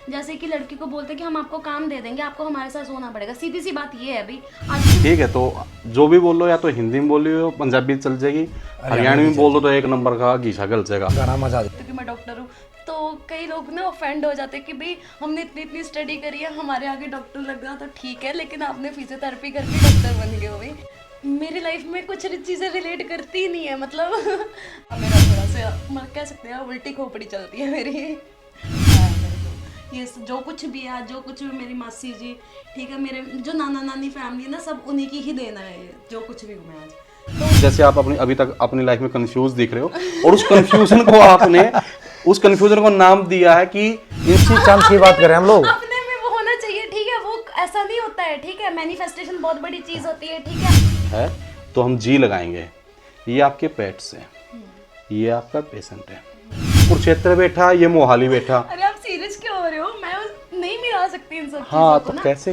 जैसे कि लड़की को बोलते हैं कि हम आपको काम दे देंगे, आपको हमारे साथ सोना पड़ेगा। सीधी सी बात ये है अभी आज। ठीक है, तो जो भी बोल लो, या तो हिंदी में बोलो, पंजाबी चल जाएगी, हरियाणवी में बोल दो तो एक नंबर का घीसा गल जाएगा। गाना मजा आ जाए। क्योंकि मैं डॉक्टर हूँ, तो कई लोग ना ऑफेंड हो जाते हैं कि भाई हमने इतनी इतनी स्टडी करी है, हमारे आगे डॉक्टर लग गया तो ठीक है, लेकिन आपने फिजियोथेरेपी करके डॉक्टर बन गए हो भाई। मेरी लाइफ में कुछ चीज़ें रिलेट करती ही नहीं है, मतलब मेरा थोड़ा सा कह सकते हैं उल्टी खोपड़ी चलती है मेरी। ये जो कुछ भी है, जो कुछ भी मेरी मासी जी, ठीक है, मेरे जो नाना नानी फैमिली है ना, सब उन्हीं की ही देना है ये, जो कुछ भी हूँ मैं आज। जैसे आप अपनी अभी तक अपनी लाइफ में कंफ्यूज दिख रहे हो, और उस कंफ्यूजन को आपने उस कंफ्यूजन को नाम दिया है कि इसी चांस की बात करें हम लोग। अपने में वो होना चाहिए, ठीक है, वो ऐसा नहीं होता है, ठीक है, मैनिफेस्टेशन बहुत बड़ी चीज होती है, ठीक है। तो हम जी लगाएंगे। ये आपके पेट्स हैं, ये आपका पेशेंट है, कुरुक्षेत्र बैठा, ये मोहाली बैठा। अरे आप सीरियस क्यों हो रहे हो? मैं नहीं मिला सकती इन सब हाँ, चीजों तो को ना। कैसे?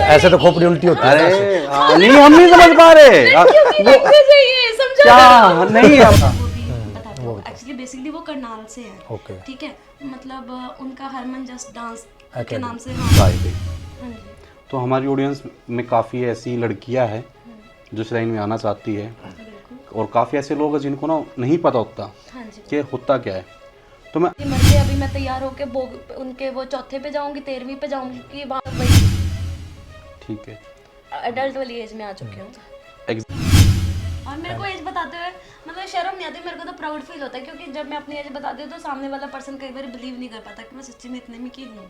ऐसे तो खोपड़ी उल्टी होती है। अरे नहीं, हम नहीं समझ पा रहे। चाहिए समझा क्या नहीं हम वो भी बताते हो। एक्चुअली बेसिकली वो करनाल से है, ओके। ठीक है, मतलब उनका हरमन जस्ट डांस के नाम से। राइट। हाँ जी। तो हमारी ऑडियंस में काफ़ी ऐसी लड़कियां हैं जो इस लाइन में आना चाहती है, बिल्कुल। और काफ़ी ऐसे लोग हैं जिनको ना नहीं पता होता हाँ जी। कि होता क्या है। तो मैं ये मर के अभी मैं तैयार होके उनके वो चौथे पे जाऊंगी, 13वीं पे जाऊंगी, कि वहाँ वही ठीक है अडल्ट वाली एज में आ चुकी हूँ। एग्ज- और मेरे को एज बताते हुए मतलब शर्म नहीं आती, मेरे को तो प्राउड फील होता है, क्योंकि जब मैं अपनी एज बताती हूँ तो सामने वाला पर्सन कई बार बिलीव नहीं कर पाता कि मैं सच्ची में इतने में की हूँ।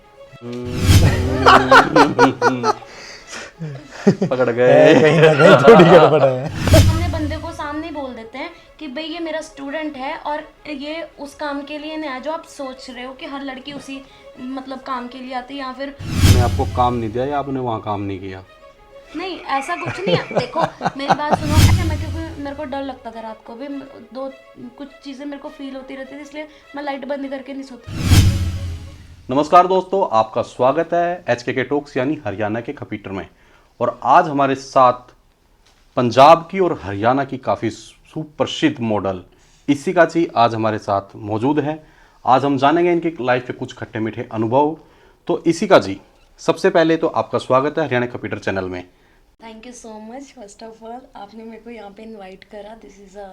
पकड़ गए। कहीं ना कहीं थोड़ी गड़बड़ है। सामने बंदे को सामने ही बोल देते हैं कि भाई ये मेरा स्टूडेंट है और ये उस काम के लिए नहीं आया जो आप सोच रहे हो कि हर लड़की उसी मतलब काम के लिए आती है, या फिर मैंने आपको काम नहीं दिया या आपने वहाँ काम नहीं किया? नहीं, ऐसा कुछ नहीं है। देखो मेरी बात सुनो, ऐसे मैं, क्योंकि मेरे को डर लगता था रात को भी, दो कुछ चीज़ें मेरे को फील होती रहती थी, इसलिए मैं लाइट बंद करके नहीं सोती। नमस्कार दोस्तों, आपका स्वागत है HKK टॉक्स यानी हरियाणा के कंप्यूटर में। और आज हमारे साथ पंजाब की और हरियाणा की काफ़ी सुप्रसिद्ध मॉडल इशिका जी आज हमारे साथ मौजूद है। आज हम जानेंगे इनकी लाइफ के कुछ खट्टे मीठे अनुभव। तो इशिका जी, सबसे पहले तो आपका स्वागत है हरियाणा कंप्यूटर चैनल में। Thank you so much. First of all आपने मेरे को यहाँ पे इनवाइट करा, this is a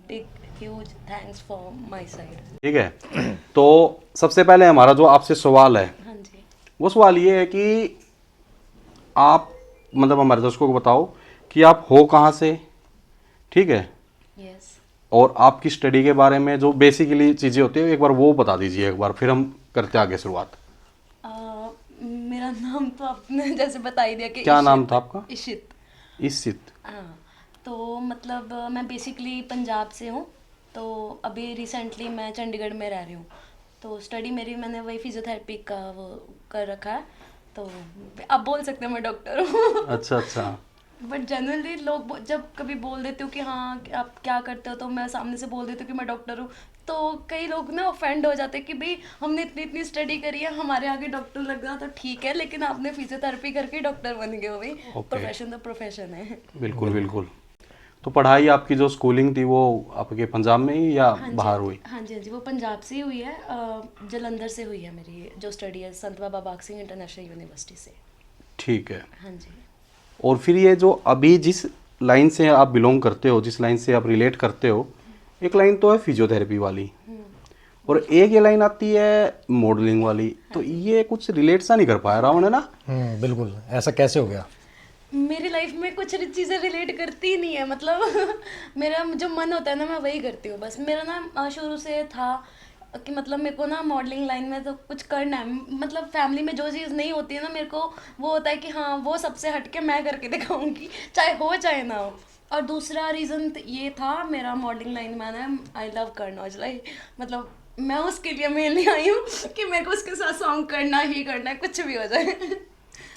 big huge thanks for my side. ठीक है, तो सबसे पहले हमारा जो आपसे सवाल है, हाँ जी। वो सवाल ये है कि आप मतलब हमारे दर्शकों को बताओ कि आप हो कहाँ से, ठीक है, यस। और आपकी स्टडी के बारे में जो बेसिकली चीज़ें होती है एक बार वो बता दीजिए एक बार, फिर हम करते हैं आगे शुरुआत। मेरा नाम तो आपने जैसे बता ही दिया कि क्या नाम था आपका? इशित। इशित। हाँ, तो मतलब मैं बेसिकली पंजाब से हूँ, तो अभी रिसेंटली मैं चंडीगढ़ में रह रही हूँ। तो स्टडी मेरी, मैंने वही फिजियोथेरेपी का वो कर रखा है, तो आप बोल सकते हैं मैं डॉक्टर हूँ। अच्छा अच्छा। बट जनरली लोग जब कभी बोल देते हो कि हाँ आप क्या करते हो, तो मैं सामने से बोल देती हूँ कि मैं डॉक्टर हूँ, तो कई लोग ना ऑफेंड हो जाते हैं कि भाई हमने इतनी इतनी स्टडी करी है, हमारे आगे डॉक्टर लग गया तो ठीक है, लेकिन आपने फिजियोथेरेपी करके डॉक्टर बन गए हो भाई। प्रोफेशन तो प्रोफेशन है। बिल्कुल बिल्कुल। तो पढ़ाई आपकी जो स्कूलिंग थी वो आपके पंजाब में ही या बाहर हुई? हाँ जी, हाँ जी, वो पंजाब से ही हुई है, जलंधर से हुई है मेरी जो स्टडी है, संत बाबा बाग सिंह इंटरनेशनल यूनिवर्सिटी से। ठीक है। हाँ जी। और फिर ये जो अभी जिस लाइन से आप बिलोंग करते हो, जिस लाइन से आप रिलेट करते हो, एक लाइन तो है फिजियोथेरेपी वाली और एक ये लाइन आती है मॉडलिंग वाली, तो ये कुछ रिलेट सा नहीं कर पाया रावण, है ना? बिल्कुल। ऐसा कैसे हो गया? मेरी लाइफ में कुछ चीज़ें रिलेट करती ही नहीं है, मतलब मेरा जो मन होता है ना मैं वही करती हूँ बस। मेरा ना शुरू से था कि मतलब मेरे को ना मॉडलिंग लाइन में तो कुछ करना है, मतलब फैमिली में जो चीज़ नहीं होती है ना, मेरे को वो होता है कि हाँ वो सबसे हटके मैं करके दिखाऊंगी, चाहे हो चाहे ना हो। और दूसरा रीज़न ये था मेरा मॉडलिंग लाइन में आना, आई लव करनौज, लाइक मतलब मैं उसके लिए मेल नहीं आई हूँ कि मेरे को उसके साथ सॉन्ग करना ही करना है, कुछ भी हो जाए।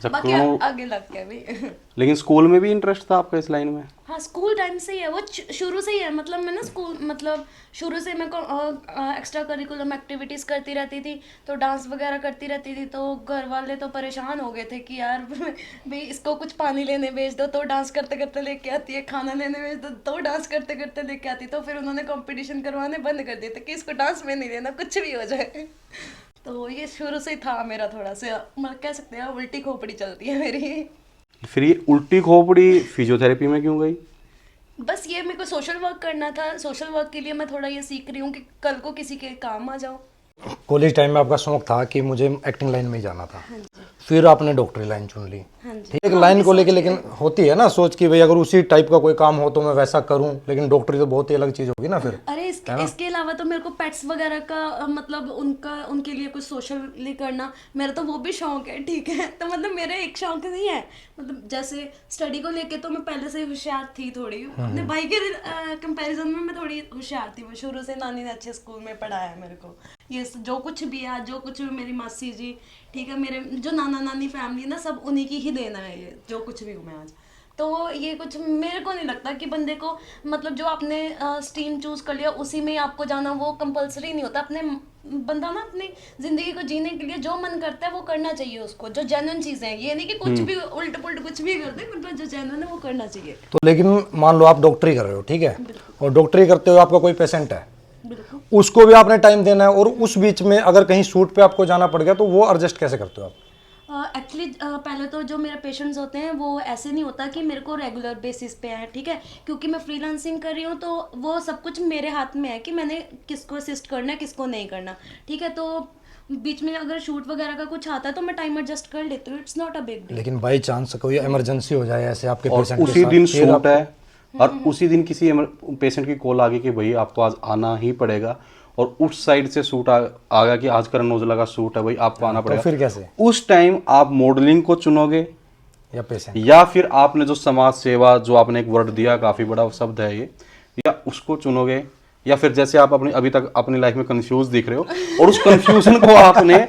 बाकी आगे लग गया भी। लेकिन स्कूल में भी इंटरेस्ट था आपका इस लाइन में? हाँ, स्कूल टाइम से ही है वो, शुरू से ही है, मतलब मैं ना स्कूल मतलब शुरू से मैं एक्स्ट्रा करिकुलम एक्टिविटीज़ करती रहती थी, तो डांस वगैरह करती रहती थी, तो घर वाले तो परेशान हो गए थे कि यार भाई इसको कुछ पानी लेने भेज दो तो डांस करते करते लेके आती है, खाना लेने भेज दो तो डांस करते करते लेके आती, तो फिर उन्होंने कंपटीशन करवाने बंद कर दिए थे कि इसको डांस में नहीं लेना, कुछ भी हो जाए। तो ये शुरू से ही था मेरा थोड़ा सा, मतलब कह सकते हैं उल्टी खोपड़ी चलती है मेरी। फिर ये उल्टी खोपड़ी फिजियोथेरेपी में क्यों गई? बस ये मेरे को सोशल वर्क करना था, सोशल वर्क के लिए मैं थोड़ा ये सीख रही हूँ कि कल को किसी के काम आ जाऊँ। कॉलेज टाइम में आपका शौक था कि मुझे एक्टिंग लाइन में ही जाना था, फिर आपने डॉक्टरी लाइन चुन ली। हाँ जी। ठीक, लाइन को लेके लेकिन होती है ना सोच कि भाई अगर उसी टाइप का कोई काम हो तो मैं वैसा करूं, लेकिन डॉक्टरी तो बहुत ही अलग चीज होगी ना फिर। अरे इसके अलावा तो मेरे को पेट्स वगैरह का मतलब उनके लिए कुछ सोशली करना मेरा तो वो भी शौक है, ठीक है। तो मतलब मेरे एक शौक नहीं है, मतलब जैसे स्टडी को लेके तो मैं पहले से होशियार थी थोड़ी, अपने भाई के कंपैरिजन में मैं थोड़ी होशियार थी। मैं शुरू से नानी ने अच्छे स्कूल में पढ़ाया है मेरे को। ये जो कुछ भी है, जो कुछ भी मेरी मासी जी, ठीक है, मेरे जो नाना नानी फैमिली ना, सब उन्हीं की ही देना है ये जो कुछ भी हूँ मैं आज। तो ये कुछ मेरे को नहीं लगता कि बंदे को मतलब जो आपने स्ट्रीम चूज कर लिया उसी में ही आपको जाना वो कंपलसरी नहीं होता। अपने बंदा ना अपनी जिंदगी को जीने के लिए जो मन करता है वो करना चाहिए उसको, जो जेन्युइन चीजें हैं। ये नहीं कि कुछ भी उल्ट पुल्ट कुछ भी कर दे, मतलब जो जेन्युइन है वो करना चाहिए। तो लेकिन मान लो आप डॉक्टरी कर रहे हो, ठीक है, और डॉक्टरी करते हुए आपका कोई पेशेंट है, बिल्कुल। उसको भी आपने टाइम देना है, और उस बीच में अगर कहीं शूट पे आपको जाना पड़ गया तो वो एडजस्ट कैसे करते हो आप? एक्चुअली पहले तो जो मेरे पेशेंट्स होते हैं वो ऐसे नहीं होता कि मेरे को रेगुलर बेसिस पे है, ठीक है, क्योंकि मैं फ्रीलांसिंग कर रही हूँ तो वो सब कुछ मेरे हाथ में है कि मैंने किसको असिस्ट करना है किसको नहीं करना, ठीक है। तो बीच में अगर शूट वगैरह का कुछ आता है तो मैं टाइम एडजस्ट कर लेती हूँ, it's not a big deal. लेकिन बाई चांस कोई इमरजेंसी हो जाए ऐसे आपके और पेशेंट के उसी साथ, दिन फिर शूट है आपको- और उसी दिन किसी पेशेंट की कॉल आ गई कि भाई आपको आज आना ही पड़ेगा, और उस साइड से शूट आ गया कि आज करण औजला का शूट है भाई आपको आना तो पड़ेगा। फिर कैसे? उस टाइम आप मॉडलिंग को चुनोगे या पेशेंट? या फिर आपने जो समाज सेवा, जो आपने एक वर्ड दिया, काफी बड़ा शब्द है ये, या उसको चुनोगे, या फिर जैसे आप अपनी अभी तक अपनी लाइफ में कंफ्यूज दिख रहे हो और उस कंफ्यूजन को आपने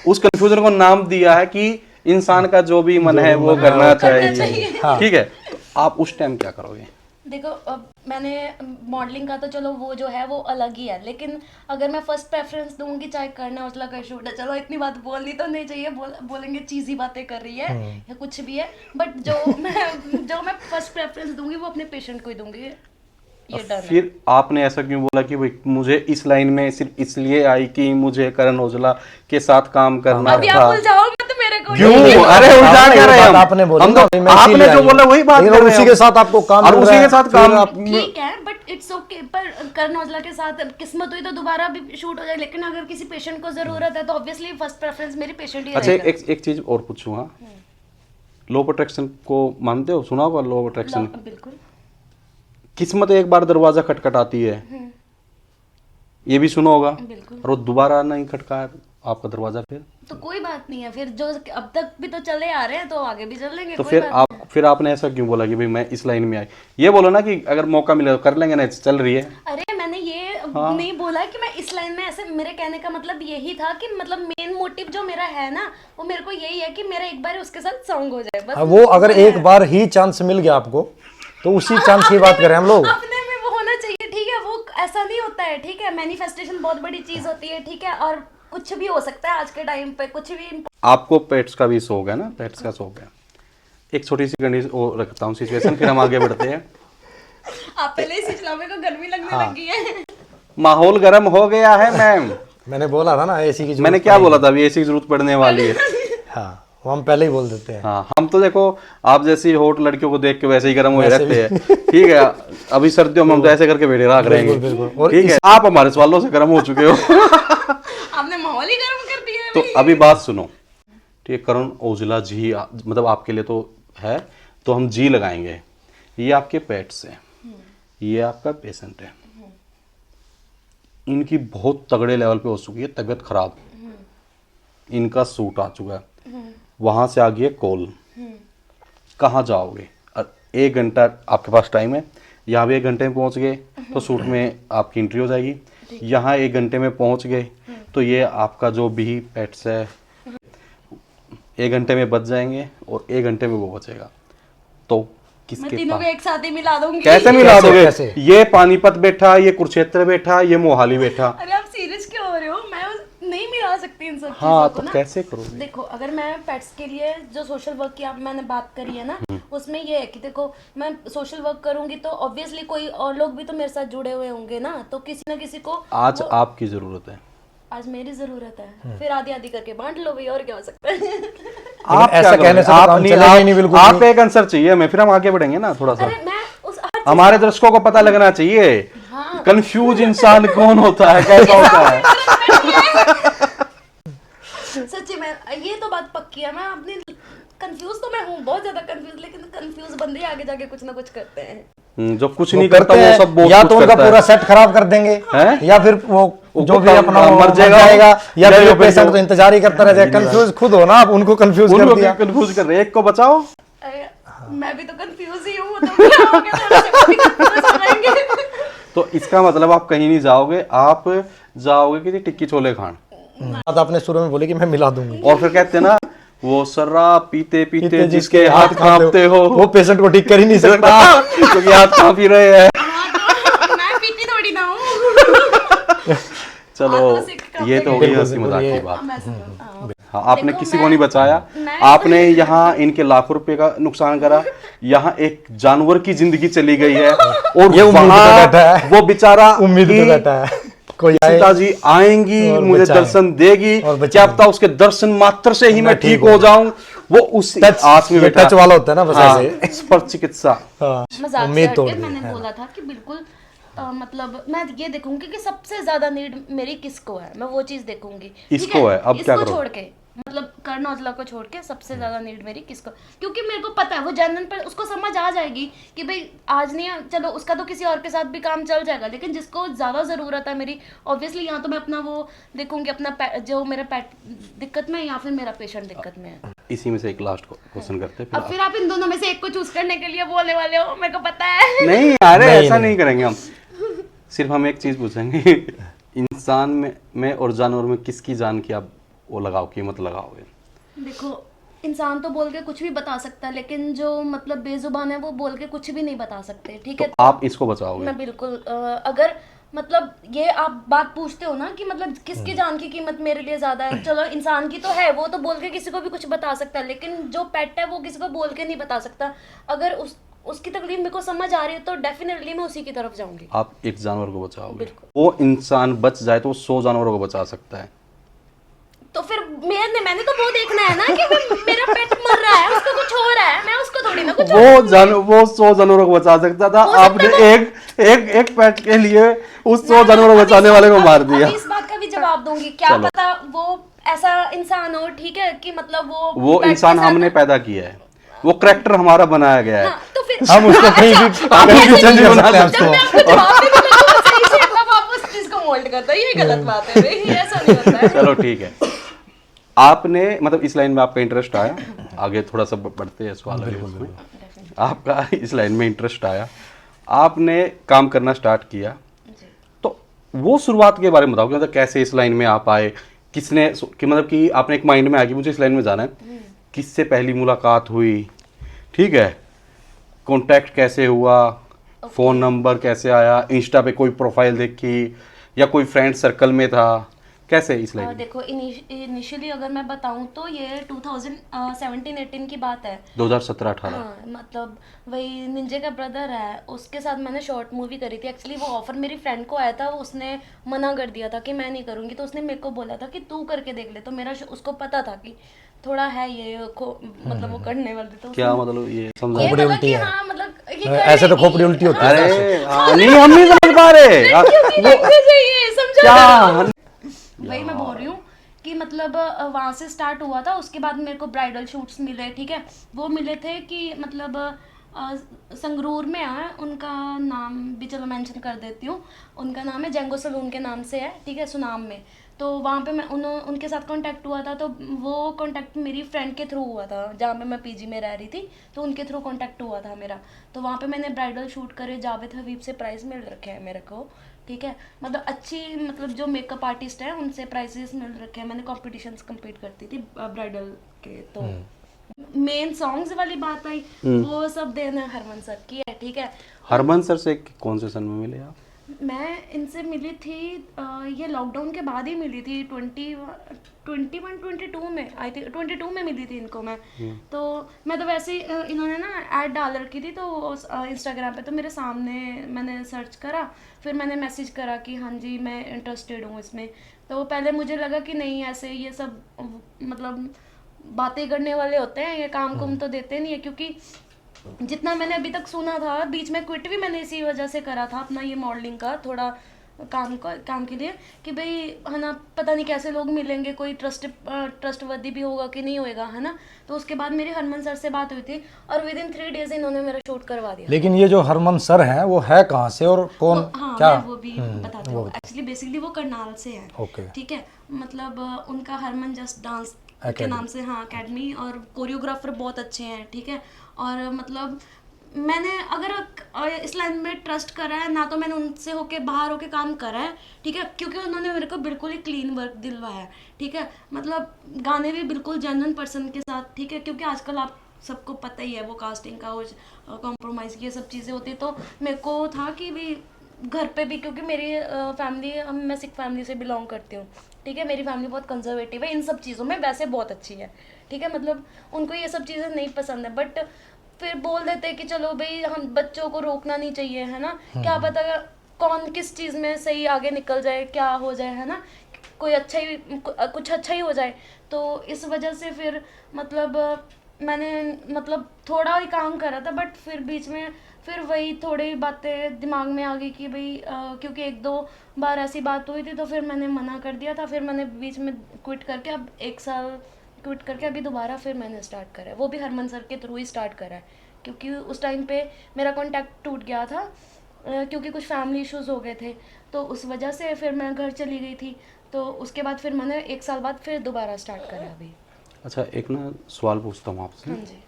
उस कंफ्यूजन को नाम दिया है कि इंसान का जो भी मन है वो करना चाहिए, ठीक है, तो आप उस टाइम क्या करोगे? देखो अब मैंने मॉडलिंग का तो चलो वो जो है वो अलग ही है, लेकिन अगर मैं फर्स्ट प्रेफरेंस दूंगी चाहे करण औजला का शूट है, चलो इतनी बात बोलनी तो नहीं चाहिए, बोलेंगे चीज़ी बातें कर रही है या कुछ भी है, बट जो मैं फर्स्ट प्रेफरेंस दूंगी वो अपने पेशेंट को ही दूंगी, ये डर है। फिर आपने ऐसा क्यों बोला कि भाई मुझे इस लाइन में सिर्फ इसलिए आई कि मुझे करण औजला के साथ काम करना अभी था? आप उलझाओ मत मेरे को। क्यों? अरे उलझा आपने क्या रहे बात हम? आपने बोली हम ना, तो मैं आपने इसीलिए जो आई बोला वही बात लेकिन कर रहे उसी हैं के हम। साथ आपको काम और मिल उसी रहा के है, साथ फिर काम आप- ठीक है, बट इट्स ओके, पर करण औजला के साथ किस्मत हुई तो दोबारा भी शूट हो जाए, लेकिन अगर किसी पेशेंट को जरूरत है तो ऑब्वियसली फर्स्ट प्रेफरेंस मेरी पेशेंट ही अच्छा, रहेगा। एक चीज और पूछूंगा, लॉ ऑफ अट्रैक्शन को मानते हो? सुना होगा लॉ ऑफ अट्रैक्शन? बिल्कुल। किस्मत एक बार दरवाजा खटखटाती है, ये भी सुना होगा, बिल्कुल। और वो दोबारा नहीं खटका आपका दरवाजा, तो कोई बात नहीं है, फिर जो अब तक भी तो चले आ रहे हैं तो आगे भी चलेंगे, तो कोई फिर बात फिर आपने ऐसा क्यों बोला कि भाई मैं इस लाइन में आई? ये बोलो ना कि अगर मौका मिले तो कर लेंगे ना, चल रही है। अरे मैंने ये नहीं बोला कि मैं इस लाइन में, ऐसे मेरे कहने का मतलब यही था कि मतलब मेन मोटिव जो मेरा है ना वो मेरे को यही है कि मेरा एक बार उसके साथ सॉन्ग हो जाए बस। वो अगर एक बार ही चांस मिल गया आपको तो उसी चांस की बात करें हम लोग। अपने में वो होना चाहिए, ठीक है, वो ऐसा नहीं होता है, ठीक है, मैनिफेस्टेशन बहुत बड़ी चीज होती है, ठीक है, और कुछ भी हो सकता है आज के टाइम पे, कुछ भी। आपको पेट्स का भी शौक है ना? पेट्स का शौक है। एक छोटी सी कंडीशन और रखता हूँ सिचुएशन, फिर हम आगे बढ़ते हैं। आप पहले ही सिचलावे को गर्मी लगने लगी है। माहौल गर्म हो गया है मैम। मैंने बोला था ना एसी की जरूरत मैंने क्या बोला था? अभी एसी की जरूरत पड़ने वाली है। हाँ, वो हम पहले ही बोल देते हैं। हाँ, हम तो देखो आप जैसी हॉट लड़कियों को देख के वैसे ही गर्म हुए रहते हैं, ठीक है। अभी सर्दियों में हम तो ऐसे करके बैठे रहा करेंगे, बिल्कुल। और ठीक है। आप हमारे सवालों से गर्म हो चुके हो। आपने माहौल ही गर्म कर दिया है तो भाई। अभी बात सुनो, ठीक है, करण औजला जी मतलब आपके लिए तो है, तो हम जी लगाएंगे। ये आपके पेट्स हैं, ये आपका पेशेंट है, इनकी बहुत तगड़े लेवल पे हो चुकी है तबीयत खराब, इनका सूट आ चुका है, वहां से आ गई है कॉल, कहाँ जाओगे? 1 घंटा आपके पास टाइम है, यहाँ भी 1 घंटे में पहुंच गए तो सूट में आपकी एंट्री हो जाएगी, यहाँ 1 घंटे में पहुंच गए तो ये आपका जो भी पेट्स है 1 घंटे में बच जाएंगे और 1 घंटे में वो बचेगा। तो मैं किसके तीनों को पास? एक साथ ही मिला दूंगी। कैसे मिला दोगे? कैसे? ये पानीपत बैठा, ये कुरुक्षेत्र बैठा, ये मोहाली बैठा। अरे आप सीरियस क्यों हो रहे हो? मैं नहीं मिला सकती इन सब हाँ, चीजों को तो ना। कैसे करोगे? देखो अगर मैं पेट्स के लिए जो सोशल वर्क की मैंने बात करी है ना, उसमें ये है कि देखो मैं सोशल वर्क करूंगी तो ऑब्वियसली कोई और लोग भी तो मेरे साथ जुड़े हुए होंगे ना, तो किसी ना किसी को आज आपकी जरूरत है, आज मेरी जरूरत है, फिर आधी आधी करके बांट लो भाई, और क्या हो सकता है। आप ऐसा क्या कहने करोगे? से तो आप काम नहीं, चलेगा ही नहीं बिल्कुल आप भी। एक आंसर चाहिए हमें, फिर हम आगे बढ़ेंगे ना थोड़ा सा। अरे मैं उस हर चीज हमारे दर्शकों को पता लगना चाहिए कंफ्यूज इंसान कौन होता है, कैसा होता है। सच्ची में ये तो बात पक्की है, मैं अपनी कंफ्यूज तो मैं हूँ, बहुत ज्यादा कंफ्यूज, लेकिन कंफ्यूज बंदे ही आगे जाके कुछ ना कुछ करते हैं। जो कुछ वो नहीं करता करते वो हैं, सब बहुत या कुछ तो उनका करता है। पूरा सेट खराब कर देंगे, हैं? या फिर वो जो भी अपना वो मर जाएगा, या फिर फिर वो पेशेंट जो- तो इंतजार ही करता रह जाए। कंफ्यूज खुद हो ना आप, उनको कंफ्यूज कर उनको दिया। कंफ्यूज कर रहे हैं, एक को बचाओ। अरे, मैं भी तो कंफ्यूज ही हूँ, तो क्या हो गया, थोड़ा सा वो भी confuse हो जाएंगे। तो इसका मतलब आप कहीं नहीं जाओगे, आप जाओगे कि टिक्की छोले खान। बात आपने शुरू में बोली कि मैं मिला दूंगी, और फिर कहते हैं ना, वो शराब पीते पीते पीते जिसके हाथ कांपते हो वो पेशेंट को ठीक कर ही नहीं सकता। क्योंकि हाथ कांप ही रहे हैं। हाँ, तो मैं पीती थोड़ी ना हूँ। चलो हाथों से कांपते ये तो हो गई बिल्कुल, हंसी बिल्कुल, मजाक की ये- बात। हाँ। हाँ, आपने देखो, किसी को नहीं बचाया, मैं- आपने यहाँ इनके लाखों रुपए का नुकसान करा, यहाँ एक जानवर की जिंदगी चली गई है, और ये उम्मीद पे बैठा वहाँ है। वो बेचारा उम्मीद पे कि बैठा है कोई आए सीता जी आएंगी, और मुझे बचाए। दर्शन देगी, और बचाए। क्या पता उसके दर्शन मात्र से ही मैं ठीक हो जाऊं, वो उस टच आस में ये बैठा। टच वाला होता है ना, बस हाँ, ऐसे। स्पर्श चिकित्सा। हाँ, मजाक से उम्मीद तोड़ हटके दी। मैंने बोला था कि बिल्कुल मतलब मैं ये देखूंगी कि सबसे ज्यादा नीड मेरी किसको है, मैं वो चीज देखूंगी। ठीक इसको है, अब क्या इसको करोगे? छोड़ के, मतलब कर्ण औजला को छोड़ के सबसे ज्यादा नीड मेरी किसको, क्योंकि मेरे को पता है वो जनरल पर उसको समझ आ जाएगी कि भाई आज नहीं है, चलो उसका तो किसी और के साथ भी काम चल जाएगा, लेकिन जिसको ज्यादा जरूरत है मेरी, ऑब्वियसली यहाँ तो मैं अपना वो देखूंगी, अपना जो मेरा पेट दिक्कत में है या फिर मेरा पेशेंट दिक्कत में है। इसी में से एक लास्ट क्वेश्चन करते हैं, अब फिर आप इन दोनों में से एक को चूज करने के लिए बोलने वाले हो, मेरे को पता है। नहीं अरे नहीं, ऐसा नहीं। नहीं करेंगे हम, सिर्फ हम एक चीज पूछेंगे, इंसान में और जानवर में किसकी जान की आप वो लगाओ, कीमत लगाओगे? देखो, इंसान तो बोल के कुछ भी बता सकता है, लेकिन जो मतलब बेजुबान है वो बोल के कुछ भी नहीं बता सकते, ठीक तो है। आप इसको बचाओगे? मैं बिल्कुल अगर मतलब ये आप बात पूछते हो ना कि मतलब किसकी जान की कीमत मेरे लिए ज्यादा है, चलो इंसान की तो है, वो तो बोल के किसी को भी कुछ बता सकता है, लेकिन जो पेट है वो किसी को बोल के नहीं बता सकता। अगर उसकी तकलीफ मेरे को समझ आ रही है तो डेफिनेटली मैं उसी की तरफ जाऊंगी। आप एक जानवर को बचाओगे, बिल्कुल। वो इंसान बच जाए तो वो 100 जानवरों को बचा सकता है। तो फिर मैंने तो वो देखना है ना कि मेरा पेट मर रहा है, उसको कुछ हो रहा है, मैं उसको थोड़ी ना कुछ वो 100 जानवरों को बचा सकता था, आपने एक पेट के लिए उस 100 जानवरों को बचाने वाले को मार दिया। अभी इस बात का भी जवाब दूंगी, क्या चलो। पता वो ऐसा इंसान हो, ठीक है, कि मतलब वो पेट इंसान के साथ- हमने पैदा किया है, वो करैक्टर हमारा बनाया गया है। हाँ, तो फिर हम उसको कहीं भी कहीं भी चेंज कर सकते हैं जब मैं उसको। आपको जवाब देने लगूं तो सही से तब आप उस चीज को मोल्ड करते हैं, ये गलत बात है भाई, ऐसा नहीं होता है। चलो ठीक है, आपने मतलब इस लाइन में आपका इंटरेस्ट आया, आगे थोड़ा सा बढ़ते हैं सवाल है उसमें। आपका इस लाइन में इंटरेस्ट आया, आपने काम करना स्टार्ट किया, तो वो शुरुआत के बारे में बताओ कि मतलब कैसे इस लाइन में आप आए, किसने कि मतलब कि आपने एक माइंड में आ कि मुझे इस लाइन में जाना है, किससे पहली मुलाकात हुई, ठीक है, कांटेक्ट कैसे हुआ, फोन नंबर कैसे आया, इंस्टा पे कोई प्रोफाइल देखी या कोई फ्रेंड सर्कल में था, कैसे इस लाइन में? देखो, इनिशियली अगर मैं बताऊं तो ये 2017-18 की बात है। 2017-18। हाँ, मतलब वही निंजे का ब्रदर है, उसके साथ मैंने शॉर्ट मूवी करी थी। एक्चुअली वो ऑफर मेरी फ्रेंड को आया था, उसने मना कर दिया था कि मैं नहीं करूँगी, तो उसने मेरे को बोला था कि तू करके देख ले, तो मेरा उसको पता था कि थोड़ा है ये मतलब वो करने वाले, तो क्या मतलब ये समझा? ये खोपड़ी बोला उल्टी कि है। हाँ मतलब ये ऐसे तो खोपड़ी उल्टी होती है। अरे नहीं, हम नहीं समझ पा रहे। ये समझा क्या? वही मैं बोल रही हूँ कि मतलब वहाँ से स्टार्ट हुआ था। उसके बाद मेरे को ब्राइडल शूट्स मिले, ठीक है, वो मिले थे कि मतलब संगरूर में है, उनका नाम भी चलो मेंशन कर देती हूँ, उनका नाम है जेंगो सलून के नाम से है, ठीक है, सुनाम में। तो वहाँ पे मैं उनके साथ कांटेक्ट हुआ था, तो वो कांटेक्ट मेरी फ्रेंड के थ्रू हुआ था, जहाँ पे मैं पीजी में रह रही थी, तो उनके थ्रू कांटेक्ट हुआ था मेरा। तो वहाँ पे मैंने ब्राइडल शूट करे, जावेद हबीब से प्राइज़ मिल रखे हैं मेरे को, ठीक है, मतलब अच्छी मतलब जो मेकअप आर्टिस्ट है उनसे प्राइजेस मिल रखे हैं, मैंने कॉम्पिटिशन्स कम्पीट करती थी ब्राइडल के। तो मेन सॉन्ग्स वाली बात आई, वो सब देना हरमन सर की है, ठीक है। हरमन सर से कौन से सन में मिले आप? मैं इनसे मिली थी ये लॉकडाउन के बाद ही मिली थी 22 में आई थी, 22 में मिली थी इनको मैं। तो मैं तो वैसे ही इन्होंने ना ऐड डाल रखी थी तो इंस्टाग्राम पे, तो मेरे सामने मैंने सर्च करा, फिर मैंने मैसेज करा कि हाँ जी मैं इंटरेस्टेड हूँ इसमें। तो पहले मुझे लगा कि नहीं ऐसे ये सब मतलब बातें करने वाले होते हैं, ये काम कुम तो देते नहीं है, क्योंकि जितना मैंने अभी तक सुना था, बीच में क्विट भी मैंने इसी वजह से करा था अपना ये मॉडलिंग का थोड़ा काम के लिए, कि भाई है ना पता नहीं कैसे लोग मिलेंगे, कोई ट्रस्टवर्दी भी होगा कि नहीं होएगा, है ना। तो उसके बाद मेरी हरमन सर से बात हुई थी और विद इन 3 डेज इन्होंने मेरा शूट करवा दिया। लेकिन ये जो हरमन सर हैं वो है कहाँ से और कौन हाँ क्या? मैं वो भी बताती हूँ। एक्चुअली बेसिकली वो करनाल से है। ओके। ठीक है, मतलब उनका हरमन जस्ट डांस के नाम से, हाँ, एकेडमी, और कोरियोग्राफर बहुत अच्छे हैं। ठीक है, और मतलब मैंने अगर इस लाइन में ट्रस्ट करा है ना, तो मैंने उनसे होके बाहर होके काम करा है। ठीक है, क्योंकि उन्होंने मेरे को बिल्कुल ही क्लीन वर्क दिलवाया है। ठीक है, मतलब गाने भी बिल्कुल जेन्युइन पर्सन के साथ। ठीक है, क्योंकि आजकल आप सबको पता ही है वो कास्टिंग का, वो कॉम्प्रोमाइज़ की ये सब चीज़ें होती है। तो मेरे को था कि भी घर पे भी, क्योंकि मेरी फैमिली, मैं सिख फैमिली से बिलोंग करती हूँ। ठीक है, मेरी फैमिली बहुत कंजर्वेटिव है इन सब चीज़ों में, वैसे बहुत अच्छी है। ठीक है, मतलब उनको ये सब चीज़ें नहीं पसंद है, बट फिर बोल देते कि चलो भाई हम बच्चों को रोकना नहीं चाहिए, है ना। क्या पता कौन किस चीज़ में सही आगे निकल जाए, क्या हो जाए, है ना, कोई अच्छा ही कुछ अच्छा ही हो जाए। तो इस वजह से फिर मतलब मैंने मतलब थोड़ा ही काम करा था, बट फिर बीच में फिर वही थोड़ी बातें दिमाग में आ गई कि भाई क्योंकि 1-2 बार ऐसी बात हुई थी, तो फिर मैंने मना कर दिया था। फिर मैंने बीच में क्विट करके अब 1 साल क्विट करके अभी दोबारा फिर मैंने स्टार्ट करा है, वो भी हरमन सर के थ्रू ही स्टार्ट करा है, क्योंकि उस टाइम पे मेरा कॉन्टैक्ट टूट गया था क्योंकि कुछ फैमिली इश्यूज़ हो गए थे, तो उस वजह से फिर मैं घर चली गई थी। तो उसके बाद फिर मैंने 1 साल बाद फिर दोबारा स्टार्ट करा अभी। अच्छा, एक ना सवाल पूछता हूँ आपसे। हाँ जी।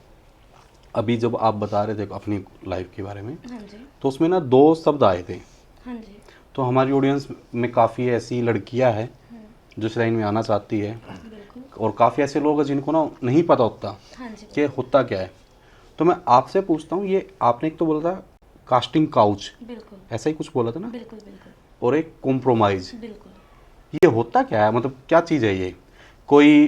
अभी जब आप बता रहे थे अपनी लाइफ के बारे में, हाँ जी। तो उसमें ना 2 शब्द आए थे। हाँ जी। तो हमारी ऑडियंस में काफ़ी ऐसी लड़कियां हैं जो इस लाइन में आना चाहती है, बिल्कुल। और काफ़ी ऐसे लोग हैं जिनको ना नहीं पता होता हाँ जी। कि होता क्या है। तो मैं आपसे पूछता हूँ, ये आपने एक तो बोला था कास्टिंग काउच, बिल्कुल ऐसा ही कुछ बोला था ना, बिल्कुल बिल्कुल और एक कॉम्प्रोमाइज़, बिल्कुल। ये होता क्या है? मतलब क्या चीज़ है ये? कोई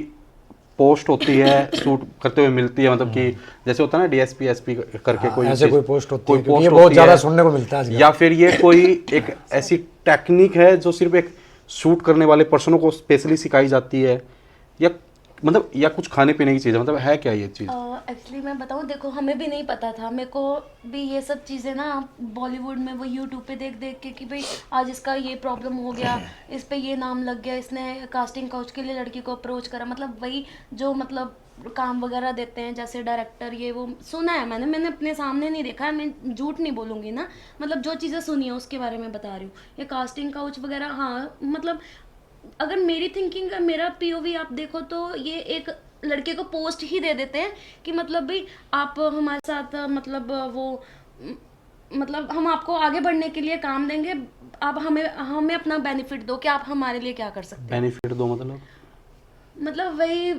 पोस्ट होती है शूट करते हुए मिलती है, मतलब कि जैसे होता है ना डीएसपी एसपी करके कोई ऐसे कोई पोस्ट होती है, कोई क्योंकि ये पोस्ट बहुत होती ज़्यादा है, सुनने को मिलता है आजकल। या फिर ये कोई एक ऐसी टेक्निक है जो सिर्फ एक शूट करने वाले पर्सनों को स्पेशली सिखाई जाती है, या मतलब या कुछ खाने पीने की चीज़ है, मतलब है क्या ये चीज़? एक्चुअली मैं बताऊँ, देखो हमें भी नहीं पता था, मेरे को भी ये सब चीज़ें ना बॉलीवुड में वो यूट्यूब पे देख देख के कि भाई आज इसका ये प्रॉब्लम हो गया, इस पे ये नाम लग गया, इसने कास्टिंग काउच के लिए लड़की को अप्रोच करा, मतलब वही जो मतलब काम वगैरह देते हैं जैसे डायरेक्टर, ये वो सुना है मैंने अपने सामने नहीं देखा है, मैं झूठ नहीं बोलूँगी ना, मतलब जो चीज़ें सुनी है उसके बारे में बता रही हूँ। ये कास्टिंग काउच वगैरह, हाँ, मतलब अगर मेरी थिंकिंग का मेरा पीओवी आप देखो तो ये एक लड़के को पोस्ट ही दे देते हैं कि मतलब भाई आप हमारे साथ मतलब वो मतलब हम आपको आगे बढ़ने के लिए काम देंगे, आप हमें अपना बेनिफिट दो कि आप हमारे लिए क्या कर सकते हैं। बेनिफिट दो मतलब वही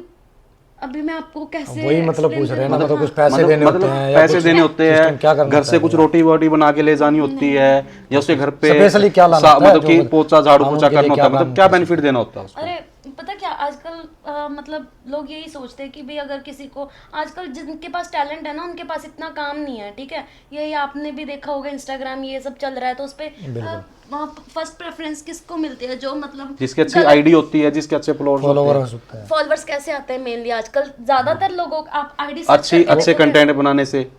अभी मैं आपको कैसे वही मतलब explain पूछ रहे हैं ना, करूँ? मतलब कुछ हाँ। पैसे देने होते हैं या पैसे कुछ देने होते सिस्टम क्या हैं, करना घर से कुछ रोटी वोटी बना के ले जानी होती है, या उसके घर पे स्पेशली क्या लाना होता है, मतलब कि जो पोछा झाड़ू हम पोछा उनके लिए करना होता क्या है, मतलब काम क्या कर बेनिफिट देना होता है उसको? अरे पता क्या आजकल मतलब लोग यही सोचते हैं कि भाई अगर किसी को, आजकल जिनके पास टैलेंट है ना उनके पास इतना काम नहीं है। ठीक है, यही आपने भी देखा होगा इंस्टाग्राम ये सब चल रहा है, तो उस पर फर्स्ट प्रेफरेंस किसको मिलती है, जो मतलब जिसकी अच्छी आईडी होती है, जिसके अच्छे फॉलोअर्स फॉलोवर होते हो सकता है। फॉलोअर्स कैसे आते हैं मेनली आजकल, ज्यादातर लोगों आप आईडी हैं, अच्छे कंटेंट बनाने से।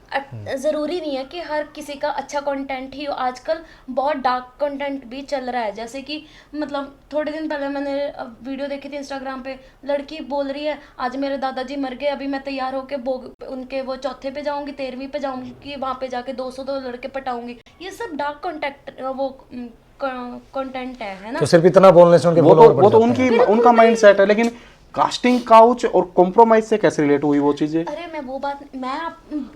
ज़रूरी नहीं है कि हर किसी का अच्छा कंटेंट ही हो, आजकल बहुत डार्क कंटेंट भी चल रहा है। जैसे कि मतलब थोड़े दिन पहले मैंने वीडियो देखी थी इंस्टाग्राम पे, लड़की बोल रही है आज मेरे दादाजी मर गए, अभी मैं तैयार होकर उनके वो चौथे पे जाऊंगी, 13वीं पे जाऊंगी, वहाँ पे जाके 202 लड़के पटाऊंगी। ये सब डार्क कंटेंट वो कंटेंट है ना। तो सिर्फ इतना बोलने से उनके वो फॉलोवर तो बढ़ जाते हैं। उनका माइंड सेट है, लेकिन कास्टिंग काउच और कॉम्प्रोमाइज से कैसे रिलेट हुई वो चीजें? अरे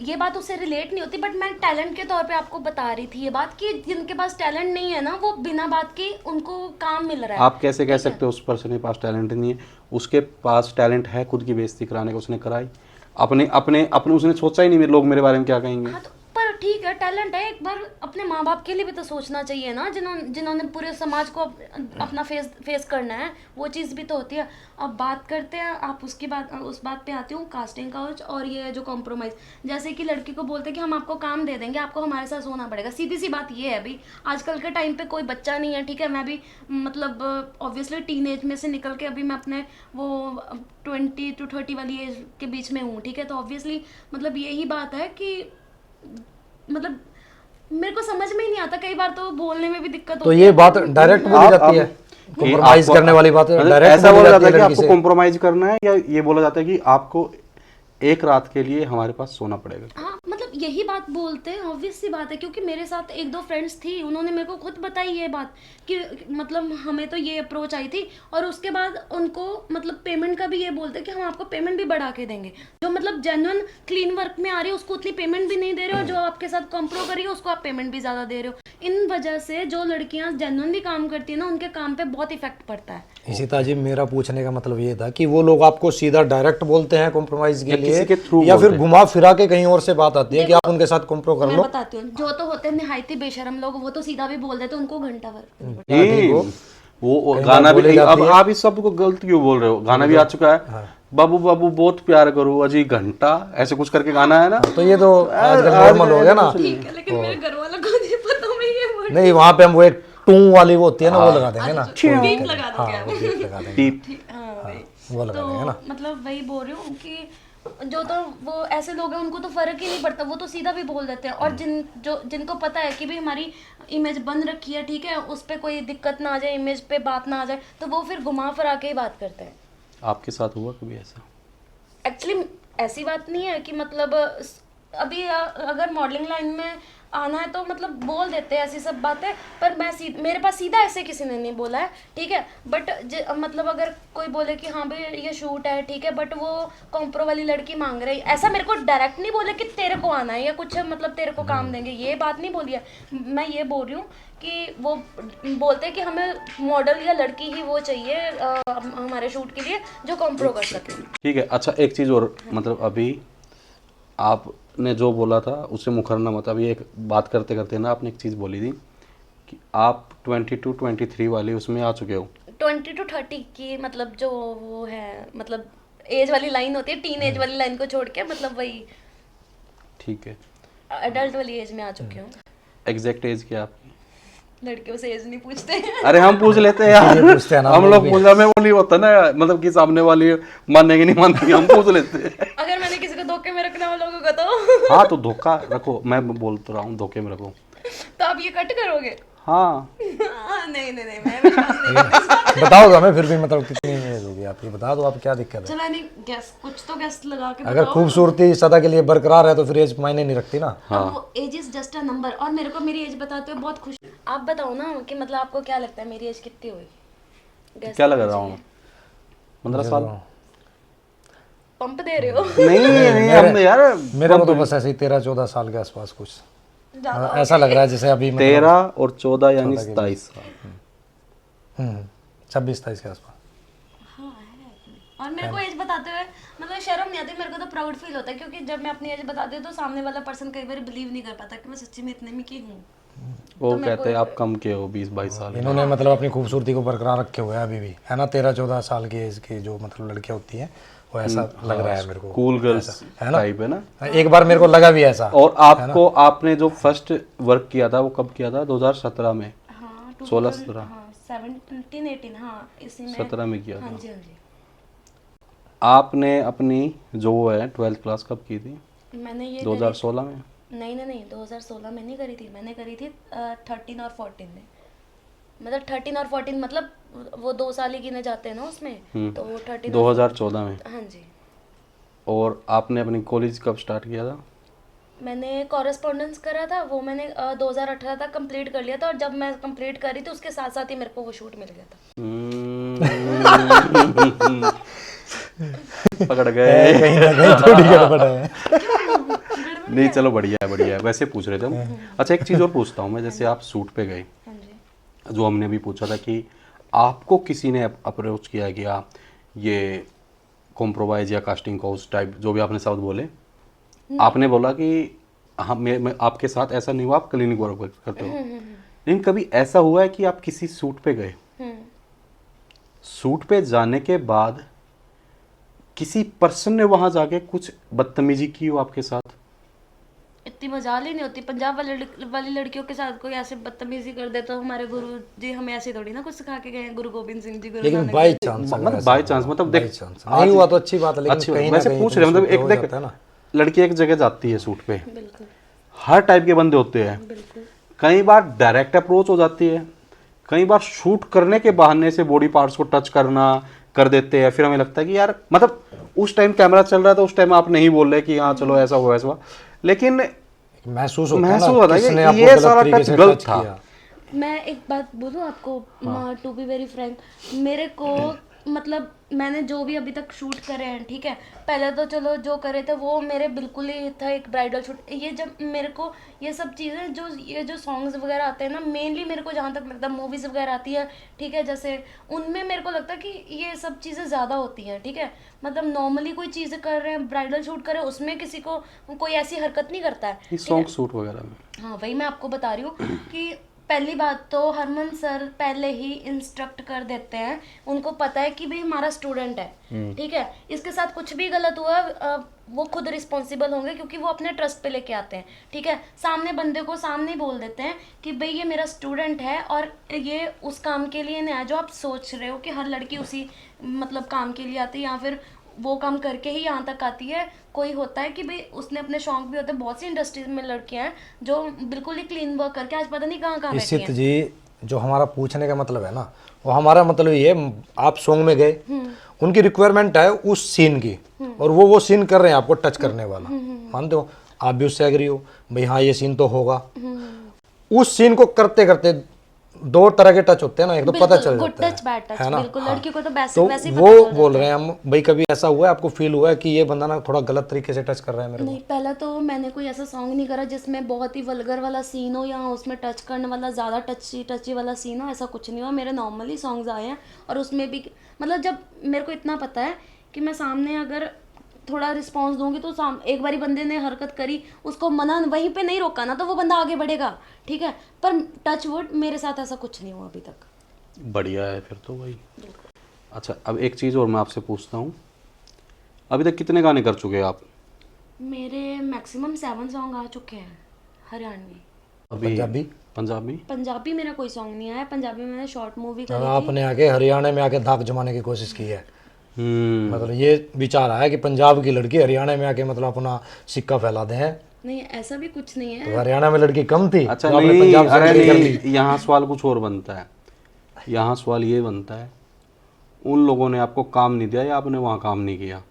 ये बात उससे रिलेट नहीं होती, बट मैं टैलेंट के तौर पे आपको बता रही थी ये बात कि जिनके पास टैलेंट नहीं है ना वो बिना बात के उनको काम मिल रहा है। आप कैसे कह सकते हो उस पर्सन के पास टैलेंट नहीं है? उसके पास टैलेंट है, खुद की बेइज्जती कराने का उसने कराई, अपने अपने अपने उसने सोचा ही नहीं लोग मेरे बारे में क्या कहेंगे। हाँ तो पर ठीक है, टैलेंट है, एक बार अपने माँ बाप के लिए भी तो सोचना चाहिए ना, जिन्होंने पूरे समाज को अपना फेस करना है, वो चीज़ भी तो होती है। अब बात करते हैं, आप उस बात पे आती हूँ, कास्टिंग काउच और ये जो कॉम्प्रोमाइज़। जैसे कि लड़की को बोलते हैं कि हम आपको काम दे देंगे, आपको हमारे साथ सोना पड़ेगा। सीधी सी बात ये है, अभी आजकल के टाइम पे कोई बच्चा नहीं है, ठीक है, मैं भी मतलब ऑब्वियसली टीनेज में से निकल के अभी मैं अपने वो 20 to 30 वाली एज के बीच में हूँ, ठीक है। तो ऑब्वियसली मतलब यही बात है कि मतलब मेरे को समझ में ही नहीं आता, कई बार तो बोलने में भी दिक्कत तो होती ये है। बात डायरेक्ट बोली जाती है, कॉम्प्रोमाइज करने वाली बात डायरेक्ट ऐसा बोली बोला जाती जाता है है कि लड़की आपको से। कॉम्प्रोमाइज करना है, या ये बोला जाता है कि आपको एक रात के लिए हमारे पास सोना पड़ेगा? हाँ मतलब यही बात बोलते हैं, ऑब्वियस सी बात है, क्योंकि मेरे साथ एक दो फ्रेंड्स थी, उन्होंने मेरे को खुद बताई ये बात कि मतलब हमें तो ये अप्रोच आई थी, और उसके बाद उनको मतलब पेमेंट का भी ये बोलते हैं कि हम आपको पेमेंट भी बढ़ा के देंगे। जो मतलब जेन्युइन क्लीन वर्क में आ रही है उसको उतनी पेमेंट भी नहीं दे रहे हो, और जो आपके साथ कॉम्प्रो करी है उसको आप पेमेंट भी ज़्यादा दे रहे हो। इन वजह से जो लड़कियां जेन्युइनली काम करती है ना, उनके काम पे बहुत इफेक्ट पड़ता है। इशिता जी, मेरा पूछने का मतलब ये था कि वो लोग आपको सीधा डायरेक्ट बोलते हैं कॉम्प्रोमाइज के या लिए, किसी के थ्रू या फिर बोलते घुमा फिरा के कहीं और से बात आती है कि आप उनके साथ कॉम्प्रो कर मैं लो? बताती हूँ, जो तो होते हैं निहायती बेशरम लोग, वो तो सीधा भी बोल देते हैं, उनको घंटा भर। ठीक हो। वो कई गाना बार भी बोली जाती अब है। आप इस सब को गलत क्यों बोल रहे हो? गाना भी आ चुका है, बाबू बाबू बहुत प्यार करो अजी घंटा, ऐसे कुछ करके गाना है ना। तो ये तो आजकल नॉर्मल हो गया ना। ठीक है, लेकिन मेरे घर वालों को नहीं पता मैं ये वर्ड नहीं, वहाँ पे हम वो एक टू वाली वो होती है ना, वो लगा देंगे ना, बीप लगा हाँ दोगे आप। वो बीप लगा देंगे, टीप। हाँ वही। वो लगा देंगे ना। तो मतलब वही बोल रही हूँ कि जो तो वो ऐसे लोग हैं उनको तो फर्क ही नहीं पड़ता, वो तो सीधा भी बोल देते हैं। और जिनको पता है कि भाई हमारी इमेज बन रखी है, ठीक है, उस पर कोई दिक्कत ना आ जाए, इमेज पे बात ना आ जाए, तो वो फिर घुमा फिरा के ही बात करते हैं। आपके साथ हुआ कभी ऐसा? एक्चुअली ऐसी बात नहीं है कि मतलब अभी अगर मॉडलिंग लाइन में आना है तो मतलब बोल देते हैं ऐसी सब बातें, पर मेरे पास सीधा ऐसे किसी ने नहीं बोला है, ठीक है। बट मतलब अगर कोई बोले कि हाँ भाई ये शूट है, ठीक है, बट वो कॉम्प्रो वाली लड़की मांग रही, ऐसा मेरे को डायरेक्ट नहीं बोले कि तेरे को आना है या कुछ मतलब तेरे को काम देंगे, ये बात नहीं बोली है। मैं ये बोल रही हूँ कि वो बोलते हैं कि हमें मॉडल या लड़की ही वो चाहिए हमारे शूट के लिए जो कॉम्प्रो कर सके। ठीक है। अच्छा एक चीज़ और, मतलब अभी आपने जो बोला था उससे मुखरना मत। अभी एक बात करते करते ना आपने एक चीज़ बोली थी कि आप 22 23 वाले उसमें आ चुके हो। 20 to 30 की मतलब जो वो है, मतलब एज वाली लाइन होती है, टीन एज वाली लाइन को छोड़ के मतलब वही ठीक है। अडल्ट वाली एज में आ चुकी हूँ। एग्जैक्ट एज क्या आपकी? लड़कियों से एज नहीं पूछते। अरे हम पूछ लेते हैं यार, ये पूछते हैं ना हम लोग लोग भी। पूछा में वो नहीं होता ना, मतलब कि सामने वाली मानेगी नहीं मानेगी, हम पूछ लेते हैं। अगर मैंने किसी को धोखे में रखना वालों को तो हाँ तो धोखा रखो, मैं बोल तो रहा हूँ धोखे में रखो। तो आप ये कट करोगे? हाँ नहीं नहीं नहीं, मैं विश्वास नहीं करती। बताओ तो हमें फिर भी, मतलब कितनी एज होगी आपकी, बता दो आप, क्या दिक्कत है? चला नहीं, गैस कुछ तो गैस लगा के अगर बताओ। खूबसूरती सदा के लिए बरकरार है तो फिर एज मायने नहीं रखती ना। अब वो age is just a number, और मेरे को मेरी एज बताते हुए बहुत खुश। आप बताओ ना कि मतलब आपको क्या लगता है मेरी एज कितनी होगी? Guess क्या लग कीजिए। रहा हूँ? 15 साल? पंप दे रहे हो? नहीं हमने यार मेरे को तो बस ऐसे ही 13-14 साल के आसपास कुछ ऐसा लग रहा है, जैसे अभी 13 और 14 यानी 27 साल। 26-27 के आसपास। हाँ है। और मेरे को एज बताते हुए मतलब शर्म नहीं आती, मेरे को तो प्राउड फील होता है, क्योंकि जब मैं अपनी एज बताती हूँ तो सामने वाला पर्सन कई बार बिलीव नहीं कर पाता कि मैं सच्ची में इतने में की हूँ। वो कहते हैं आप कम के हो 20-22 साल। इन्होंने मतलब अपनी खूबसूरती को बरकरार रखे हुए हैं अभी भी, है ना। 13-14 साल की एज की जो मतलब लड़कियां होती हैं, वो ऐसा लग रहा है मेरे को, कूल गर्ल्स है ना। टाइप है ना। एक बार मेरे को लगा भी ऐसा। और आपको आपने जो फर्स्ट वर्क किया था वो कब किया था? 2017 में? हाँ 16-17? हाँ 17-18 हाँ इसी में 17 में किया हाँ था। जी हाँ जी। आपने अपनी जो वो है 12th क्लास कब की थी? मैंने ये 2016 में? नहीं नहीं नहीं 2016 में नहीं करी थी, मैंने करी थी 13 और 14 में। मतलब 13 और 14 मतलब वो 2 साल ही गिने जाते हैं ना उसमें, तो 13 2014 में। हाँ जी। और आपने अपनी कॉलेज कब स्टार्ट किया था? मैंने कॉरेस्पॉन्डेंस करा था, वो मैंने 2018 तक कंप्लीट कर लिया था, और जब मैं कंप्लीट करी थी उसके साथ साथ ही मेरे को वो शूट मिल गया था। पकड़ गए। कहीं ना कहीं थोड़ी गड़बड़ है। नहीं चलो बढ़िया है, वैसे पूछ रहे थे हम। अच्छा एक चीज़ और पूछता हूँ मैं, जैसे आप शूट पे गए, हाँ जी। जो हमने अभी पूछा था कि आपको किसी ने अप्रोच किया कि आप ये कॉम्प्रोमाइज या कास्टिंग काउच टाइप जो भी आपने शब्द बोले, आपने बोला कि हाँ मैं आपके साथ ऐसा नहीं हुआ, आप क्लिनिक वर्क करते हो, लेकिन कभी ऐसा हुआ है कि आप किसी शूट पे गए, शूट पे जाने के बाद किसी पर्सन ने वहां जाके कुछ बदतमीजी की हो आपके साथ? इतनी मजाल ही नहीं होती। पंजाब वाली लड़कियों के साथ कोई ऐसे बदतमीजी कर दे तो हमारे गुरु जी हमें ऐसे थोड़ी ना कुछ सिखा के गए हैं, गुरु गोविंद सिंह जी, गुरु लेकिन नानक बाई देव जी। चांस मतलब बाय चांस, मतलब देख नहीं हुआ तो अच्छी बात है, लेकिन अच्छी कहीं ना वैसे कहीं पूछ तो रहे, मतलब शूट पे एक हो देख जाता है ना। लड़की एक जगह जाती है शूट पे, बिल्कुल हर टाइप के बंदे होते हैं, बिल्कुल। कई बार डायरेक्ट अप्रोच हो जाती है, कई बार शूट करने के बहाने से बॉडी पार्ट्स को टच करना कर देते हैं, फिर हमें लगता है कि यार मतलब उस टाइम कैमरा चल रहा था, उस टाइम आप नहीं बोल रहे कि हाँ चलो ऐसा हुआ ऐसा हुआ, लेकिन महसूस होता है महसूस ना होता है किसने कि आपको ये गलत सारा तरीके टच से गलत टच था। किया। मैं एक बात बोलूं आपको, टू बी वेरी फ्रैंक, मेरे को मतलब मैंने जो भी अभी तक शूट करे हैं, ठीक है, पहले तो चलो जो करे थे वो मेरे बिल्कुल ही था एक ब्राइडल शूट। ये जब मेरे को ये सब चीज़ें जो ये जो सॉन्ग्स वगैरह आते हैं ना, मेनली मेरे को जहाँ तक लगता है मूवीज़ वगैरह आती है, ठीक है, जैसे उनमें मेरे को लगता है कि ये सब चीज़ें ज़्यादा होती हैं, ठीक है। मतलब नॉर्मली कोई चीज़ें कर रहे हैं, ब्राइडल शूट कर रहे हैं, उसमें किसी को कोई ऐसी हरकत नहीं करता है, ये ठीक है। सॉन्ग शूट वगैरह में हाँ वही मैं आपको बता रही हूँ कि पहली बात तो हरमन सर पहले ही इंस्ट्रक्ट कर देते हैं, उनको पता है कि भाई हमारा स्टूडेंट है, ठीक है, इसके साथ कुछ भी गलत हुआ वो खुद रिस्पॉन्सिबल होंगे, क्योंकि वो अपने ट्रस्ट पे लेके आते हैं, ठीक है। सामने बंदे को सामने बोल देते हैं कि भाई ये मेरा स्टूडेंट है और ये उस काम के लिए नहीं आया जो आप सोच रहे हो कि हर लड़की उसी मतलब काम के लिए आती है या फिर वो काम करके ही यहाँ तक आती है। कोई होता है कि भाई उसने अपने शौक भी होते हैं, बहुत सी इंडस्ट्रीज में लड़कियां हैं जो बिल्कुल ही क्लीन वर्क करके आज पता नहीं कहाँ कहाँ बैठी इसित हैं। जी, जो हमारा पूछने का मतलब है ना, वो हमारा मतलब ये है, आप सॉन्ग में गए, उनकी रिक्वायरमेंट है उस सीन की, और वो सीन कर रहे हैं आपको टच करने वाला, मानते हो, आप भी उससे एग्री हो भाई हाँ ये सीन तो होगा। उस सीन को करते करते दो तरह के टच होते हैं ना, एक तो पता चल गुड जाता टच बैड टच, है ना। बिल्कुल, हाँ। लड़की को तो बेसिक तो वैसे ही वो पता चल बोल जाता रहे हैं हम भाई, कभी ऐसा हुआ है आपको फील हुआ है कि ये बंदा ना थोड़ा गलत तरीके से टच कर रहा है मेरे है। को? नहीं, पहला तो मैंने कोई ऐसा सॉन्ग नहीं करा जिसमें बहुत ही वल्गर वाला सीन हो या उसमें टच करने वाला ज़्यादा टची टची वाला सीन हो, ऐसा कुछ नहीं हुआ। मेरे नॉर्मली सॉन्ग्स आए हैं और उसमें भी मतलब जब मेरे को इतना पता है कि मैं सामने अगर थोड़ा रिस्पांस दूंगी तो एक बारी बंदे ने हरकत करी, उसको मना वहीं पे नहीं रोका ना तो वो बंदा आगे बढ़ेगा, ठीक है। पर टच वुड मेरे साथ ऐसा कुछ नहीं हुआ अभी तक। बढ़िया है फिर तो भाई। अच्छा अब एक चीज़ और मैं आपसे पूछता हूँ, अभी तक कितने गाने कर चुके हैं आप? मेरे मैक्सिमम 7 सॉन्ग आ चुके हैं हरियाणवी। अभी पंजाबी? पंजाबी पंजाबी मेरा कोई सॉन्ग नहीं आया। पंजाबी में मैंने शॉर्ट मूवी और करी थी। आपने आके हरियाणा में आके धाक जमाने की कोशिश की है, हम्म, मतलब ये विचार आया कि पंजाब की लड़की हरियाणा में आके मतलब अपना सिक्का फैला दे हैं। नहीं, ऐसा भी कुछ नहीं है। तो हरियाणा में लड़की कम थी अच्छा तो आपने नहीं, पंजाब से अरे लड़की कर ली। नहीं, यहाँ सवाल कुछ और बनता है। यहाँ सवाल ये बनता है, उन लोगों ने आपको काम नहीं दिया या आपने वहाँ काम नहीं किया?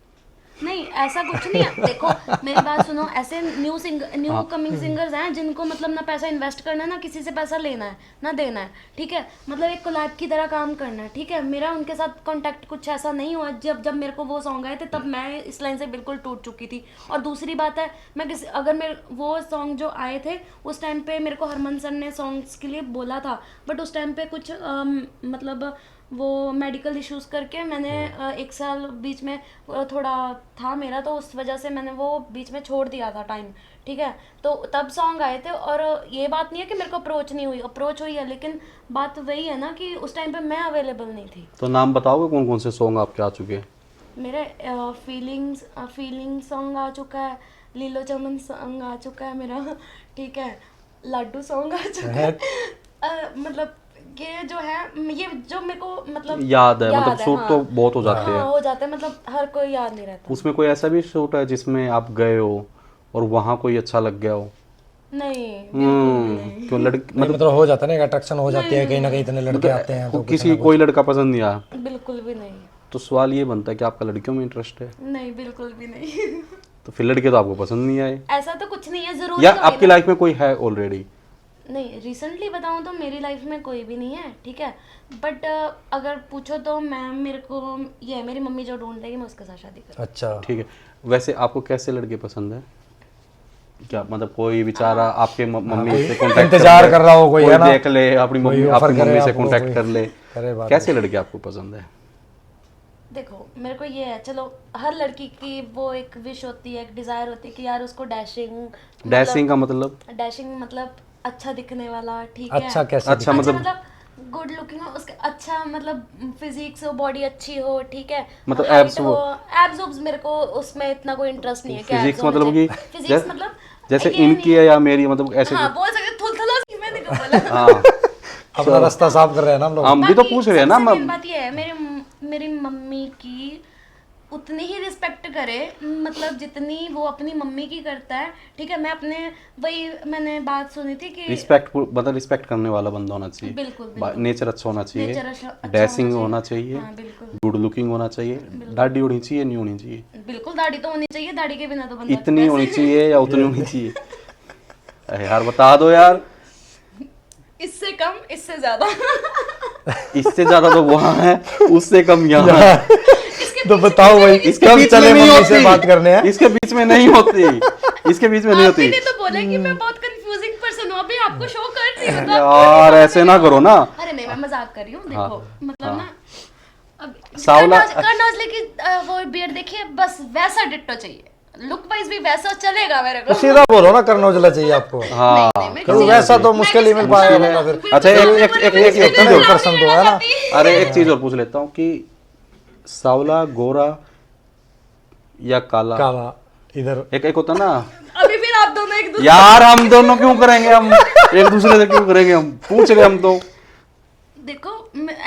नहीं, ऐसा कुछ नहीं है। देखो मेरी बात सुनो, ऐसे न्यू कमिंग सिंगर्स हैं जिनको मतलब ना पैसा इन्वेस्ट करना है ना किसी से पैसा लेना है ना देना है, ठीक है। मतलब एक कोलैब की तरह काम करना है, ठीक है। मेरा उनके साथ कांटेक्ट कुछ ऐसा नहीं हुआ। जब मेरे को वो सॉन्ग आए थे तब मैं इस लाइन से बिल्कुल टूट चुकी थी। और दूसरी बात है, मैं अगर मेरे वो सॉन्ग जो आए थे उस टाइम पे मेरे को हरमन सर ने सॉन्ग्स के लिए बोला था, बट उस टाइम पे कुछ मतलब वो मेडिकल इश्यूज करके मैंने 1 साल बीच में थोड़ा था मेरा, तो उस वजह से मैंने वो बीच में छोड़ दिया था टाइम, ठीक है। तो तब सॉन्ग आए थे और ये बात नहीं है कि मेरे को अप्रोच नहीं हुई, अप्रोच हुई है, लेकिन बात वही है ना कि उस टाइम पे मैं अवेलेबल नहीं थी। तो नाम बताओगे कौन कौन से सॉन्ग आपके आ चुके हैं? मेरे फीलिंग सॉन्ग आ चुका है, लीलो चमन सॉन्ग आ चुका है मेरा, ठीक है, लाडू सॉन्ग आ चुका है। मतलब ये जो है, ये जो मेरे को मतलब याद है, मतलब शूट हाँ। तो बहुत हो जाते हाँ, हैं। हो जाते हैं, मतलब हर कोई याद नहीं रहता। उसमें कोई ऐसा भी शूट है जिसमें आप गए हो और वहाँ कोई अच्छा लग गया हो? नहीं, बिल्कुल भी नहीं। क्यों लड़की मतलब हो जाता है ना, अट्रैक्शन हो जाती है, कहीं ना कहीं इतने लड़के आते हैं तो किसी कोई लड़का पसंद नहीं आया? बिल्कुल भी नहीं। तो सवाल ये बनता है कि आपका लड़कियों में इंटरेस्ट है? नहीं, बिल्कुल भी नहीं। तो फिर लड़के तो आपको पसंद नहीं आए, ऐसा तो कुछ नहीं है, जरूर या आपकी लाइफ में कोई है ऑलरेडी? नहीं, रिसेंटली बताऊं तो मेरी लाइफ में कोई भी नहीं है, ठीक है। बट अगर पूछो तो मेरे को ये है, मेरी मम्मी जो ढूंढ देगी मैं उसके साथ शादी करूँ। अच्छा ठीक है। वैसे आपको कैसे लड़के पसंद है? क्या मतलब कोई बेचारा आपके मम्मी से कांटेक्ट इंतजार कर रहा हो कोई, है ना, देख ले, अपनी कोई मम्मी offer आपकी करे मम्मी से आपको, कांटेक्ट कोई कर ले, करे बात। कैसे लड़के आपको पसंद है? देखो मेरे को ये है, चलो हर लड़की की वो एक विश होती है, एक डिजायर होती है कि यार उसको डैशिंग का मतलब डैशिंग मतलब अच्छा दिखने वाला, ठीक है। अच्छा कैसे अच्छा मतलब गुड लुकिंग हो, उसके अच्छा मतलब फिजिक्स हो, बॉडी अच्छी हो, ठीक है। मतलब height abs हो, हो। एब्स उब्स मेरे को उसमें इतना कोई इंटरेस्ट नहीं है कि फिजिक्स abs होने मतलब कि चाहिए। फिजिक्स मतलब जैसे ये इनकी नहीं है या मेरी, मतलब ऐसे हाँ बोल सकते थुलथुला सी, मैंने कब बोला। हाँ अपना रास्ता साफ कर रहे हैं ना हम लोग। हम भी तो बाकी पूछ रहे हैं ना। सबसे मेन बात ये है, मेरी मम्मी की उतनी ही रिस्पेक्ट करे, मतलब जितनी वो अपनी मम्मी की करता है, ठीक है। मैं अपने वही मैंने बात सुनी थी कि रिस्पेक्ट, मतलब रिस्पेक्ट करने वाला बंदा होना चाहिए। बिल्कुल बिल्कुल नेचर अच्छा होना चाहिए, नेचर अच्छा डैशिंग होना चाहिए, हाँ बिल्कुल गुड लुकिंग होना चाहिए, दाढ़ी होनी चाहिए, नहीं होनी चाहिए, बिल्कुल। दाढ़ी तो होनी चाहिए, दाढ़ी के बिना तो बंदा इतनी होनी वैसे चाहिए या उतनी होनी चाहिए? अरे यार बता दो यार। इससे कम इससे ज्यादा। इससे ज्यादा तो वहाँ है, उससे कम यहाँ है। तो बताओ भाई, इसके कब बीच चले में नहीं मम्मी से होती, बात करने हैं? इसके बीच में नहीं होती, इसके बीच में नहीं होती। आपने तो बोला कि मैं बहुत कंफ्यूजिंग पर्सन हूँ, अभी आपको शो कर रही हूँ तो आप यार ऐसे ना करो ना। अरे नहीं, मैं मजाक कर रही हूँ। देखो मतलब ना, अब सावला कर्ण औजले की वो बियर्ड देखिए, बस वैसा डिट्टो चाहिए, लुक वाइज भी वैसा चलेगा मेरे को। तो सीधा बोलो ना, करना उजला चाहिए आपको। हाँ मैं तो किसी- वैसा तो मैं मुश्किल ही किसी- मिल पाएगा वरना फिर। अच्छा एक पर्सन तो है ना। अरे एक चीज और पूछ लेता हूँ कि सावला, गोरा या काला? काला इधर एक होता ना अभी फिर आप दोनों एक दूसरे यार, हम दोनों क्यों करेंगे, हम एक दूसरे से क्यों करेंगे, हम पूछ रहे हम तो। देखो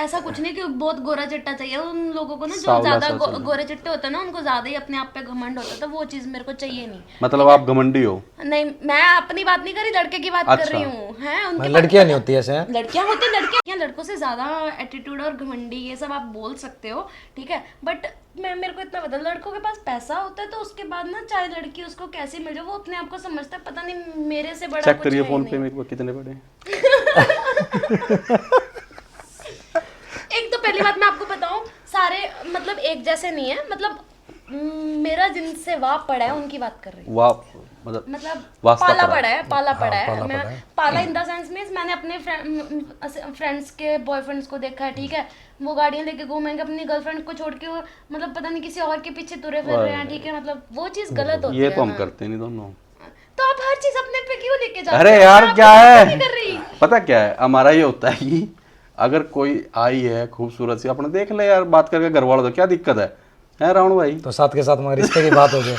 ऐसा कुछ नहीं कि बहुत गोरा चिट्टा चाहिए। उन लोगों को ना जो सावला ज्यादा सा चाहिए। गोरे चिट्टे होते हैं ना, उनको ज्यादा ही अपने आप पे घमंड होता है, तो वो चीज मेरे को चाहिए नहीं। मतलब आप घमंडी हो? नहीं, मैं अपनी बात नहीं कर रही, लड़के की बात कर अच्छा। रही हूँ। हैं उनके लड़कियां नहीं होती ऐसे हैं। लड़कियां होती हैं, लड़कियां लड़कों से ज्यादा एटीट्यूड और घमंडी ये सब आप बोल सकते हो, ठीक है। बट मेरे को इतना पता, लड़कों के पास पैसा होता है तो उसके बाद ना चाहे लड़की उसको कैसी मिल जाए, वो अपने आप को समझता है पता नहीं मेरे से बड़ा चेक कुछ करिए है ही फोन नहीं। पे मेरे को कितने पड़े। एक तो पहली बात मैं आपको बताऊं, सारे मतलब एक जैसे नहीं है, मतलब मेरा जिनसे वाह पड़ा है उनकी बात कर रही हूँ। वाह मतलब मतलब वास्ता पाला पड़ा पड़ा है, पाला पड़ा है। पाला मैं पड़ा है। पाला इन द सेंस मींस मैंने अपने फ्रेंड्स के बॉयफ्रेंड्स को देखा है, ठीक है। वो गाड़ियां लेके घूमेंगे अपनी गर्लफ्रेंड को छोड़ के, वो मतलब पता नहीं किसी और के पीछे तुरे फिर रहे हैं, ठीक है। मतलब वो चीज गलत होती है ये तो हम ना। करते नहीं दोनों। तो आप हर चीज अपने पे क्यों लेके जाते अरे हो? यार मैं क्या आपको है, नहीं कर रही। पता क्या है हमारा ये होता है कि अगर कोई आई है खूबसूरत सी, अपने देख ले यार, बात करके घर वालों तो क्या दिक्कत है रावण भाई? तो साथ के साथ हमारे रिश्ते की बात हो गई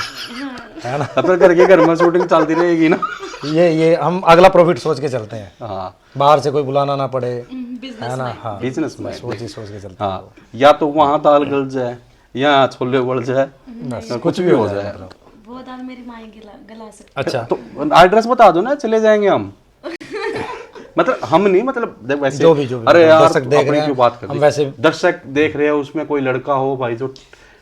है ना। अपने करके घर में शूटिंग चलती रहेगी ना। ये हम अगला प्रॉफिट सोच के चलते हैं, हाँ बाहर से कोई बुलाना ना पड़े, बिजनेस है ना। हाँ, बिजनेस में वो चीज सोच के चलते हाँ, या तो वहाँ दाल गल जाए या छोले उबल जाए, हैं। कुछ भी हो जाए। मतलब। वो दाल मेरी माँ ही गला सकती अच्छा, तो एड्रेस बता दो ना, चले जाएंगे हम। मतलब हम नहीं, मतलब देख वैसे जो भी अरे यार दर्शक देख अपनी रहे हैं, क्यों बात कर हम दी? वैसे दर्शक देख रहे हैं, उसमें कोई लड़का हो भाई जो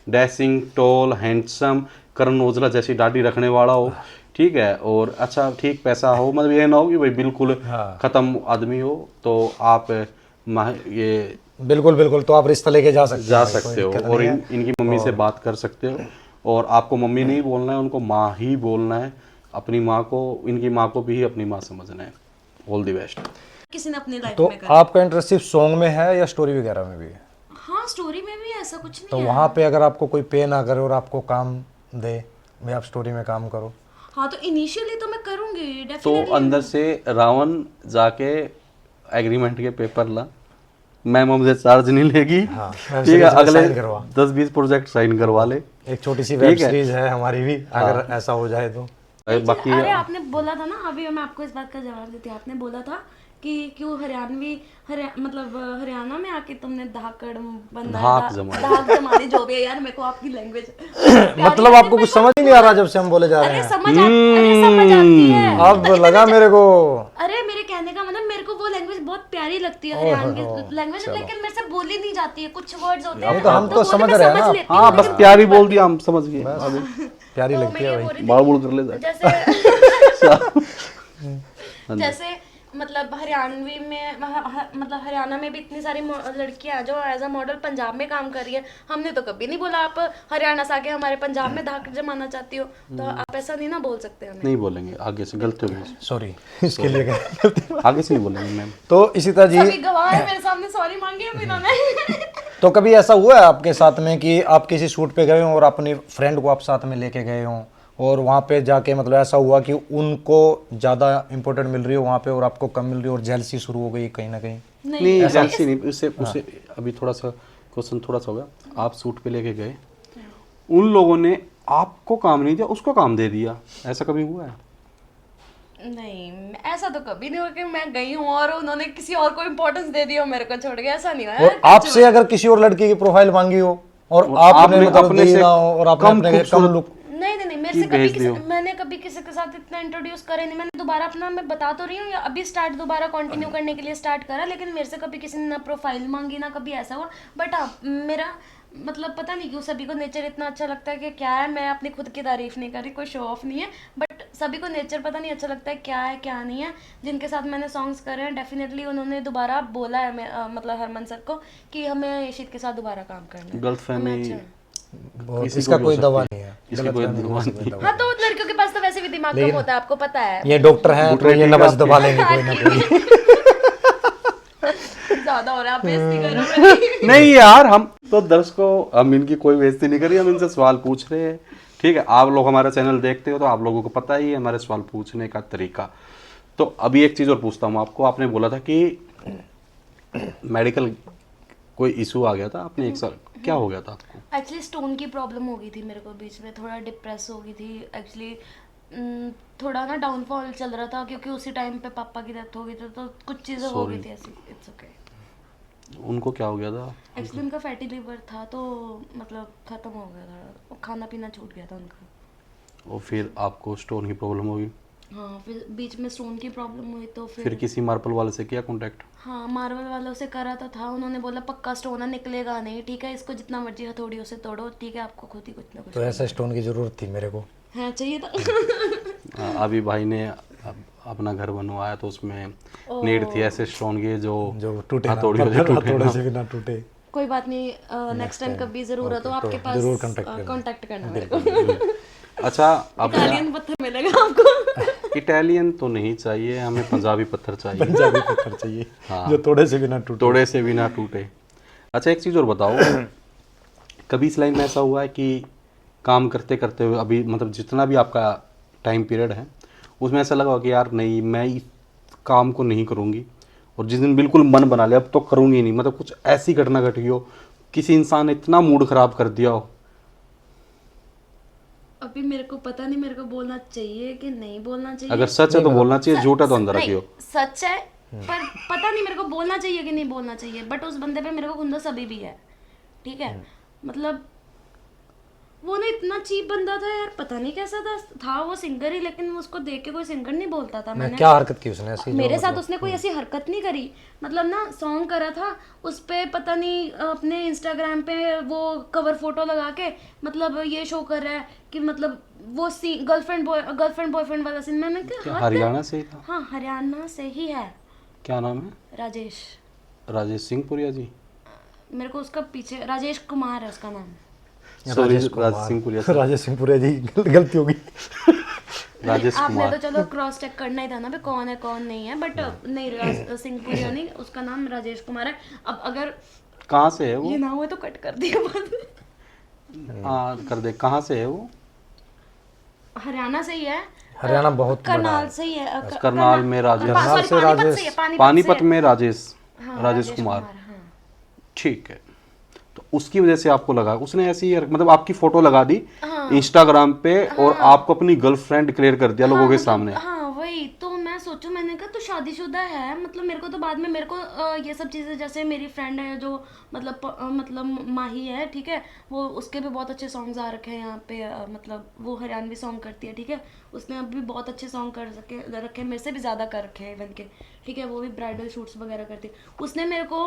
dashing, toll, handsome, Karan Aujla जैसी दाढ़ी रखने वाला हो, ठीक है, और अच्छा ठीक पैसा हो, मतलब ये ना हो कि भाई बिल्कुल हाँ। खत्म आदमी हो, तो आप ये बिल्कुल बिल्कुल, तो आप रिश्ता लेके जा सकते जा हैं, कोई सकते हो दिक्कत और नहीं है। इनकी मम्मी से बात कर सकते हो। और आपको मम्मी नहीं बोलना है, उनको माँ ही बोलना है। अपनी माँ को, इनकी माँ को भी अपनी माँ समझना है। All the best. किसी ने अपनी लाइफ तो में कर। आपका इंटरेस्ट सिर्फ सॉन्ग में है या स्टोरी वगैरह में भी है? हाँ स्टोरी में भी ऐसा कुछ तो नहीं है। वहाँ पे अगर आपको कोई पे ना करे और आपको काम दे, भाई आप स्टोरी में काम करो, हाँ तो इनिशियली तो मैं करूंगी तो डेफिनेटली। अंदर से रावण जाके एग्रीमेंट के पेपर ला, मैम हमसे चार्ज नहीं लेगी, हाँ, ठीक है, अगले साइन करवा। 10-20 प्रोजेक्ट साइन करवा ले। एक छोटी सी वेब ठीक है। सीरीज है हमारी भी, अगर ऐसा हो जाए तो। बाकी अरे आपने बोला था ना, अभी मैं आपको इस बात का जवाब देती हूँ। आपने बोला था कि क्यों मतलब हरियाणा में आके तुमने धाकड़ बंदा धाक जमाने। धाक जमाने जो भी है यार, मेरे को आपकी लैंग्वेज मतलब आपको कुछ समझ ही नहीं आ रहा जब से हम बोले जा रहे अरे हैं? समझ आती है। अब लगा मेरे को। अरे मेरे कहने का मतलब, मेरे को वो लैंग्वेज बहुत प्यारी लगती है, हरियाणवी लैंग्वेज, लेकिन मेरे से बोली नहीं जाती है। कुछ वर्ड्स होते हैं हम तो बोल समझ मैं रहे हैं ना। लेती हूँ, हाँ बस लेकिन प्यारी बोल दिया, हम समझ गए। अभी प्यारी तो लगती मैं है ये भाई। बोल रही थी, बाल बुल कर ले जाए। जैसे मतलब हरियाणवी में मतलब हरियाणा में भी इतनी सारी लड़कियां हैं जो एज अ मॉडल पंजाब में काम कर रही है। हमने तो कभी नहीं बोला आप हरियाणा से आके हमारे पंजाब में धाक जमाना चाहती हो, तो आप ऐसा नहीं ना बोल सकते हमें। नहीं बोलेंगे, आगे से गलती होगी, सॉरी इसके लिए क्या? आगे से नहीं बोलेंगे मैम। तो इसी तरह जी सभी गवाह है मेरे सामने, सॉरी मांगी है इन्होंने। तो कभी ऐसा हुआ है आपके साथ में कि आप किसी शूट पे गए हो और अपनी फ्रेंड को आप साथ में लेके गए हो और वहाँ पे जाके मतलब ऐसा हुआ कि उनको ज़्यादा इम्पोर्टेंट मिल रही हो वहाँ पे और आपको कम मिल रही हो और जेलसी शुरू हो गई कहीं ना कहीं? नहीं जेलसी नहीं, उससे उससे अभी थोड़ा सा क्वेश्चन थोड़ा सा होगा। आप सूट पे लेके गए, उन लोगों ने आपको काम नहीं दिया, उसको काम दे दिया, ऐसा कभी हुआ है? नहीं, ऐसा तो कभी नहीं हुआ कि मैं गई हूँ और उन्होंने किसी और को इम्पोर्टेंस दे दिया और मेरे को छोड़ गया, ऐसा नहीं हुआ और आपसे अगर किसी और लड़की की प्रोफाइल मांगी हो और आपने मतलब अपने दी से ना हो और आपने अपने कम खूबसूरत लुक, नहीं, मेरे की से कभी भेज दियो। मैंने कभी किसी के साथ इतना इंट्रोड्यूस करे नहीं। मैंने दोबारा अपना, मैं बता तो रही हूँ, या अभी स्टार्ट दोबारा कंटिन्यू करने के लिए स्टार्ट करा, लेकिन मेरे से कभी किसी ने ना प्रोफाइल मांगी ना कभी ऐसा हुआ। बट हाँ, मेरा मतलब पता नहीं क्यों सभी को नेचर इतना अच्छा लगता है कि क्या है, मैं अपनी खुद की तारीफ नहीं कर रही, कोई शो ऑफ नहीं है, बट सभी को नेचर पता नहीं अच्छा लगता है क्या नहीं है। जिनके साथ मैंने सॉन्ग्स करे हैं डेफिनेटली उन्होंने दोबारा बोला है मतलब हरमन सर को कि हमें ईशित के साथ दोबारा काम करना है। गलतफहमी हमें अच्छा बहुत- इसका कोई दवा नहीं है, इसकी कोई दवा नहीं। हाँ, तो लड़कियों के पास तो वैसे भी दिमाग कम होता है, आपको पता है। ये डॉक्टर हैं तो ये नब्ज दबा लेंगे कोई ना कोई। ज्यादा हो रहा है, आप बेइज्जती कर रहे हो। नहीं यार, हम तो दर्शकों, हम इनकी कोई बेइज्जती नहीं कर रही, हम इनसे सवाल पूछ रहे हैं, ठीक है? आप लोग हमारा चैनल देखते हो तो आप लोगों को पता ही है हमारे सवाल पूछने का तरीका। तो अभी एक चीज़ और पूछता हूँ आपको, आपने बोला था कि मेडिकल कोई इशू आ गया था, आपने एक साल क्या हो गया था आपको? एक्चुअली स्टोन की प्रॉब्लम हो गई थी मेरे को, बीच में थोड़ा डिप्रेस हो गई थी एक्चुअली। थोड़ा ना डाउनफॉल चल रहा था क्योंकि उसी टाइम पे पापा की डेथ हो गई थी, तो कुछ चीज़ें हो गई थी ऐसी। It's okay. उनको क्या हो गया था? एक्चुअली उनका फैटी लिवर था, तो मतलब ख़त्म हो गया था, खाना पीना छूट गया था उनका। और फिर आपको स्टोन की प्रॉब्लम होगी? हाँ, फिर बीच में स्टोन की प्रॉब्लम हुई तो फिर किसी मार्बल वाले से किया कांटेक्ट? हाँ, मार्बल वालों से करा तो था, उन्होंने बोला पक्का स्टोन निकलेगा नहीं, ठीक है, इसको जितना मर्जी हथौड़ियों से तोड़ो, ठीक है, आपको खुद ही कुछ ना कुछ तो ऐसा स्टोन की जरूरत थी मेरे को, हाँ चाहिए था। अभी भाई ने अपना घर बनवाया तो उसमें नीड थी ऐसे स्टोन की जो टूटे ना, हथौड़ियों से टूटे हथौड़े ना। से भी ना टूटे। कोई बात नहीं, नेक्स्ट टाइम कभी जरूरत हो आपके पास जरूर contact कांटेक्ट करना मेरे को। अच्छा, अब इटालियन पत्थर मिलेगा आपको। इटालियन तो नहीं चाहिए हमें, पंजाबी पत्थर चाहिए, पंजाबी पत्थर चाहिए हाँ। जो तोड़े से भी ना टूटे। तोड़े से भी ना टूटे। अच्छा, एक चीज़ और बताओ, कभी इस लाइन में ऐसा हुआ है कि काम करते करते हुए अभी मतलब जितना भी आपका टाइम पीरियड है उसमें ऐसा लगा हो कि यार नहीं, मैं इस काम को नहीं करूँगी, और जिस दिन बिल्कुल मन बना लिया अब तो करूँगी नहीं, मतलब कुछ ऐसी घटना घटी हो, किसी इंसान ने इतना मूड खराब कर दिया हो? अभी मेरे को पता नहीं मेरे को बोलना चाहिए कि नहीं बोलना चाहिए। अगर सच है तो बोलना चाहिए, झूठ है तो अंदर रखियो। सच है, पर पता नहीं मेरे को बोलना चाहिए कि नहीं बोलना चाहिए, बट उस बंदे पे मेरे को खुंदस अभी भी है, ठीक है? मतलब वो ना इतना चीप बंदा था यार, पता नहीं कैसा था वो सिंगर ही, लेकिन उसको देख के कोई सिंगर नहीं बोलता था। मैंने क्या हरकत की उसने ऐसी? मेरे साथ उसने कोई ऐसी हरकत नहीं करी, मतलब ना सॉन्ग करा था उस पे, पता नहीं अपने इंस्टाग्राम पे वो कवर फोटो लगा के मतलब ये शो कर रहा है कि मतलब वो गर्लफ्रेंड बॉयफ्रेंड वाला सीन। मैंने क्या कहा हरियाणा से ही था? हाँ, हरियाणा से ही है। क्या नाम है? राजेश सिंह पुरिया जी? मेरे को उसका पीछे राजेश कुमार है उसका नाम। सॉरी, राजेश सिंह पुरिया था। राजेश सिंह पुरिया जी, गलती होगी। राजेश आपने कुमार। तो चलो क्रॉस चेक करना ही था ना भी कौन है कौन नहीं है, बट नहीं, सिंहपुरिया नहीं, उसका नाम राजेश कुमार है। अब अगर कहाँ से है वो? ये ना हुए तो कट कर दिया बाद में। हाँ कर दे। कहाँ से है वो? हरियाणा से ही है, हरियाणा बहुत करनाल से ही है। करनाल में राजेश, करनाल से पानीपत से है, पानीपत में राजेश, हाँ, राजेश कुमार, हाँ। ठीक है। तो उसकी वजह से आपको लगा उसने ऐसी मतलब आपकी फोटो लगा दी इंस्टाग्राम पे और आपको अपनी गर्लफ्रेंड डिक्लेयर कर दिया लोगों के सामने? हाँ, वही तो मैं सोचू, मैंने कहा तो शादीशुदा है, मतलब मेरे को तो बाद में मेरे को ये सब चीज़ें, जैसे मेरी फ्रेंड है जो मतलब माही है, ठीक है, वो उसके भी बहुत अच्छे सॉन्ग्स आ रखे हैं यहाँ पे, मतलब वो हरियाणवी सॉन्ग करती है, ठीक है, उसने अभी बहुत अच्छे सॉन्ग कर रखे हैं, मेरे से भी ज़्यादा कर रखे हैं इवन के, ठीक है, वो भी ब्राइडल शूट्स वगैरह करती है। उसने मेरे को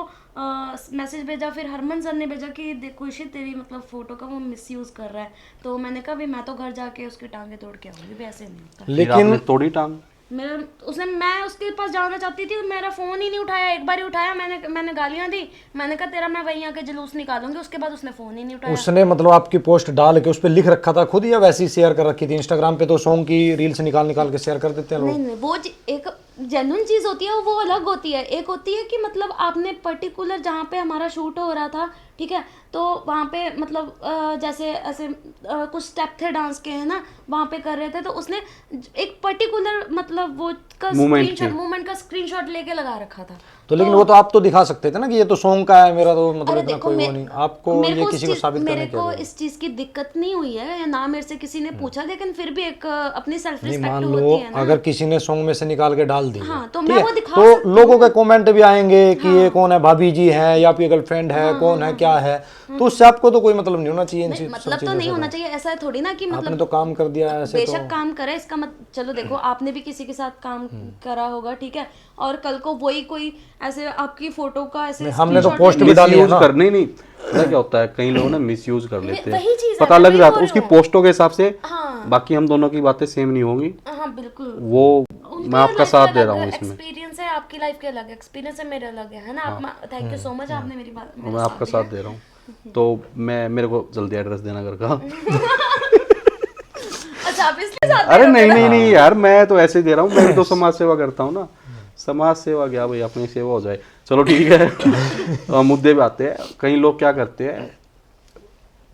मैसेज भेजा, फिर हरमन सर ने भेजा कि देखो इशी तेरी मतलब फ़ोटो का वो मिसयूज़ कर रहा है, तो मैंने कहा भी मैं तो घर जाके उसकी टांगे तोड़ के आऊँगी, भी ऐसे नहीं होता। लेकिन तोड़ी टांग? मैं उसके पास जाना चाहती थी, मेरा फ़ोन ही नहीं उठाया, एक बार ही उठाया, मैंने गालियाँ दी, मैंने कहा तेरा मैं वहीं आके जुलूस निकालूंगी, उसके बाद उसने फ़ोन ही नहीं उठाया। उसने मतलब आपकी पोस्ट डाल के उस पर लिख रखा था खुद या वैसे ही शेयर कर रखी थी? इंस्टाग्राम पे तो सॉन्ग की रील्स निकाल के शेयर कर देते हैं लोग। नहीं, वो एक जेन्युइन चीज़ होती है, वो अलग होती है। एक होती है कि मतलब आपने पर्टिकुलर जहाँ पे हमारा शूट हो रहा था, ठीक है। तो वहाँ पे मतलब जैसे ऐसे कुछ स्टेप थे डांस के, है ना, वहाँ पे कर रहे थे, तो उसने एक पर्टिकुलर मतलब वो का मूवमेंट का स्क्रीनशॉट लेके लगा रखा था। तो लेकिन वो तो आप तो दिखा सकते थे ना कि ये तो सॉन्ग का है मेरा, तो मतलब इतना कोई वो नहीं आपको ये किसी को साबित करने के लिए। मेरे को इस चीज की दिक्कत नहीं हुई है, ना मेरे से किसी ने पूछा, लेकिन फिर भी एक अपनी सेल्फ नहीं, रिस्पेक्ट मान होती लो है ना। अगर किसी ने सॉन्ग में से निकाल के डाल दी, हाँ, तो ठीक मैं है, वो दिखा तो सकती लोगों के कमेंट भी आएंगे कि ये कौन है, भाभी जी है या आपकी गर्लफ्रेंड है, कौन है, क्या है, तो उससे आपको तो कोई मतलब नहीं होना चाहिए इन नहीं, सब मतलब तो चीजों नहीं से। होना चाहिए, ऐसा थोड़ी ना कि आपने मतलब तो काम कर दिया ऐसे, तो बेशक काम करे, इसका मत चलो देखो आपने भी किसी के साथ काम करा होगा, ठीक है, और कल को वही कोई ऐसे आपकी फोटो का ऐसे हमने तो screenshot पोस्ट ले- भी डाली है मिसयूज ना। कर नहीं पता क्या होता है, कई लोग ना मिसयूज कर लेते वही हैं, चीज़ है, पता मैं लग वही जाता बोल है रही उसकी हूँ। पोस्टों के हिसाब से। हाँ बाकी हम दोनों की बातें सेम नहीं होंगी, हाँ बिल्कुल। वो उनकी मैं आपका लाइफ साथ के दे अलग रहा हूँ इसमें। एक्सपीरियंस है, आपकी लाइफ के अलग एक्सपीरियंस है, मेरे अलग है ना। आप थैंक यू सो मच, आपने मेरी बात मैं आपका साथ दे रहा हूँ। तो मैं मेरे को जल्दी एड्रेस देना घर का। अच्छा, आप इसके साथ अरे नहीं यार, मैं तो ऐसे ही दे रहा हूँ, मैं भी तो समाज सेवा करता हूँ ना। समाज सेवा क्या भाई, अपनी सेवा हो जाए। चलो ठीक है। मुद्दे पे आते हैं। कई लोग क्या करते हैं,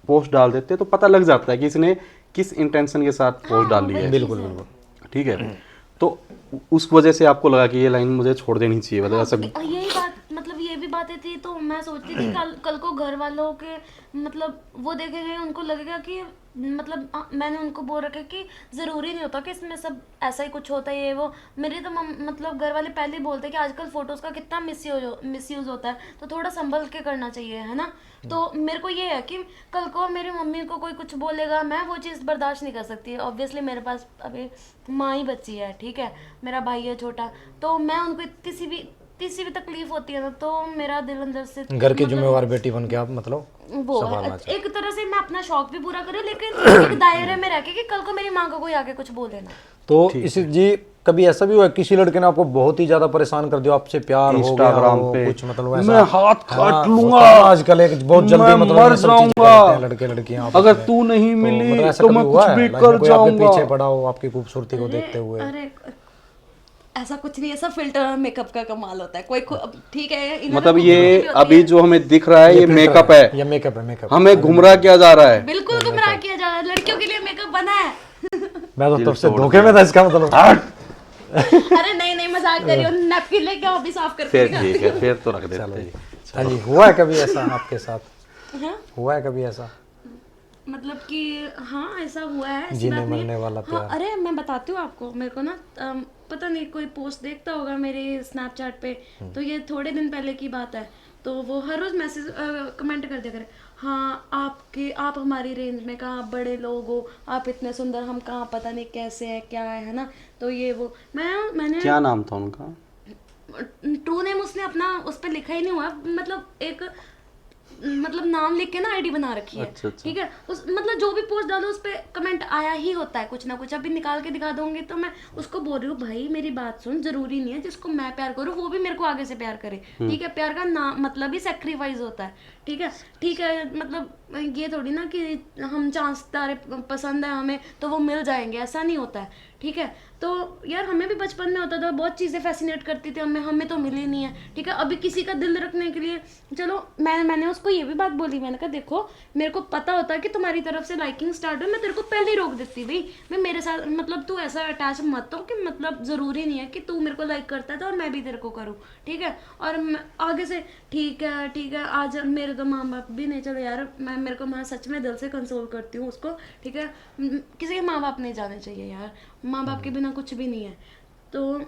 पोस्ट डाल देते हैं तो पता लग जाता है कि इसने किस इंटेंशन के साथ पोस्ट डाली है। बिल्कुल बिल्कुल। ठीक है, तो उस वजह से आपको लगा कि ये लाइन मुझे छोड़ देनी चाहिए, मतलब ऐसा। यही बात, मतलब ये भी बातें थी, तो मैं सोचती थी कल को घर वालों के मतलब वो देखेंगे, उनको लगेगा कि मतलब मैंने उनको बोल रखा कि ज़रूरी नहीं होता कि इसमें सब ऐसा ही कुछ होता है, ये वो। मेरे तो मतलब घर वाले पहले ही बोलते हैं कि आजकल फोटोज़ का कितना मिसयूज़ होता है, तो थोड़ा संभल के करना चाहिए, है ना। तो मेरे को ये है कि कल को मेरी मम्मी को कोई कुछ बोलेगा, मैं वो चीज़ बर्दाश्त नहीं कर सकती। ऑब्वियसली मेरे पास अभी माँ ही बच्ची है, ठीक है, मेरा भाई है छोटा, तो मैं उनको किसी भी तकलीफ होती है ना, तो मेरा दिल अंदर से घर की जिम्मेवार बेटी बन के आप मतलब वो संभालना चाहिए। एक तरह से मैं अपना शौक भी पूरा करूँ, लेकिन एक दायरे में रह के कि कल को मेरी माँ को कोई आके कुछ बोले ना। तो इसी जी कभी ऐसा भी हुआ किसी लड़के ने आपको बहुत ही ज्यादा परेशान कर दिया, आपसे प्यार हो गया इंस्टाग्राम हो, पे कुछ मतलब ऐसा? मैं हाथ काट लूंगा, आजकल एक बहुत जल्दी मैं मतलब मर ये सब चीज़ कर जाऊंगा, लेते हैं लड़के लड़कियां आपस अगर में। तू नहीं मिली मतलब ऐसा तो कभी मैं हुआ कुछ है भी लाइफ में कर कोई आपके जाऊंगा। पीछे पड़ा हो आपकी खूबसूरती को देखते हुए? अरे ऐसा कुछ नहीं, ऐसा फिल्टर और मेकअप का कमाल होता है। कोई ठीक है, इन्होंने मतलब खूबसूरती ये भी होती अभी है। जो हमें दिख रहा है ये filter मेकअप है, ये मेकअप है, मेकअप। हमें गुमराह किया जा रहा है। बिल्कुल गुमराह किया जा रहा है, लड़कियों के लिए मेकअप बना है। मैं तो तब से धोखे में था इसका मतलब। अरे नहीं मजाक कर रही हूँ, नैपकिन लेके आओ, अभी साफ करके फिर दिखाती ठीक है, फिर तो रख देते हैं। हाँ जी, हुआ है कभी ऐसा आपके साथ? हूँ। हाँ? हुआ है कभी ऐसा? मतलब कि हाँ, ऐसा हुआ है, ऐसी जीने बात नहीं मरने है। वाला हाँ, अरे मैं बताती हूँ आपको। मेरे को ना पता नहीं कोई पोस्ट देखता होगा मेरे स्नैपचैट पे, तो ये थोड़े दिन पहले की बात है, तो वो हर रोज मैसेज कमेंट कर दिया करे, हाँ आप हमारी रेंज में कहाँ, आप बड़े लोग हो, आप इतने सुंदर, हम कहाँ, पता नहीं कैसे है, क्या है ना। तो ये वो मैंने क्या नाम था उनका? ट्रू नेम उसने अपना उस पर लिखा ही नहीं हुआ, मतलब एक मतलब नाम लिख के ना आईडी बना रखी है। अच्छा। ठीक है, उस मतलब जो भी पोस्ट डालो उस पे कमेंट आया ही होता है कुछ ना कुछ। अभी निकाल के दिखा दूंगी, तो मैं उसको बोल रही हूँ भाई मेरी बात सुन, जरूरी नहीं है जिसको मैं प्यार करूँ वो भी मेरे को आगे से प्यार करे। ठीक है, प्यार का नाम मतलब ही सेक्रीफाइस होता है। ठीक है, मतलब ये थोड़ी ना कि हम चांस तारे पसंद है हमें तो वो मिल जाएंगे, ऐसा नहीं होता है। ठीक है, तो यार हमें भी बचपन में होता था, बहुत चीज़ें फैसिनेट करती थी हमें तो मिली नहीं है। ठीक है, अभी किसी का दिल रखने के लिए चलो मैंने उसको ये भी बात बोली, मैंने कहा देखो मेरे को पता होता है कि तुम्हारी तरफ से लाइकिंग स्टार्ट हो, मैं तेरे को पहले ही रोक देती भाई, मैं मेरे साथ मतलब तू ऐसा अटैच मत हो कि मतलब ज़रूरी नहीं है कि तू मेरे को लाइक करता है तो और मैं भी तेरे को करूँ। ठीक है, और आगे से ठीक है, आज मेरे तो माँ बाप भी नहीं, चलो यार मेरे को मैं सच में दिल से कंसोल करती हूँ उसको। ठीक है, किसी के माँ बाप नहीं जाने चाहिए यार, माँ बाप के बिना कुछ भी नहीं है। तो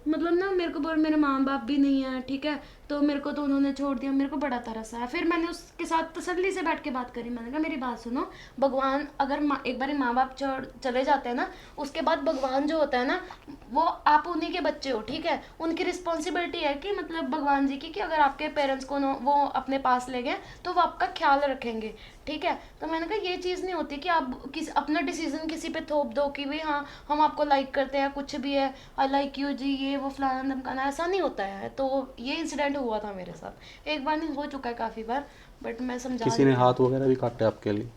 मतलब ना मेरे को मेरे माँ बाप भी नहीं है, ठीक है, तो मेरे को तो उन्होंने छोड़ दिया, मेरे को बड़ा तरस आया। फिर मैंने उसके साथ तसल्ली से बैठ के बात करी, मैंने कहा मेरी बात सुनो, भगवान अगर एक बार माँ बाप चले जाते हैं ना, उसके बाद भगवान जो होता है ना वो आप उन्हीं के बच्चे हो। ठीक है, उनकी रिस्पॉन्सिबिलिटी है कि मतलब भगवान जी की कि अगर आपके पेरेंट्स को वो अपने पास ले गए तो वो आपका ख्याल रखेंगे। ठीक है, तो मैंने कहा ये चीज़ नहीं होती कि आप अपना डिसीजन किसी पे थोप दो कि भाई हाँ हम आपको लाइक करते हैं, कुछ भी है, आई लाइक यू जी, ये वो फलाना धमकाना, ऐसा नहीं होता है। तो ये इंसिडेंट हुआ था मेरे साथ, एक बार नहीं हो चुका है काफ़ी बार, बट मैं समझा। किसी ने हाथ वगैरह भी काटे आपके लिए?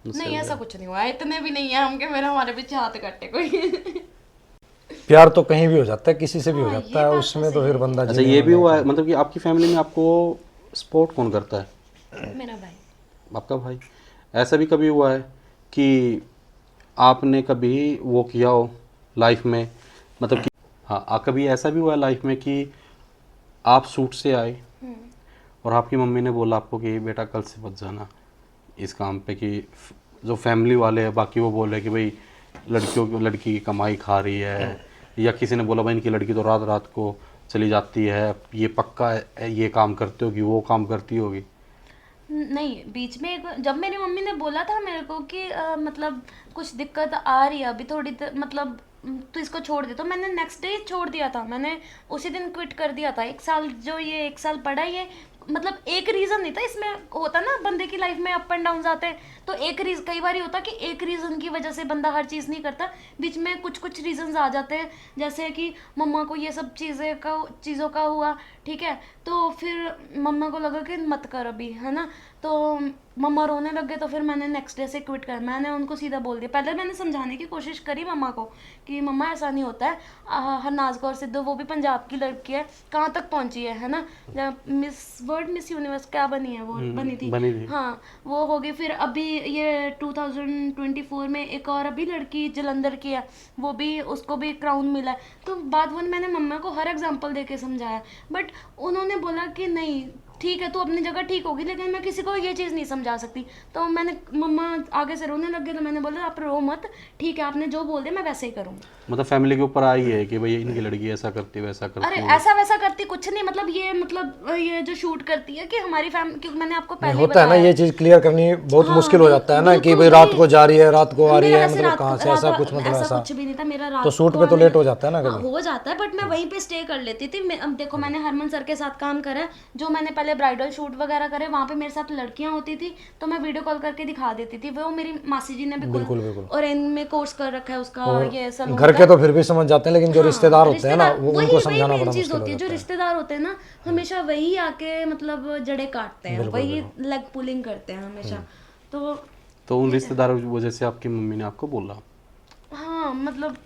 नहीं, ऐसा कुछ नहीं हुआ, इतने भी नहीं है हम कि मेरा हमारे पीछे हाथ काटे कोई। प्यार तो कहीं भी हो जाता है, किसी से भी हो हाँ, जाता है, उसमें तो फिर बंदा अच्छा, ये भी हुआ है मतलब कि आपकी फैमिली में आपको सपोर्ट कौन करता है? मेरा भाई। आपका भाई। ऐसा भी कभी हुआ है कि आपने कभी वो किया हो लाइफ में, मतलब कि हाँ कभी ऐसा भी हुआ है लाइफ में कि आप शूट से आए और आपकी मम्मी ने बोला आपको कि बेटा कल से मत जाना इस काम पे, कि जो फैमिली वाले हैं बाकी वो बोल रहे हैं कि भाई लड़की की कमाई खा रही है, या किसी ने बोला भाई इनकी लड़की तो रात रात को चली जाती है, ये पक्का है, ये काम करती होगी वो काम करती होगी। नहीं, बीच में एक जब मेरी मम्मी ने बोला था मेरे को कि मतलब कुछ दिक्कत आ रही है अभी थोड़ी मतलब तू इसको छोड़ दे, तो मैंने नेक्स्ट डे छोड़ दिया था। मैंने उसी दिन क्विट कर दिया था। 1 साल जो ये 1 साल पढ़ा ये मतलब एक रीज़न नहीं था इसमें। होता ना बंदे की लाइफ में अप एंड डाउन आते हैं, तो एक रीज़न कई बार होता कि एक रीज़न की वजह से बंदा हर चीज़ नहीं करता। बीच में कुछ कुछ रीजंस आ जाते हैं, जैसे कि मम्मा को ये सब चीज़ों का हुआ, ठीक है। तो फिर मम्मा को लगा कि मत कर अभी, है ना। तो मम्मा रोने लग गए, तो फिर मैंने नेक्स्ट डे से क्विट कर, मैंने उनको सीधा बोल दिया। पहले मैंने समझाने की कोशिश करी मम्मा को कि मम्मा ऐसा नहीं होता है। हरनाज कौर सिद्धू वो भी पंजाब की लड़की है, कहाँ तक पहुँची है ना। जब मिस यूनिवर्स क्या बनी है वो बनी थी, हाँ वो होगी। फिर अभी ये 2024 में एक और अभी लड़की जलंधर की है, वो भी उसको भी क्राउन मिला है। तो बात वो मैंने मम्मा को हर एग्जांपल देके समझाया, बट उन्होंने बोला कि नहीं ठीक है तू अपनी जगह ठीक होगी, लेकिन मैं किसी को ये चीज़ नहीं समझा सकती। तो मैंने मम्मा आगे से रोने लग गए, तो मैंने बोला आप रो मत, ठीक है आपने जो बोल दिया मैं वैसे ही करूँगी। मतलब फैमिली के ऊपर आई है कि भाई इनकी लड़की ऐसा करती है वैसा करती अरे है। ऐसा वैसा करती कुछ नहीं, मतलब ये जो शूट करती है कि हमारी फैमिली, क्योंकि मैंने आपको नहीं पहले होता है ना, बताया। ये चीज क्लियर करनी बहुत हाँ, मुश्किल हो जाता है ना कि बिल्कुल भाई रात नहीं। को जा रही है रात को आ रही मेरा है, वैसे मतलब रात कहाँ से ऐसा कुछ, मतलब ऐसा ऐसा कुछ भी नहीं था मेरा। रात तो शूट को पे तो आने लेट हो जाता है ना हाँ, कभी। हो जाता है, बट मैं वहीं पे स्टे कर लेती थी। अब देखो मैंने हरमन सर के साथ काम करा है, जो मैंने पहले ब्राइडल शूट वगैरह करे वहाँ पे मेरे साथ लड़कियाँ होती थी, तो मैं वीडियो कॉल करके दिखा देती थी। वो मेरी मासी जी ने भी बिल्कुल बिल्कुल। और इनमें कोर्स कर रखा है उसका, और ये सलून घर का। के तो फिर भी समझ जाते हैं, लेकिन जो हाँ, रिश्तेदार होते हैं ना वो वही उनको वही समझाना मेन बड़ा चीज मुश्किल हो होती है। जो जाता है। रिश्तेदार होते हैं ना हमेशा वही आके मतलब जड़े काटते हैं, बिल्कुल वही बिल्कुल। लेग पुलिंग करते हैं हमेशा। तो तो उन रिश्तेदारों की वजह से आपकी मम्मी ने आपको बोला। हाँ मतलब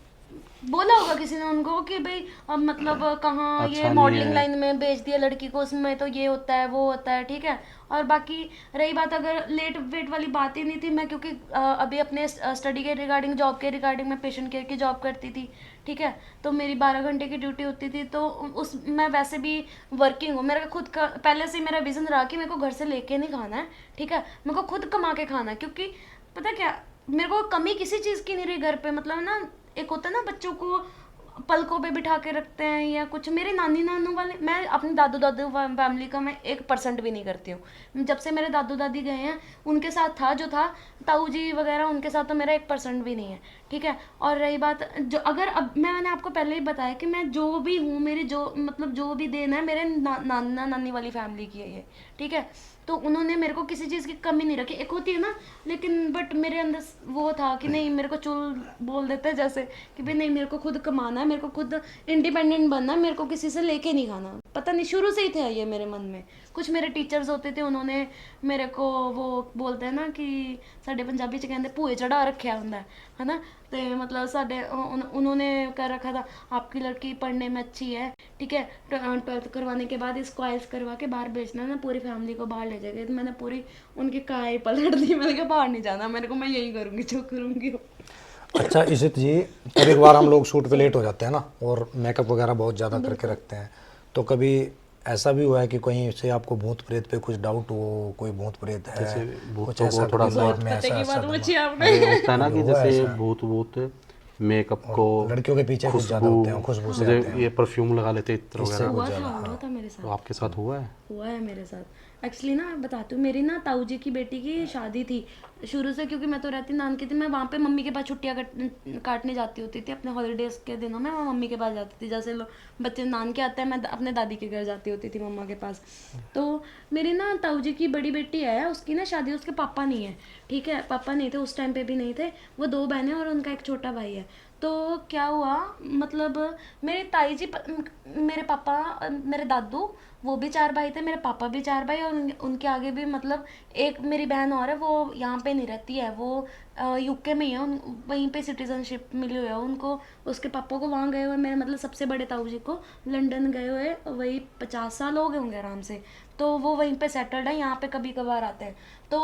बोला होगा किसी ने उनको कि भाई अब मतलब कहाँ ये अच्छा नहीं मॉडलिंग है। लाइन में भेज दिया लड़की को, उसमें तो ये होता है वो होता है, ठीक है। और बाकी रही बात अगर लेट वेट वाली बात ही नहीं थी, मैं क्योंकि अभी अपने स्टडी के रिगार्डिंग जॉब के रिगार्डिंग मैं पेशेंट केयर की जॉब करती थी, ठीक है। तो मेरी 12 घंटे की ड्यूटी होती थी, तो उस मैं वैसे भी वर्किंग हूँ। मेरा खुद का पहले से मेरा विज़न रहा कि मेरे को घर से लेके नहीं खाना है, ठीक है। मेरे को खुद कमा के खाना है, क्योंकि पता क्या मेरे को कमी किसी चीज़ की नहीं रही घर पे। मतलब ना एक होता है ना बच्चों को पलकों पे बिठा के रखते हैं या कुछ, मेरे नानी नानू वाले, मैं अपनी दादू दादू फैमिली का मैं 1% भी नहीं करती हूँ। जब से मेरे दादू दादी गए हैं उनके साथ था जो था, ताऊ जी वगैरह उनके साथ तो मेरा 1% भी नहीं है, ठीक है। और रही बात जो अगर अब मैंने आपको पहले ही बताया कि मैं जो भी हूँ, मेरी जो मतलब जो भी देन है मेरे नाना नानी वाली फैमिली की है ये, ठीक है। तो उन्होंने मेरे को किसी चीज़ की कमी नहीं रखी। एक होती है ना, लेकिन बट मेरे अंदर वो था कि नहीं, मेरे को चुल बोल देते हैं जैसे कि भाई नहीं, मेरे को खुद कमाना है, मेरे को खुद इंडिपेंडेंट बनना है, मेरे को किसी से लेके नहीं खाना। पता नहीं शुरू से ही था ये मेरे मन में। कुछ मेरे टीचर्स होते थे, उन्होंने मेरे को वो बोलते हैं ना कि साढ़े पंजाबी च कहते भूए चढ़ा रखा होंगे, है ना। तो मतलब साढ़े उन्होंने कर रखा था आपकी लड़की पढ़ने में अच्छी है, ठीक है, 12th करवाने के बाद इसको आइल्स करवा के बाहर भेजना ना, पूरी फैमिली को बाहर ले जाएगा। तो मैंने पूरी उनकी काय पलट दी, मैंने कहा बाहर नहीं जाना मेरे को, मैं यही करूँगी जो करूँगी। अच्छा इशित जी, कभी कभार हम लोग शूट पे लेट हो जाते हैं ना, और मेकअप वगैरह बहुत ज़्यादा करके रखते हैं, तो कभी ऐसा भी हुआ है कि कहीं से आपको भूत प्रेत पे कुछ डाउट हो, कोई भूत प्रेत है, जैसे भूतों कुछ ऐसा को थोड़ा कभी सा लाइफ में ऐसा की बात ऐसा पूछी आपने। अरे होता है ना कि हुआ जैसे ऐसा? भूत मेकअप को, लड़कियों के पीछे कुछ ज़्यादा होते हैं, खुशबू से मुझे आते हैं। ये परफ्यूम लगा लेते इत्र इससे वगैरह। हुआ था मेरे साथ। तो आपके साथ हुआ है? हुआ है मेरे साथ। एक्चुअली ना बताती हूँ, मेरी ना ताऊ जी की बेटी की शादी थी शुरू से, क्योंकि मैं तो रहती नानके थी, मैं वहाँ पे मम्मी के पास छुट्टियाँ काटने जाती होती थी। अपने हॉलीडेज़ के दिनों में मैं मम्मी के पास जाती थी, जैसे बच्चे नानके आते हैं मैं अपने दादी के घर जाती होती थी मम्मा के पास। तो मेरी ना ताऊ जी की बड़ी बेटी है, उसकी ना शादी, उसके पापा नहीं है, ठीक है, पापा नहीं थे उस टाइम पे भी नहीं थे, वो 2 बहनें और उनका एक छोटा भाई है। तो क्या हुआ, मतलब मेरी ताई जी मेरे पापा मेरे दादू वो भी 4 भाई थे, मेरे पापा भी 4 भाई, और उनके आगे भी मतलब एक मेरी बहन और है, वो यहाँ पे नहीं रहती है, वो यूके में ही है, वहीं पे सिटीजनशिप मिली हुई है उनको। उसके पापा को वहाँ गए हुए, मेरे मतलब सबसे बड़े ताऊ जी को लंदन गए हुए वही 50 साल हो गए होंगे आराम से। तो वो वहीं पे सेटल्ड है, यहाँ पे कभी कभार आते हैं। तो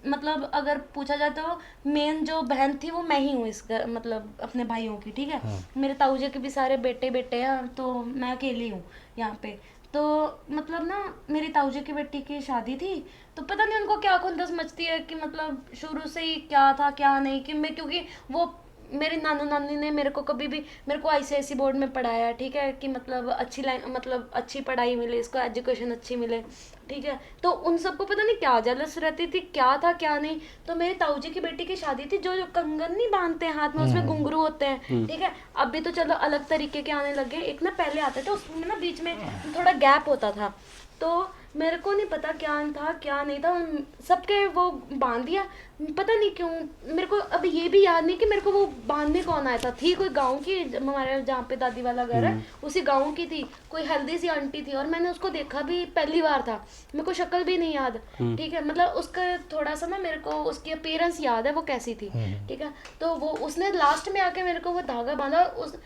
मतलब अगर पूछा जाए तो मेन जो बहन थी वो मैं ही हूँ इस घर, मतलब अपने भाइयों की, ठीक है। मेरे ताऊ जी के भी सारे बेटे बेटे हैं, तो मैं अकेली हूँ यहाँ पे। तो मतलब ना मेरी ताऊ जी की बेटी की शादी थी, तो पता नहीं उनको क्या खुंदस मचती है कि मतलब शुरू से ही क्या था क्या नहीं, कि मैं, क्योंकि वो मेरी नानू नानी ने मेरे को कभी भी, मेरे को आईसीआईसी बोर्ड में पढ़ाया, ठीक है, कि मतलब अच्छी लाइन, मतलब अच्छी पढ़ाई मिले इसको, एजुकेशन अच्छी मिले, ठीक है। तो उन सबको पता नहीं क्या जेलस रहती थी, क्या था क्या नहीं। तो मेरी ताऊ जी की बेटी की शादी थी, जो जो कंगन नहीं बांधते हैं हाथ में, उसमें घुंघरू होते हैं, ठीक है। अभी तो चलो अलग तरीके के आने लगे, एक ना पहले आते थे, उसमें ना बीच में थोड़ा गैप होता था। तो मेरे को नहीं पता क्या था क्या नहीं था, सबके वो बांध दिया, पता नहीं क्यों। मेरे को अभी ये भी याद नहीं कि मेरे को वो बांधने कौन आया था। थी कोई गांव की, हमारे जहाँ पे दादी वाला घर है उसी गांव की थी, कोई हेल्दी सी आंटी थी, और मैंने उसको देखा भी पहली बार था, मेरे को शक्ल भी नहीं याद, ठीक है। मतलब उसका थोड़ा सा ना मेरे को उसकी अपीयरेंस याद है वो कैसी थी, ठीक है। तो वो उसने लास्ट में आके मेरे को वो धागा बांधा। उस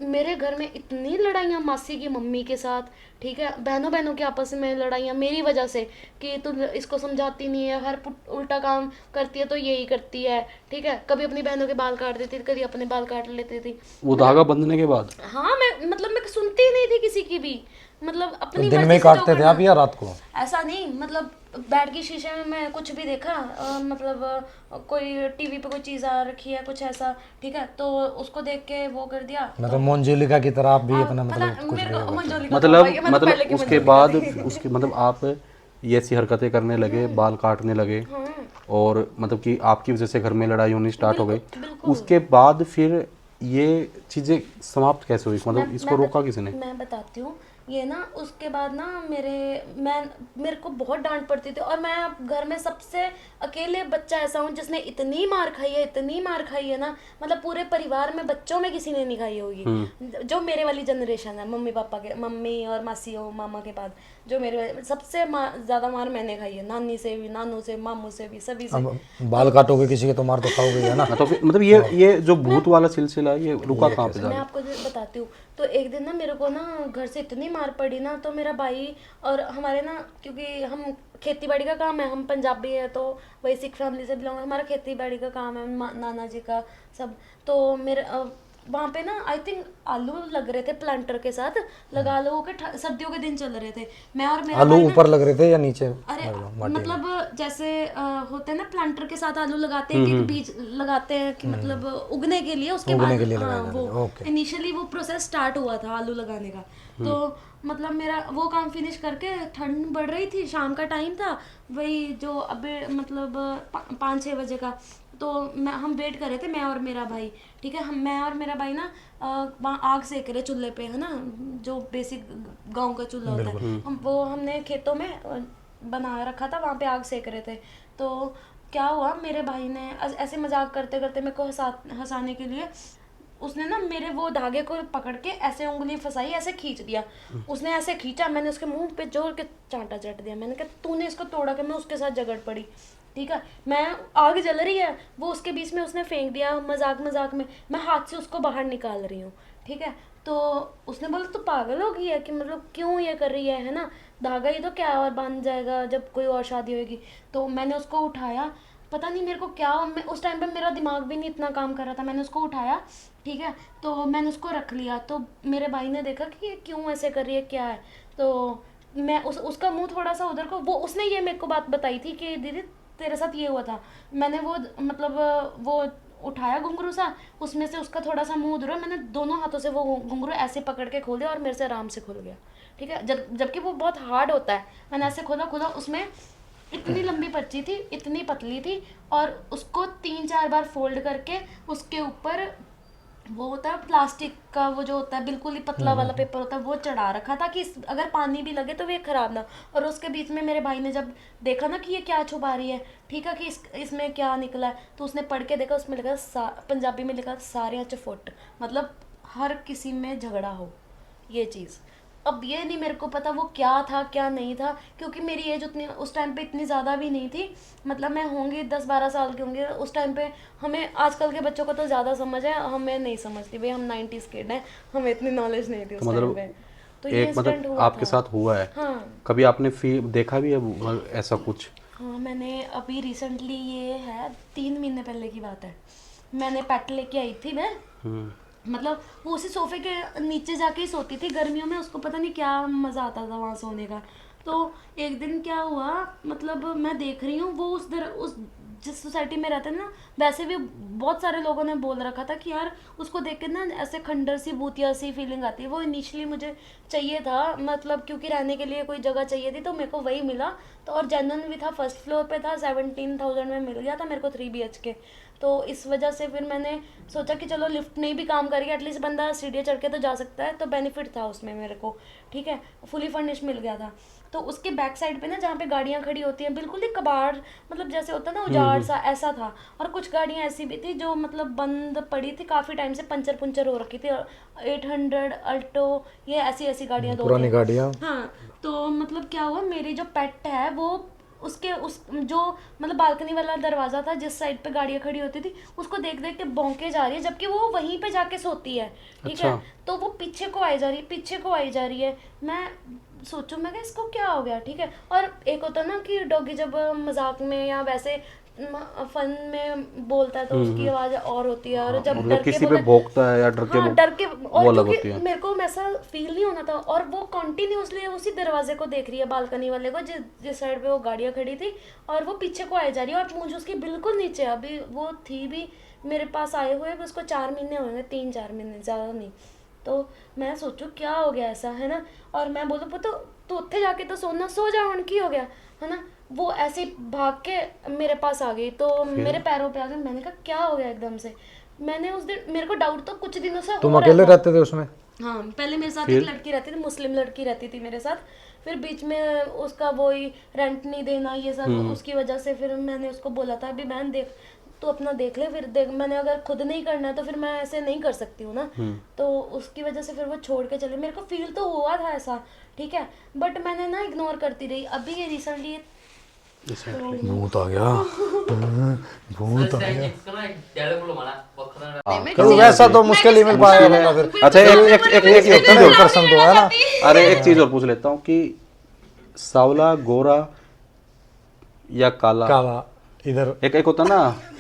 मेरे घर में इतनी लड़ाइयाँ मासी की मम्मी के साथ, ठीक है, बहनों बहनों के आपस में लड़ाइयाँ मेरी वजह से, कि तू इसको समझाती नहीं है, हर उल्टा काम करती है तो यही करती है, ठीक है। कभी अपनी बहनों के बाल काट देती थी, कभी अपने बाल काट लेती थी। वो धागा बंधने के बाद? हाँ, मैं सुनती ही नहीं थी किसी की भी, मतलब तो अपनी दिन में मर्जी ही से जो काटते थे करना। आप या रात को? ऐसा नहीं, मतलब बैठ के शीशे में मैं कुछ भी देखा, मतलब कोई टीवी पे कोई चीज आ रखी है कुछ ऐसा, ठीक है, तो उसको देख के वो कर दिया। मतलब मोंजेलिका की तरह आप भी अपना पता मतलब कुछ मेरे भी को मंजोली का मतलब भाई, मैं तो पहले की उसके मंजोली बाद करती थी। उसके मतलब आप ये ऐसी हरकतें करने लगे, बाल काटने लगे, और मतलब कि आपकी वजह से घर में लड़ाई होनी स्टार्ट हो गई। बिल्कुल। उसके बाद फिर ये चीज़ें समाप्त कैसे हुई, मतलब मैं इसको रोका किसने? मैं बताती हूँ। ये ना उसके बाद ना मेरे को बहुत डांट पड़ती थी, और मैं घर में सबसे अकेले बच्चा ऐसा हूँ जिसने इतनी मार खाई है, इतनी मार खाई है ना, मतलब पूरे परिवार में बच्चों में किसी ने नहीं खाई होगी, जो मेरे वाली जनरेशन है, मम्मी पापा के, मम्मी और मासी हो मामा के बाद, जो मेरे सबसे ज़्यादा मार मैंने खाई है, नानी से भी, नानू से, मामू से भी, सभी से। अब बाल काटोगे किसी के तो मार तो खाओगे है ना। हाँ, तो फिर मतलब ये जो भूत वाला सिलसिला है, ये रुका कहाँ पे मैं जाके? आपको जो बताती हूँ। तो एक दिन ना मेरे को ना घर से इतनी मार पड़ी ना, तो मेरा भाई और हमारे ना, क्योंकि हम खेती बाड़ी का काम है, हम पंजाबी है, तो वही सिख फैमिली से बिलोंग, हमारा खेती बाड़ी का काम है, नाना जी का सब। तो मेरे वहाँ पे ना आई थिंक आलू लग रहे थे प्लांटर के साथ, लगा लो के सर्दियों के दिन चल रहे थे, मैं और मेरा आलू भाई ना, ऊपर लग रहे थे या नीचे? अरे मतलब जैसे होते हैं ना प्लांटर के साथ आलू लगाते हैं, कि बीज लगाते हैं कि मतलब उगने के लिए, उसके बाद हाँ वो इनिशियली वो प्रोसेस स्टार्ट हुआ था आलू लगाने का। तो मतलब मेरा वो काम फिनिश करके, ठंड बढ़ रही थी, शाम का टाइम था, वही जो अभी मतलब 5-6 बजे का। तो हम वेट कर रहे थे, मैं और मेरा भाई, ठीक है, मैं और मेरा भाई ना वहाँ आग सेक रहे चूल्हे पे, है ना, जो बेसिक गांव का चूल्हा होता है, हमने खेतों में बना रखा था, वहाँ पे आग सेक रहे थे। तो क्या हुआ, मेरे भाई ने ऐसे मजाक करते करते मेरे को हंसाने के लिए, उसने ना मेरे वो धागे को पकड़ के ऐसे उंगली फंसाई, ऐसे खींच दिया, उसने ऐसे खींचा, मैंने उसके मुंह पे जोर के चांटा चट दिया, मैंने कहा तूने इसको तोड़ा, के मैं उसके साथ झगड़ पड़ी, ठीक है। मैं आग जल रही है, वो उसके बीच में उसने फेंक दिया, मजाक मजाक में मैं हाथ से उसको बाहर निकाल रही हूँ, ठीक है। तो उसने बोला तू पागल हो गई है, कि मतलब क्यों ये कर रही है ना, धागा ही तो क्या और बांध जाएगा जब कोई और शादी होगी। तो मैंने उसको उठाया, पता नहीं मेरे को क्या, मैं उस टाइम पे मेरा दिमाग भी नहीं इतना काम कर रहा था, मैंने उसको उठाया, ठीक है, तो मैंने उसको रख लिया। तो मेरे भाई ने देखा कि ये क्यों ऐसे कर रही है, क्या है। तो मैं उसका मुंह थोड़ा सा उधर को, वो उसने ये मेरे को बात बताई थी कि दीदी तेरे साथ ये हुआ था। मैंने वो मतलब वो उठाया घुंघरू सा, उसमें से उसका थोड़ा सा मुंह उधर, मैंने दोनों हाथों से वो घुंघरू ऐसे पकड़ के खोल दिया, और मेरे से आराम से खुल गया, ठीक है। जबकि वो बहुत हार्ड होता है, मैंने ऐसे खोला, उसमें इतनी लंबी पर्ची थी, इतनी पतली थी, और उसको 3-4 बार फोल्ड करके उसके ऊपर वो होता है प्लास्टिक का, वो जो होता है बिल्कुल ही पतला वाला पेपर होता है, वो चढ़ा रखा था कि अगर पानी भी लगे तो ये खराब ना। और उसके बीच में मेरे भाई ने जब देखा ना कि ये क्या छुपा रही है, ठीक है, कि इसमें क्या निकला है, तो उसने पढ़ के देखा, उसमें लिखा पंजाबी में लिखा सारियां च फुट, मतलब हर किसी में झगड़ा हो, ये चीज़। अब ये नहीं मेरे को पता वो क्या था क्या नहीं था, क्योंकि मेरी एज उतनी उस टाइम पे इतनी ज़्यादा भी नहीं थी, मतलब मैं होंगी 10-12 साल की होंगी उस टाइम पे। हमें आजकल के बच्चों को तो ज़्यादा समझ है, हमें नहीं समझती भाई, हम 90s किड हैं, हमें इतनी नॉलेज नहीं थी उस टाइम पे। तो ये एक मतलब इंसिडेंट हुआ आपके था। साथ हुआ है। हाँ कभी आपने देखा भी है ऐसा कुछ? हाँ, मैंने अभी रिसेंटली, ये है 3 महीने पहले की बात है, मैंने पेट लेके आई थी मैं, मतलब वो उसी सोफे के नीचे जाके ही सोती थी गर्मियों में, उसको पता नहीं क्या मज़ा आता था वहाँ सोने का। तो एक दिन क्या हुआ, मतलब मैं देख रही हूँ वो उस जिस सोसाइटी में रहते हैं ना, वैसे भी बहुत सारे लोगों ने बोल रखा था कि यार उसको देख के ना ऐसे खंडर सी भूतिया सी फीलिंग आती है। वो इनिशियली मुझे चाहिए था, मतलब क्योंकि रहने के लिए कोई जगह चाहिए थी, तो मेरे को वही मिला। तो और जेन्युइन भी था, फर्स्ट फ्लोर पे था, 17,000 में मिल गया था मेरे को 3 BHK। तो इस वजह से फिर मैंने सोचा कि चलो लिफ्ट नहीं भी काम करेगी, एटलीस्ट बंदा सीढ़ियाँ चढ़ के तो जा सकता है, तो बेनिफिट था उसमें मेरे को, ठीक है। फुली फर्निश मिल गया था। तो उसके बैक साइड पे ना, जहाँ पे गाड़ियाँ खड़ी होती हैं, बिल्कुल ही कबाड़, मतलब जैसे होता है ना उजाड़ सा, ऐसा था। और कुछ गाड़ियाँ ऐसी भी थी जो मतलब बंद पड़ी थी काफ़ी टाइम से, पंचर पुंचर हो रखी थी। 800 अल्टो, ये ऐसी ऐसी गाड़ियाँ दो पुरानी थे। गाड़ियाँ। हाँ, तो मतलब क्या हुआ, मेरी जो पेट है वो उसके उस जो मतलब बालकनी वाला दरवाजा था जिस साइड पे गाड़ियाँ खड़ी होती थी, उसको देख देख के भौंके जा रही है, जबकि वो वहीं पे जाके सोती है, ठीक है। तो वो पीछे को आई जा रही है, पीछे को आई जा रही है। मैं सोचूं, मैं इसको क्या हो गया, ठीक है। और एक होता ना कि डॉगी जब मजाक में या वैसे फन में बोलता है तो उसकी आवाज और होती है, और जब और डर जब के किसी पे बोले, भौंकता है या डर के हाँ डर के, वो और अलग होती क्योंकि है। मेरे को ऐसा फील नहीं होना था, और वो कंटिन्यूअसली उसी दरवाजे को देख रही है, बालकनी वाले को, जिस साइड पे वो गाड़ियाँ खड़ी थी, और वो पीछे को आई जा रही है, और मुझे उसकी बिल्कुल नीचे। अभी वो थी भी मेरे पास आए हुए भी उसको 4 महीने होंगे, 3-4 महीने, ज़्यादा नहीं। तो मैं सोचूं क्या हो गया ऐसा, है ना। और मैं बोलूँ पुत्त तो उत्थे जाके तो सोना, सो जा, हण की हो गया, है ना। वो ऐसे भाग के मेरे पास आ गई, तो मेरे पैरों पे आ गई। मैंने कहा क्या हो गया एकदम से। मैंने उस दिन, मेरे को डाउट तो कुछ दिनों से तुम हो रहा अकेले था। रहते थे उसमें? हाँ, पहले मेरे साथ एक लड़की रहती थी, मुस्लिम लड़की रहती थी मेरे साथ। फिर बीच में उसका वही रेंट नहीं देना, ये सब उसकी वजह से फिर मैंने उसको बोला था, अभी बहन देख, तू अपना देख ले, फिर देख, मैंने अगर खुद नहीं करना है तो फिर मैं ऐसे नहीं कर सकती हूँ ना। तो उसकी वजह से फिर वो छोड़ के चले। मेरे को फील तो हुआ था ऐसा, ठीक है, बट मैंने ना इग्नोर करती रही। अभी ये रिसेंटली भूत आ गया, भूत आ गया। मैं तो किसी- वैसा तो मुश्किल ही मिल पाएगा वरना फिर। अच्छा, एक चीज और, पर्सन तो है ना। अरे एक चीज और पूछ लेता हूँ कि सावला, गोरा या काला? काला इधर। एक होता ना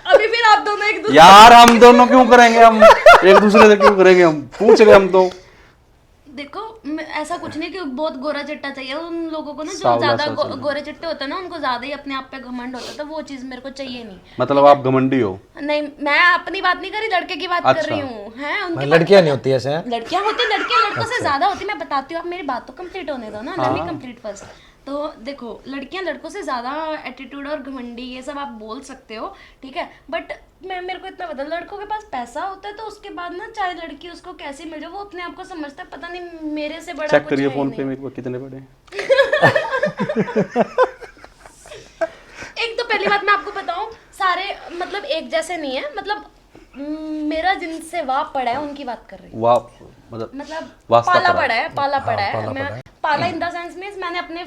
अभी फिर आप दोनों एक दूसरे, यार, हम दोनों क्यों करेंगे, हम एक दूसरे से क्यों करेंगे, हम पूछ रहे हम तो। देखो ऐसा कुछ नहीं कि बहुत गोरा चिट्टा चाहिए। उन लोगों को ना जो सावला ज्यादा सा चाहिए। गोरे चिट्टे होते हैं ना, उनको ज्यादा ही अपने आप पे घमंड होता है, तो वो चीज मेरे को चाहिए नहीं। मतलब आप घमंडी हो? नहीं, मैं अपनी बात नहीं कर रही, लड़के की बात कर रही हूँ। हैं उनके लड़कियां नहीं होती ऐसे हैं। लड़कियां होती, लड़कियां लड़कों से ज्यादा होती। मैं बताती हूँ, आप मेरी बात तो कंप्लीट होने दो ना, लेट मी कंप्लीट फर्स्ट। तो देखो, लड़कियां लड़कों से ज्यादा एटीट्यूड और घमंडी ये सब आप बोल सकते हो, ठीक है, बट मेरे को इतना पता, लड़कों के पास पैसा होता है तो उसके बाद ना चाहे लड़की उसको कैसी मिल जाए, वो अपने आप को समझता है पता नहीं मेरे से बड़ा चेक कुछ करिए है ही फोन नहीं। पे मेरे को कितने पड़े। एक तो पहली बात मैं आपको बताऊं, सारे मतलब एक जैसे नहीं है, मतलब मेरा जिनसे वाह पड़ा है उनकी बात कर रही हूँ। वाह, मतलब वास्ता पाला पड़ा पड़ा है, पाला पड़ा है। पाला मैं पड़ा है। पाला इन द सेंस मींस मैंने अपने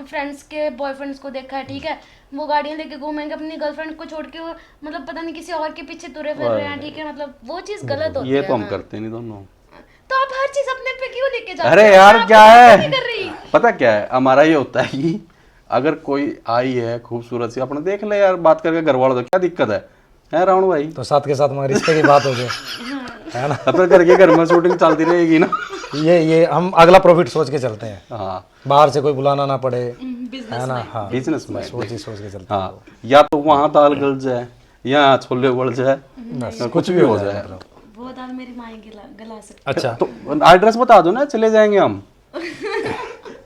फ्रेंड्स के बॉयफ्रेंड्स को देखा है, ठीक है, वो गाड़ियां लेके घूमेंगे अपनी गर्लफ्रेंड को छोड़ के, वो मतलब पता नहीं किसी और के पीछे तुरे फिर रहे हैं, ठीक है, मतलब वो चीज गलत होती है। ये तो हम ना। करते नहीं दोनों। तो आप हर चीज अपने पे क्यों लेके जाते हो? अरे यार, मैं क्या आपकी बात है, नहीं कर रही। पता क्या है, हमारा ये होता है कि अगर कोई आई है खूबसूरत सी, अपने देख ले यार, बात करके घर वालों, तो क्या दिक्कत है रावण भाई? तो साथ के साथ हमारे रिश्ते की बात हो गई, है ना। अपने घर में शूटिंग चलती रहेगी ना। ये हम अगला प्रॉफिट सोच के चलते हैं, हाँ, बाहर से कोई बुलाना ना पड़े, बिजनेस है ना। हाँ, बिजनेस में सोच के चलते हैं। हाँ, या तो वहाँ दाल गल जाए या छोले उबल जाए, बस कुछ भी हो जाए। वो दाल मेरी माँ ही गला सकती। अच्छा, तो एड्रेस बता दो ना, चले जाएंगे हम।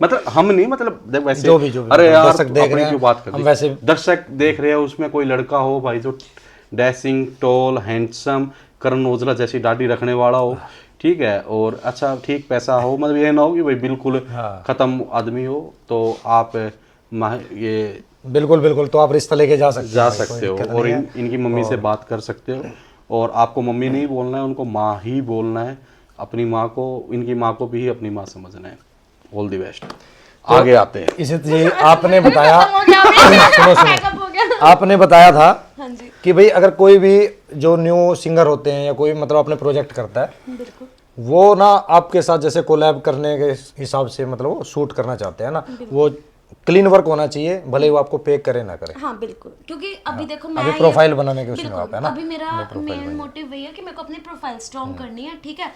मतलब हम नहीं, मतलब देख वैसे जो भी अरे यार, दर्शक देख अपनी रहे हैं, क्यों बात कर हम रही? वैसे दर्शक देख रहे हैं, उसमें कोई लड़का हो भाई जो dashing, toll, handsome, Karan Aujla जैसी दाढ़ी रखने वाला हो, ठीक है, और अच्छा ठीक पैसा हो, मतलब ये ना हो कि भाई बिल्कुल खत्म आदमी हो, तो आप ये बिल्कुल बिल्कुल, तो आप रिश्ता लेके जा सकते जा हैं, कोई सकते हो, दिक्कत और नहीं है। इनकी मम्मी से बात कर सकते हो, और आपको मम्मी नहीं बोलना है, उनको माँ ही बोलना है। अपनी माँ को, इनकी माँ को भी अपनी माँ समझना है। All the best. आगे आते हैं। इसी जी आपने बताया, हो गया अभी। सुनो Backup हो गया। आपने बताया था हाँ जी, कि भाई अगर कोई भी जो न्यू सिंगर होते हैं या कोई मतलब अपने प्रोजेक्ट करता है, बिल्कुल। वो ना आपके साथ जैसे कोलैब करने के हिसाब से मतलब वो शूट करना चाहते हैं ना, वो क्लीन वर्क होना चाहिए, भले ही वो आपको पे करे ना करे। हाँ बिल्कुल, क्योंकि अभी देखो मैं अभी प्रोफाइल बनाने के उसमें बिल्कुल, आप है ना, अभी मेरा मेन मोटिव वही है कि मेरे को अपनी प्रोफाइल स्ट्रॉन्ग करनी है, ठीक है।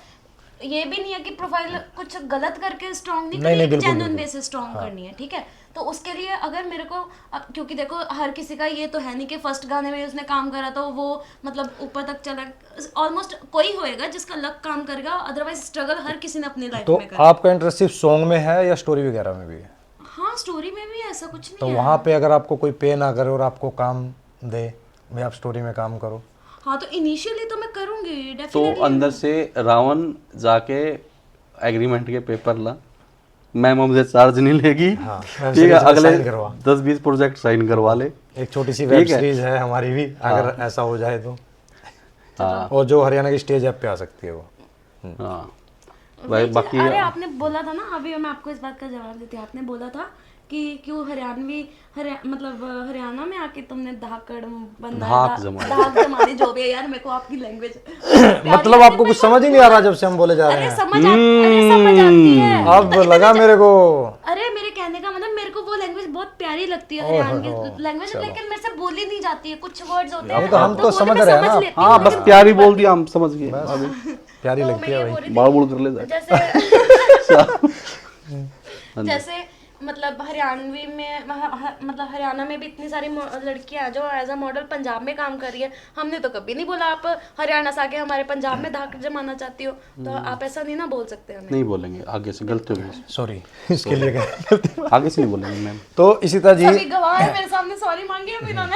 ये भी नहीं है कि प्रोफाइल कुछ गलत करके स्ट्रॉन्ग नहीं करनी, एक जेन्युइन बेसिस स्ट्रॉन्ग करनी है, ठीक है। तो उसके लिए अगर मेरे को क्योंकि देखो हर किसी का ये तो है नहीं कि फर्स्ट गाने में उसने काम करा तो वो मतलब ऊपर तक चला, ऑलमोस्ट कोई होएगा जिसका लक काम करेगा, अदरवाइज स्ट्रगल हर किसी ने अपनी लाइफ तो में करा। आपका इंटरेस्ट सिर्फ सॉन्ग में है या स्टोरी वगैरह में भी है? हाँ स्टोरी में भी ऐसा कुछ तो नहीं है। वहाँ पे अगर आपको कोई पे ना करे और आपको काम दे भाई आप स्टोरी में काम करो, हाँ तो इनिशियली तो मैं करूंगी तो डेफिनेटली। अंदर से रावण जाके एग्रीमेंट के पेपर ला, मैम हमसे चार्ज नहीं लेगी, ठीक है, अगले साइन करवा, 10-20 प्रोजेक्ट साइन करवा ले। एक छोटी सी वेब सीरीज है हमारी भी, अगर ऐसा हो जाए तो। हाँ और जो हरियाणा की स्टेज ऐप पे आ सकती है वो। हाँ भाई बाकी अरे आपने बोला था ना, अभी मैं आपको इस बात का जवाब देती हूँ। आपने बोला था कि क्यों मतलब हरियाणा में आके तुमने धाकड़ बनना धाक जमाई। धाक जमानी, जो भी है यार, मेरे को आपकी लैंग्वेज मतलब आपको कुछ समझ ही नहीं आ रहा जब से हम बोले जा रहे अरे हैं? समझ आती है। अब लगा मेरे को। अरे मेरे कहने का मतलब मेरे को वो लैंग्वेज बहुत प्यारी लगती है, हरियाणा की लैंग्वेज, लेकिन मेरे से बोली नहीं जाती है, कुछ वर्ड्स होते हैं तो हम तो समझ रहे हैं ना। हाँ बस प्यारी बोल दिया, हम समझ गए अभी। प्यारी लगती है भाई, बाल बोल कर ले जाए। जैसे मतलब हरियाणवी में मतलब हरियाणा में भी इतनी सारी लड़कियां हैं जो एज अ मॉडल पंजाब में काम कर रही है। हमने तो कभी नहीं बोला आप हरियाणा से आके हमारे पंजाब में धाक जमाना चाहती हो, तो आप ऐसा नहीं ना बोल सकते हमें। नहीं बोलेंगे आगे से, गलती होगी, सॉरी इसके लिए क्या? आगे से नहीं बोलेंगे मैम। तो इशिता जी, सभी गवाह है मेरे सामने, सॉरी मांगी है इन्होंने।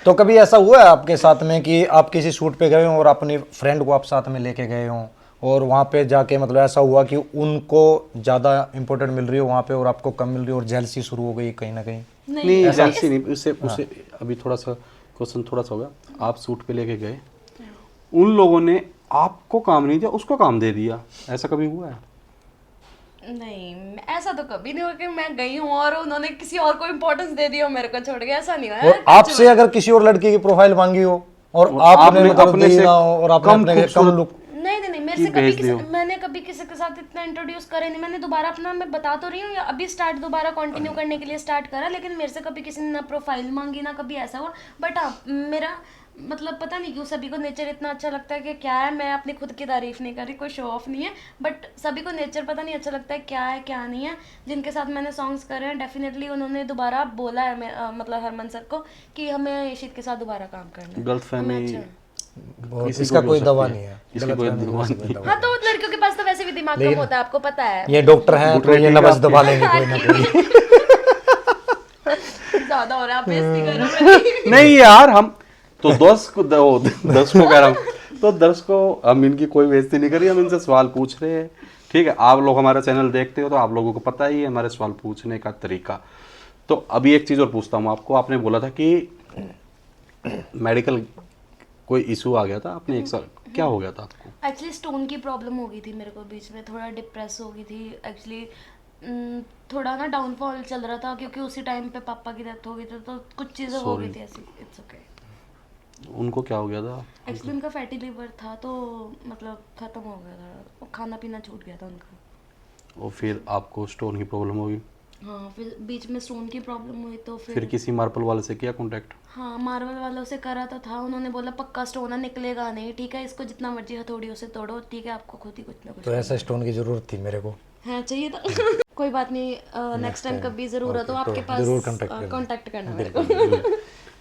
तो कभी ऐसा हुआ है आपके साथ में कि आप किसी शूट पे गए हो और अपनी फ्रेंड को आप साथ में लेके गए हो और वहाँ पे जाके मतलब ऐसा हुआ कि उनको ज़्यादा इम्पोर्टेंट मिल रही हो वहाँ पे और आपको कम मिल रही हो और जेलसी शुरू हो गई कहीं ना कहीं? नहीं एजेंसी नहीं, उससे अभी थोड़ा सा क्वेश्चन थोड़ा सा होगा। आप सूट पे लेके गए, उन लोगों ने आपको काम नहीं दिया, उसको काम दे दिया, ऐसा कभी हुआ है? नहीं ऐसा तो कभी नहीं हुआ कि मैं गई हूँ और उन्होंने किसी और को इम्पोर्टेंस दे दिया हो मेरे को छोड़ के, ऐसा नहीं हुआ है। और आपसे अगर किसी और लड़की की प्रोफाइल मांगी हो और आपने मतलब अपने दी से ना हो और आपने अपने कम लुक, नहीं मेरे से कभी मैंने कभी किसी के साथ इतना इंट्रोड्यूस करे नहीं। मैंने दोबारा अपना, मैं बता तो रही हूँ, या अभी स्टार्ट दोबारा कंटिन्यू करने के लिए स्टार्ट करा, लेकिन मेरे से कभी किसी ने ना प्रोफाइल मांगी ना कभी ऐसा हुआ। बट हाँ मेरा मतलब पता नहीं क्यों सभी को नेचर इतना अच्छा लगता है कि क्या है, मैं अपनी खुद की तारीफ नहीं कर रही, कोई शो ऑफ नहीं है, बट सभी को नेचर पता नहीं अच्छा लगता है क्या नहीं है। जिनके साथ मैंने सॉन्ग्स करे हैं डेफिनेटली उन्होंने दोबारा बोला है मतलब हरमन सर को कि हमें इशित के साथ दोबारा काम करना है। गलतफहमी इसका कोई दवा नहीं है, इसकी कोई दवा नहीं है। हाँ तो लड़कियों के पास तो वैसे भी दिमाग कम होता है, आपको पता है। ये डॉक्टर हैं तो ये नब्ज दबा लेंगे कोई ना कोई। ज्यादा हो रहा है, आप बेइज्जती कर रहे हो। नहीं यार, हम तो दर्शकों कह रहा हूँ, तो दर्शकों हम इनकी कोई बेइज्जती नहीं कर रही, हम इनसे सवाल पूछ रहे हैं, ठीक है। आप लोग हमारा चैनल देखते हो तो आप लोगों को पता ही है हमारे सवाल पूछने का तरीका। तो अभी एक चीज़ और पूछता हूँ आपको, आपने बोला था कि मेडिकल कोई इशू आ गया था, आपने एक साल क्या हो गया था आपको? एक्चुअली स्टोन की प्रॉब्लम हो गई थी मेरे को, बीच में थोड़ा डिप्रेस हो गई थी एक्चुअली, थोड़ा ना डाउनफॉल चल रहा था क्योंकि उसी टाइम पे पापा की डेथ हो गई थी, तो कुछ चीज़ें हो गई थी ऐसी। It's okay. उनको क्या हो गया था? एक्चुअली उनका फैटी लिवर था, तो मतलब ख़त्म हो गया था, वो खाना पीना छूट गया था उनका। और फिर आपको स्टोन की प्रॉब्लम होगी? हाँ फिर बीच में स्टोन की प्रॉब्लम हुई तो फिर किसी मार्बल वाले से किया कांटेक्ट? हाँ मार्बल वालों से करा तो था, उन्होंने बोला पक्का स्टोन है, निकलेगा नहीं, ठीक है, इसको जितना मर्जी हथौड़ियों से तोड़ो, ठीक है, आपको खुद ही कुछ ना कुछ तो ऐसा स्टोन की जरूरत थी मेरे को, है चाहिए था। कोई बात नहीं, नेक्स्ट टाइम कभी जरूरत हो आपके पास जरूर कांटेक्ट करना मेरे को।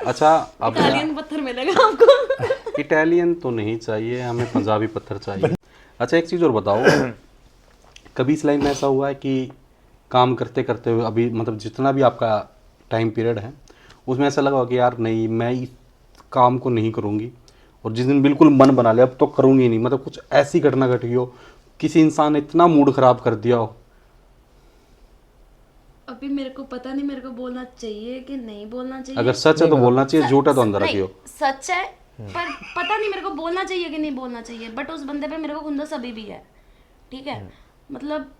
अच्छा अब इटालियन पत्थर मिलेगा आपको। इटालियन तो नहीं चाहिए हमें, पंजाबी पत्थर चाहिए। अच्छा एक चीज़ और बताओ, कभी इस लाइन में ऐसा हुआ है कि काम करते करते हुए अभी मतलब जितना भी आपका टाइम पीरियड है उसमें ऐसा लगा कि यार नहीं मैं इस काम को नहीं करूँगी, और जिस दिन बिल्कुल मन बना लिया अब तो करूँगी नहीं, मतलब कुछ ऐसी घटना घटी हो, किसी इंसान ने इतना मूड खराब कर दिया हो? अभी मेरे को पता नहीं मेरे को बोलना चाहिए कि नहीं बोलना चाहिए। अगर सच है तो बोलना चाहिए, झूठ है तो अंदर रखियो। सच है पर पता नहीं मेरे को बोलना चाहिए कि नहीं बोलना चाहिए, बट उस बंदे पे मेरे को खुंदस अभी भी है, ठीक है। मतलब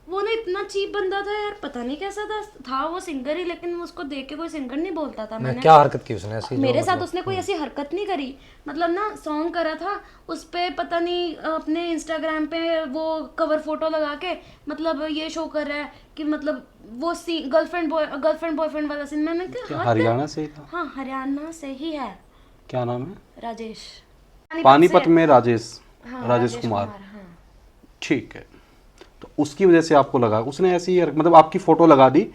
वो ना इतना चीप बंदा था यार, पता नहीं कैसा था वो सिंगर ही, लेकिन उसको देख के कोई सिंगर नहीं बोलता था। मैंने क्या हरकत की उसने ऐसी? मेरे साथ उसने कोई ऐसी हरकत नहीं करी, मतलब ना सॉन्ग करा था उस पे, पता नहीं अपने इंस्टाग्राम पे वो कवर फोटो लगा के मतलब ये शो कर रहा है कि मतलब वो गर्लफ्रेंड बॉयफ्रेंड वाला सीन। मैंने कहा हरियाणा से ही था? हाँ हरियाणा से ही है। क्या नाम है? राजेश, पानीपत में राजेश, हाँ, राजेश कुमार। हाँ। ठीक है, तो उसकी वजह से आपको लगा उसने ऐसी मतलब आपकी फोटो लगा दी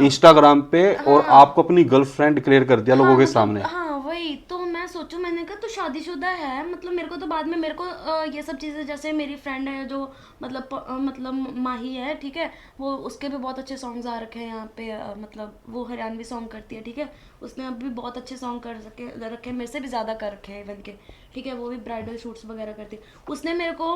इंस्टाग्राम पे और आपको अपनी गर्लफ्रेंड डिक्लेयर कर दिया लोगों के सामने। हाँ वही तो मैं सोचूं, मैंने कहा तो शादीशुदा है, मतलब मेरे को तो बाद में मेरे को ये सब चीज़ें, जैसे मेरी फ्रेंड है जो मतलब माही है, ठीक है, वो उसके भी बहुत अच्छे सॉन्ग्स आ रखे हैं यहाँ पे, मतलब वो हरियाणवी सॉन्ग करती है, ठीक है, उसने अब भी बहुत अच्छे सॉन्ग कर रखे हैं, मेरे से भी ज़्यादा कर रखे हैं इवन के, ठीक है, वो भी ब्राइडल शूट्स वगैरह करती है। उसने मेरे को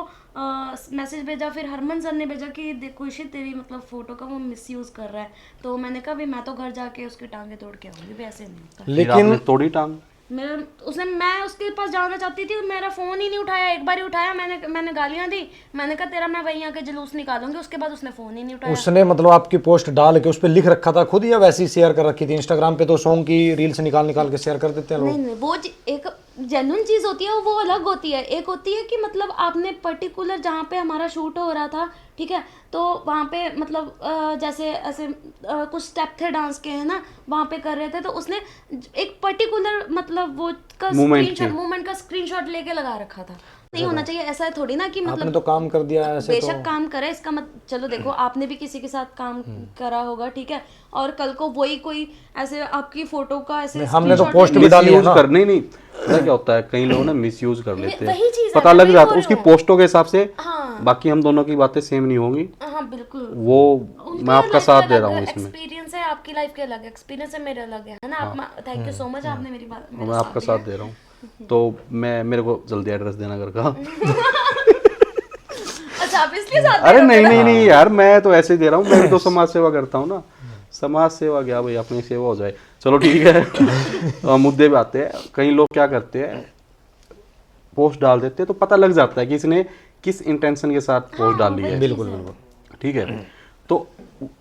मैसेज भेजा, फिर हरमन सर ने भेजा कि देखो इशी तेरी मतलब फ़ोटो का वो मिसयूज़ कर रहा है, तो मैंने कहा भी मैं तो घर जाके उसकी टांगे तोड़ के आऊँगी, भी ऐसे नहीं होता। लेकिन तोड़ी टांग? मैं उसके पास जाना चाहती थी, मेरा फोन ही नहीं उठाया, एक बार ही उठाया, मैंने गालियां दी, मैंने कहा तेरा मैं वहीं आके जुलूस निकालूंगी, उसके बाद उसने फोन ही नहीं उठाया। उसने मतलब आपकी पोस्ट डाल के उस पर लिख रखा था खुद या वैसे ही शेयर कर रखी थी? इंस्टाग्राम पे तो सॉन्ग की रील्स निकाल के शेयर कर देते हैं लोग। नहीं वो एक जेन्युइन चीज होती है, वो अलग होती है। एक होती है कि मतलब आपने पर्टिकुलर जहाँ पे हमारा शूट हो रहा था, ठीक है, तो वहाँ पे मतलब जैसे ऐसे कुछ स्टेप थे डांस के, है ना, वहाँ पे कर रहे थे, तो उसने एक पर्टिकुलर मतलब वो का मूवमेंट का स्क्रीनशॉट लेके लगा रखा था। नहीं होना चाहिए ऐसा, है थोड़ी ना कि मतलब आपने तो काम कर दिया ऐसे, बेशक तो काम करे, इसका चलो देखो आपने भी किसी के साथ काम करा होगा, ठीक है, और कल को वही कोई ऐसे आपकी फोटो का ऐसे हमने तो पोस्ट भी डाली है ना। करने नहीं, पता क्या होता है, कई लोग ना मिसयूज कर लेते वही हैं, चीज पता लग जाता है उसकी पोस्टों के हिसाब से। हाँ। बाकी हम दोनों की बातें सेम नहीं होंगी, हाँ बिल्कुल, वो मैं आपका साथ दे रहा हूँ इसमें। एक्सपीरियंस है आपकी लाइफ के अलग, एक्सपीरियंस है मेरे अलग है ना। आप थैंक यू सो मच, आपने मेरी बात मैं आपका साथ दे रहा हूँ, तो मेरे को जल्दी एड्रेस देना घर का। अच्छा आप इसलिए साथ अरे नहीं यार, मैं तो ऐसे ही दे रहा हूँ, मैं भी तो समाज सेवा करता हूँ ना। समाज सेवा क्या भाई, अपनी सेवा हो जाए। चलो ठीक है, मुद्दे पे आते हैं। कई लोग क्या करते हैं, पोस्ट डाल देते हैं तो पता लग जाता है कि इसने किस इंटेंशन के साथ पोस्ट डाली है। बिल्कुल बिल्कुल, ठीक है, तो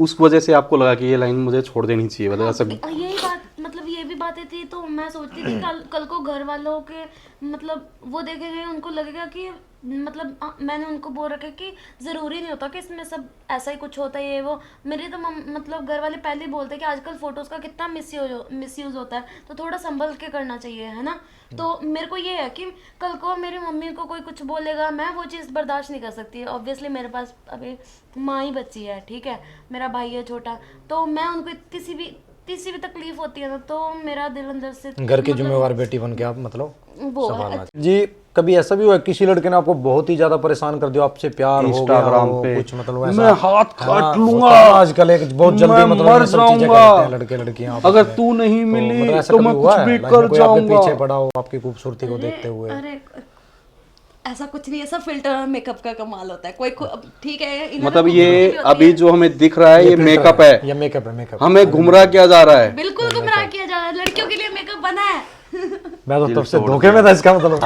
उस वजह से आपको लगा कि ये लाइन मुझे छोड़ देनी चाहिए, मतलब ऐसा। यही बात, मतलब ये भी बातें थी, तो मैं सोचती थी कल को घर वालों के मतलब वो देखेंगे, उनको लगेगा कि मतलब मैंने उनको बोल रखा कि ज़रूरी नहीं होता कि इसमें सब ऐसा ही कुछ होता है, ये वो। मेरे तो मतलब घर वाले पहले ही बोलते हैं कि आजकल फ़ोटोज़ का कितना मिसयूज़ होता है, तो थोड़ा संभल के करना चाहिए, है ना। तो मेरे को ये है कि कल को मेरी मम्मी को कोई कुछ बोलेगा, मैं वो चीज़ बर्दाश्त नहीं कर सकती। ऑब्वियसली मेरे पास अभी माँ ही बच्ची है, ठीक है, मेरा भाई है छोटा, तो मैं उनको किसी भी तकलीफ होती है ना, तो मेरा दिल अंदर से घर की जिम्मेवार बेटी बन के आप मतलब वो संभालना। जी कभी ऐसा भी हुआ किसी लड़के ने आपको बहुत ही ज्यादा परेशान कर दिया, आपसे प्यार हो गया हो पे कुछ, मतलब ऐसा? मैं हाथ काट लूंगा आजकल एक बहुत जल्दी मतलब ये सब चीजें करते हैं लड़के लड़कियां, अगर तू नहीं मिली मतलब तो मैं कुछ भी कर जाऊंगा। पीछे पड़ा हो आपकी खूबसूरती को देखते हुए। अरे ऐसा कुछ नहीं, ऐसा फिल्टर और मेकअप का कमाल होता है। कोई ठीक है, मतलब ये अभी जो हमें दिख रहा है ये मेकअप है, ये मेकअप है, मेकअप हमें गुमराह किया जा रहा है, बिल्कुल गुमराह किया जा रहा है। लड़कियों के लिए मेकअप बना है। मैं तो तब से धोखे में था, इसका मतलब।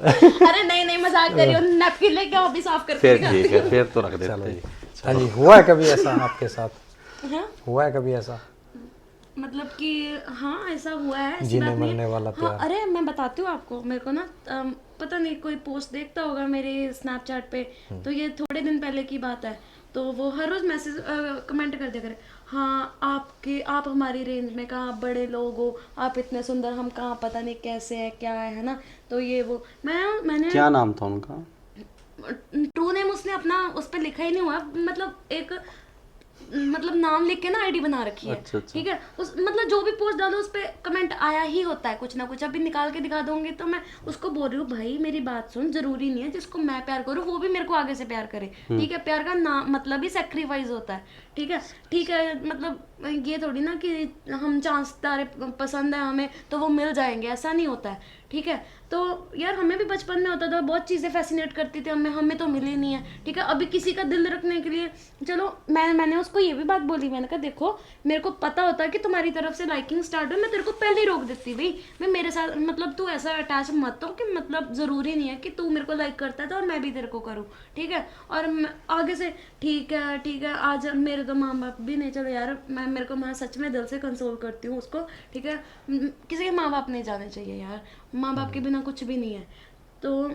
अरे नहीं मजाक कर रही हूँ, नैपकिन लेके अभी साफ करके फिर ठीक है, फिर तो रख देते हैं। हाँ जी, हुआ है कभी ऐसा आपके साथ? हाँ? हुआ है कभी ऐसा मतलब कि हाँ ऐसा हुआ है, ऐसी जीने बात नहीं मरने है। वाला हाँ, अरे मैं बताती हूँ आपको, मेरे को ना पता नहीं कोई पोस्ट देखता होगा मेरे स्नैपचैट पे, तो ये थोड़े दिन पहले की बात है, तो वो हर रोज मैसेज कमेंट कर दिया करे, हाँ आप हमारी रेंज में कहाँ, बड़े लोग हो आप, इतने सुंदर, हम कहाँ, पता नहीं कैसे है क्या है ना। तो ये वो मैंने क्या नाम था उनका? ट्रू नेम उसने अपना उस पर लिखा ही नहीं हुआ, मतलब एक मतलब नाम लिख के ना आईडी बना रखी है। अच्छा। ठीक है, उस मतलब जो भी पोस्ट डालो उस पे कमेंट आया ही होता है कुछ ना कुछ। अभी निकाल के दिखा दूंगी, तो मैं उसको बोल रही हूँ भाई मेरी बात सुन, जरूरी नहीं है जिसको मैं प्यार करूँ वो भी मेरे को आगे से प्यार करे। ठीक है, प्यार का नाम मतलब ही सेक्रीफाइस होता है। ठीक है मतलब ये थोड़ी ना कि हम चांस तारे पसंद है हमें तो वो मिल जाएंगे, ऐसा नहीं होता है, ठीक है। तो यार हमें भी बचपन में होता था, बहुत चीज़ें फैसिनेट करती थी हमें तो मिली नहीं है, ठीक है। अभी किसी का दिल रखने के लिए, चलो मैंने उसको ये भी बात बोली, मैंने कहा देखो मेरे को पता होता है कि तुम्हारी तरफ से लाइकिंग स्टार्ट हो, मैं तेरे को पहले ही रोक देती भाई, मैं मेरे साथ मतलब तू ऐसा अटैच मत हो कि मतलब ज़रूरी नहीं है कि तू मेरे को लाइक करता है तो और मैं भी तेरे को करूँ, ठीक है। और आगे से ठीक है, आज मेरे तो माँ बाप भी नहीं, चलो यार मेरे को मैं सच में दिल से कंसोल करती हूँ उसको, ठीक है। किसी के माँ बाप नहीं जाने चाहिए यार, माँ बाप के बिना कुछ भी नहीं है। तो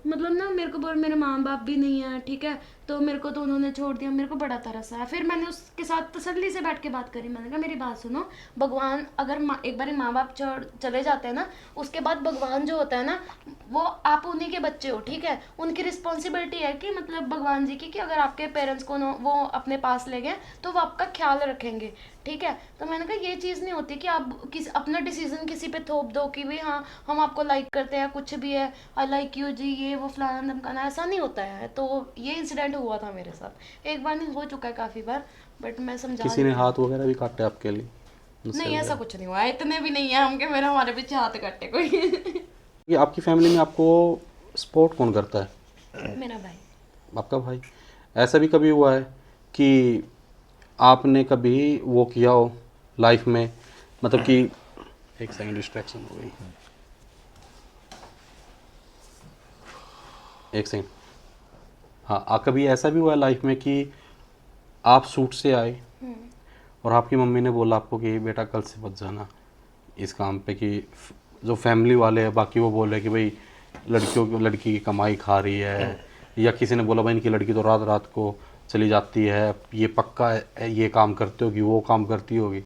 मतलब ना मेरे को मेरे माँ बाप भी नहीं है, ठीक है, तो मेरे को तो उन्होंने छोड़ दिया, मेरे को बड़ा तरस आया। फिर मैंने उसके साथ तसल्ली से बैठ के बात करी, मैंने कहा मेरी बात सुनो, भगवान अगर एक बार माँ बाप छोड़ चले जाते हैं ना, उसके बाद भगवान जो होता है ना वो आप उन्हीं के बच्चे हो, ठीक है। उनकी रिस्पॉन्सिबिलिटी है कि मतलब भगवान जी की कि अगर आपके पेरेंट्स को वो अपने पास ले गए तो वो आपका ख्याल रखेंगे, ठीक है। तो मैंने कहा ये चीज़ नहीं होती कि आप अपना डिसीजन किसी पे थोप दो कि भाई हाँ हम आपको लाइक करते हैं, कुछ भी है आई लाइक यू जी, ये वो फलाना धमकाना, ऐसा नहीं होता है। तो ये इंसिडेंट हुआ था मेरे साथ, एक बार नहीं हो चुका है काफ़ी बार, बट मैं समझा किसी ने हाथ वगैरह भी काटे आपके लिए? नहीं ऐसा कुछ नहीं हुआ, इतने भी नहीं है हम कि मेरा हमारे पीछे हाथ काटे कोई। ये आपकी फैमिली में आपको सपोर्ट कौन करता है? मेरा भाई। आपका भाई? ऐसा भी कभी हुआ है कि आपने कभी वो किया हो लाइफ में, मतलब कि एक सेकंड डिस्ट्रैक्शन हो गई, एक सेकंड, हाँ, कभी ऐसा भी हुआ है लाइफ में कि आप शूट से आए और आपकी मम्मी ने बोला आपको कि बेटा कल से मत जाना इस काम पे, कि जो फैमिली वाले हैं बाकी वो बोल रहे कि भाई लड़की की कमाई खा रही है, या किसी ने बोला भाई इनकी लड़की तो रात रात को चली जाती है, ये पक्का है ये काम करती होगी वो काम करती होगी?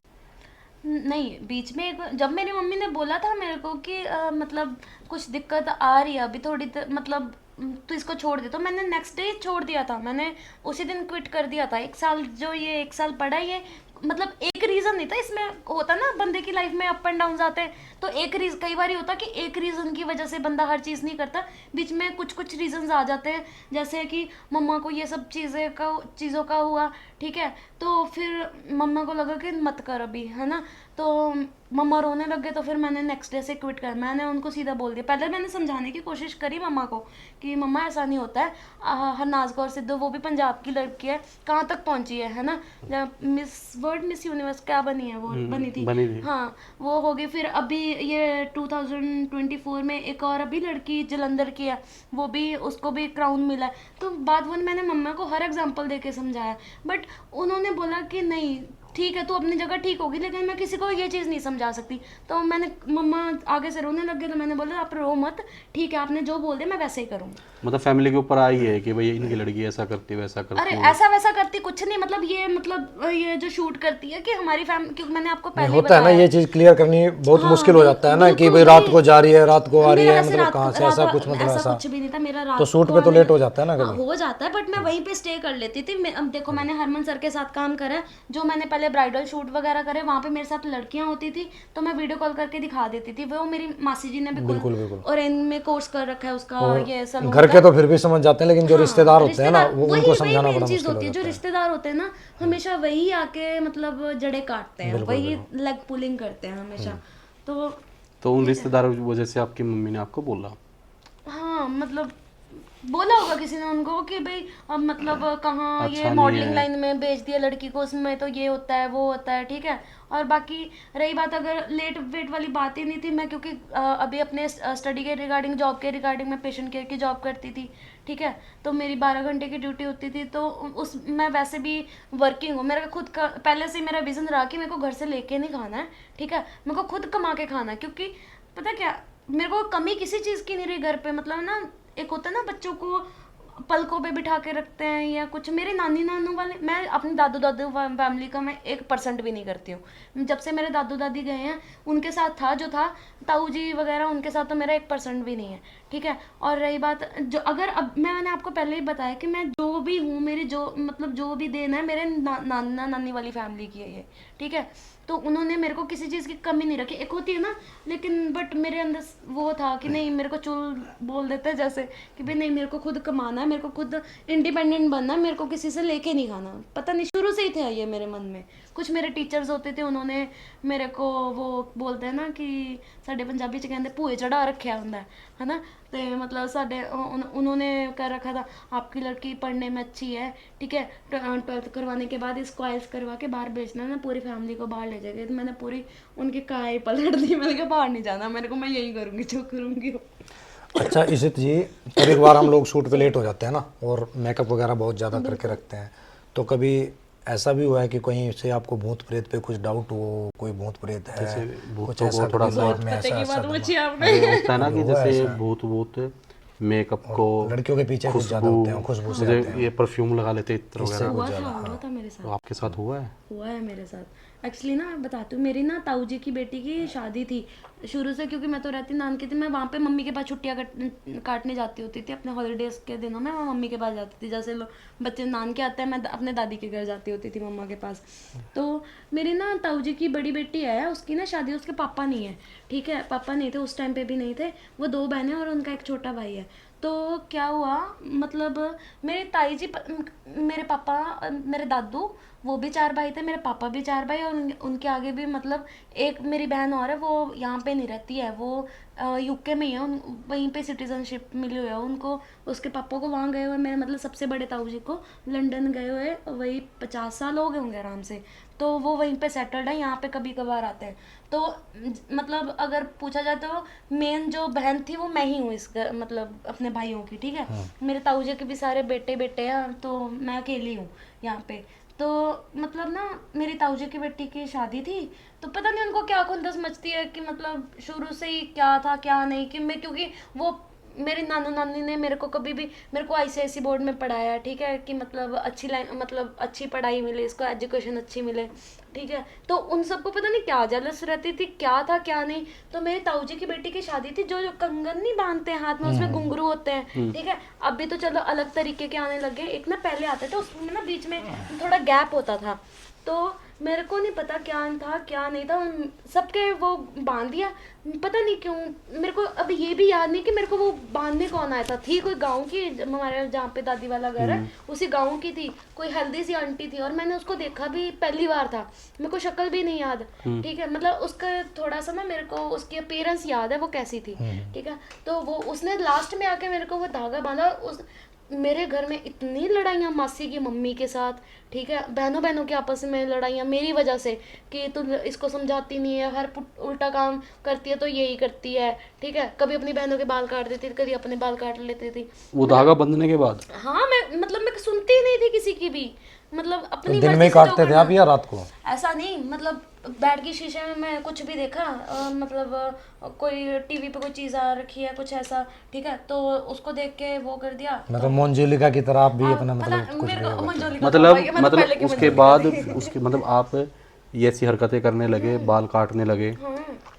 नहीं, बीच में एक जब मेरी मम्मी ने बोला था मेरे को कि मतलब कुछ दिक्कत आ रही है अभी थोड़ी मतलब तू इसको छोड़ दे, तो मैंने नेक्स्ट डे छोड़ दिया था, मैंने उसी दिन क्विट कर दिया था। 1 साल जो ये 1 साल पढ़ा ये मतलब एक रीज़न नहीं था इसमें, होता ना बंदे की लाइफ में अप एंड डाउन आते हैं, तो कई बार ही होता कि एक रीज़न की वजह से बंदा हर चीज़ नहीं करता, बीच में कुछ रीज़न्स आ जाते हैं, जैसे कि मम्मा को ये सब चीज़ों का हुआ, ठीक है। तो फिर मम्मा को लगा कि मत कर अभी, है ना, तो मम्मा रोने लग गए, तो फिर मैंने नेक्स्ट डे से क्विट कर, मैंने उनको सीधा बोल दिया। पहले मैंने समझाने की कोशिश करी मम्मा को कि मम्मा ऐसा नहीं होता है, हरनाज कौर सिद्धू वो भी पंजाब की लड़की है, कहाँ तक पहुँची है ना, मिस यूनिवर्स क्या बनी है वो बनी थी, हाँ वो होगी। फिर अभी ये 2024 में एक और अभी लड़की जलंधर की है, वो भी उसको भी क्राउन मिला है। तो बात वो मैंने मम्मा को हर एग्जांपल देके समझाया, बट उन्होंने बोला कि नहीं ठीक है तू अपनी जगह ठीक होगी, लेकिन मैं किसी को ये चीज़ नहीं समझा सकती। तो मैंने मम्मा आगे से रोने लग गए, तो मैंने बोला आप रो मत, ठीक है आपने जो बोल दिया मैं वैसे ही करूँगी। मतलब फैमिली के ऊपर आई है कि भाई इनकी लड़की ऐसा करती है वैसा करती अरे है? ऐसा वैसा करती कुछ नहीं, मतलब ये जो शूट करती है कि हमारी फैमिली, क्योंकि मैंने आपको पहले होता है ना ये चीज क्लियर करनी बहुत मुश्किल हो जाता है ना कि भाई रात को जा रही है रात को आ रही है, मतलब कहाँ से ऐसा कुछ, मतलब ऐसा कुछ भी नहीं था मेरा, रात तो शूट पे तो लेट हो जाता है ना कभी, हो जाता है, बट मैं वहीं पे स्टे कर लेती थी। अब देखो मैंने हरमन सर के साथ काम करा, जो मैंने पहले ब्राइडल शूट वगैरह करे वहाँ पे मेरे साथ लड़कियां होती थी, तो मैं वीडियो कॉल करके दिखा देती थी। वो मेरी मासी जी ने भी बिल्कुल और इनमें कोर्स कर रखा है उसका, ये सलून घर के तो फिर भी समझ जाते हैं, लेकिन जो रिश्तेदार होते हैं ना वो उनको समझाना बड़ा चीज मुश्किल होती है। जो रिश्तेदार होते हैं ना हमेशा वही आके मतलब जड़े काटते हैं, वही लेग पुलिंग करते हैं हमेशा। तो उन रिश्तेदारों की वजह से आपकी मम्मी ने आपको बोला? हाँ मतलब बोला होगा किसी ने उनको कि भाई अब मतलब कहाँ अच्छा ये मॉडलिंग लाइन में भेज दिया लड़की को, उसमें तो ये होता है वो होता है, ठीक है। और बाकी रही बात अगर लेट वेट वाली बात ही नहीं थी, मैं क्योंकि अभी अपने स्टडी के रिगार्डिंग जॉब के रिगार्डिंग मैं पेशेंट केयर की जॉब करती थी, ठीक है। तो मेरी 12 घंटे की ड्यूटी होती थी, तो उस मैं वैसे भी वर्किंग हूँ, मेरा खुद का पहले से मेरा विज़न रहा कि मेरे को घर से लेके नहीं खाना है, ठीक है, मेरे को खुद कमा के खाना है। क्योंकि पता क्या मेरे को कमी किसी चीज़ की नहीं रही घर पे, मतलब ना एक होता है ना बच्चों को पलकों पे बिठा के रखते हैं या कुछ, मेरे नानी नानू वाले, मैं अपनी दादू फैमिली का मैं 1% भी नहीं करती हूँ। जब से मेरे दादू दादी गए हैं उनके साथ था जो था, ताऊ जी वगैरह उनके साथ तो मेरा 1% भी नहीं है, ठीक है। और रही बात जो अगर अब मैंने आपको पहले ही बताया कि मैं जो भी हूँ, मेरी जो मतलब जो भी देन है मेरे नाना नानी वाली फैमिली की है ये, ठीक है। तो उन्होंने मेरे को किसी चीज़ की कमी नहीं रखी, एक होती है ना, लेकिन बट मेरे अंदर वो था कि नहीं, मेरे को चुल बोल देते हैं जैसे कि भाई नहीं मेरे को खुद कमाना है, मेरे को खुद इंडिपेंडेंट बनना है, मेरे को किसी से लेके नहीं खाना। पता नहीं शुरू से ही था ये मेरे मन में, कुछ मेरे टीचर्स होते थे, उन्होंने मेरे को वो बोलते हैं ना कि साढ़े पंजाबी च कहते भूए चढ़ा रखा होंगे है ना। तो मतलब साढ़े उन्होंने कर रखा था आपकी लड़की पढ़ने में अच्छी है, ठीक है, 12th करवाने के बाद इसको आइल्स करवा के बाहर भेजना ना, पूरी फैमिली को बाहर ले जाएगी। तो मैंने पूरी उनकी काय पलट दी, मैंने कहा बाहर नहीं जाना मेरे को, मैं यही करूँगी जो करूँगी। अच्छा इशित जी, कभी कभार हम लोग शूट पे लेट हो जाते हैं ना, और मेकअप वगैरह बहुत ज़्यादा करके रखते हैं, तो कभी ऐसा भी हुआ है कि कहीं से आपको भूत प्रेत पे कुछ डाउट हो, कोई भूत प्रेत है, कुछ ऐसा थोड़ा सा लाइफ में ऐसा ऐसा पूछी आपने। अरे होता है ना कि जैसे भूत मेकअप को, लड़कियों के पीछे कुछ ज़्यादा होते हैं, खुशबू से आते हैं, ये परफ्यूम लगा लेते इत्र वगैरह। हुआ था मेरे साथ। तो आपके साथ हुआ है? हुआ है मेरे साथ। एक्चुअली ना बताती हूँ, मेरी ना ताऊ जी की बेटी की शादी थी शुरू से, क्योंकि मैं तो रहती नानके थी, मैं वहाँ पे मम्मी के पास छुट्टियाँ काटने जाती होती थी अपने हॉलीडेज़ के दिनों में, मैं मम्मी के पास जाती थी। जैसे बच्चे नानके आते हैं, मैं अपने दादी के घर जाती होती थी मम्मा के पास। तो मेरी ना ताऊ जी की बड़ी बेटी है, उसकी ना शादी, उसके पापा नहीं है, ठीक है, पापा नहीं थे उस टाइम पे भी नहीं थे, वो 2 बहनें और उनका एक छोटा भाई है। तो क्या हुआ, मतलब मेरी ताई जी मेरे पापा, मेरे दादू, वो भी 4 भाई थे, मेरे पापा भी 4 भाई, और उनके आगे भी मतलब एक मेरी बहन और है, वो यहाँ पे नहीं रहती है, वो यूके में ही है, वहीं पे सिटीजनशिप मिली हुई है उनको, उसके पापा को वहाँ गए हुए, मेरे मतलब सबसे बड़े ताऊ जी को लंदन गए हुए वही 50 साल हो गए होंगे आराम से। तो वो वहीं पे सेटल्ड है, यहाँ पे कभी कभार आते हैं। तो मतलब अगर पूछा जाए तो मेन जो बहन थी वो मैं ही हूँ इस मतलब अपने भाइयों की, ठीक है। मेरे ताऊ जी के भी सारे बेटे बेटे हैं, तो मैं अकेली हूँ यहाँ पे। तो मतलब ना मेरी ताऊ जी की बेटी की शादी थी, तो पता नहीं उनको क्या खुंदस मचती है कि मतलब शुरू से ही क्या था क्या नहीं, कि मैं, क्योंकि वो मेरी नानू नानी ने मेरे को कभी भी, मेरे को आईसीएसई बोर्ड में पढ़ाया, ठीक है, कि मतलब मतलब अच्छी पढ़ाई मिले इसको, एजुकेशन अच्छी मिले, ठीक है। तो उन सबको पता नहीं क्या जेलस रहती थी, क्या था क्या नहीं। तो मेरी ताऊ जी की बेटी की शादी थी, जो कंगन नहीं बांधते हैं हाथ में, उसमें घुंघरू होते हैं, ठीक है। अभी तो चलो अलग तरीके के आने लगे, एक ना पहले आते थे, उसमें ना बीच में थोड़ा गैप होता था। तो मेरे को नहीं पता क्या था क्या नहीं था, सबके वो बांध दिया, पता नहीं क्यों। मेरे को अभी ये भी याद नहीं कि मेरे को वो बांधने कौन आया था। थी कोई गांव की, हमारे जहाँ पे दादी वाला घर है उसी गांव की थी, कोई हेल्दी सी आंटी थी, और मैंने उसको देखा भी पहली बार था, मेरे को शक्ल भी नहीं याद, ठीक है, मतलब उसका थोड़ा सा ना मेरे को उसकी अपीयरेंस याद है वो कैसी थी, ठीक है। तो वो उसने लास्ट में आके मेरे को वो धागा बांधा। उस मेरे घर में इतनी लड़ाइयाँ मासी की मम्मी के साथ, ठीक है, बहनों बहनों के आपस में लड़ाइयाँ मेरी वजह से, कि तू इसको समझाती नहीं है, हर उल्टा काम करती है, तो यही करती है, ठीक है। कभी अपनी बहनों के बाल काट देती थी, कभी अपने बाल काट लेती थी। वो धागा बंधने के बाद? हाँ, मैं सुनती ही नहीं थी किसी की भी, मतलब अपनी तो दिन मर्जी में से जो काटते थे करना। आप या रात को? ऐसा नहीं, मतलब बैठ के शीशे में मैं कुछ भी देखा, मतलब कोई टीवी पे कोई चीज आ रखी है कुछ ऐसा, ठीक है, तो उसको देख के वो कर दिया। मतलब मोंजुलिका की तरह आप भी अपना पता मतलब कुछ मेरे भी को मंजोली का मतलब भाई है, मैं तो पहले की उसके मंजोली बाद का थी। उसके मतलब आप ये ऐसी हरकतें करने लगे, बाल काटने लगे,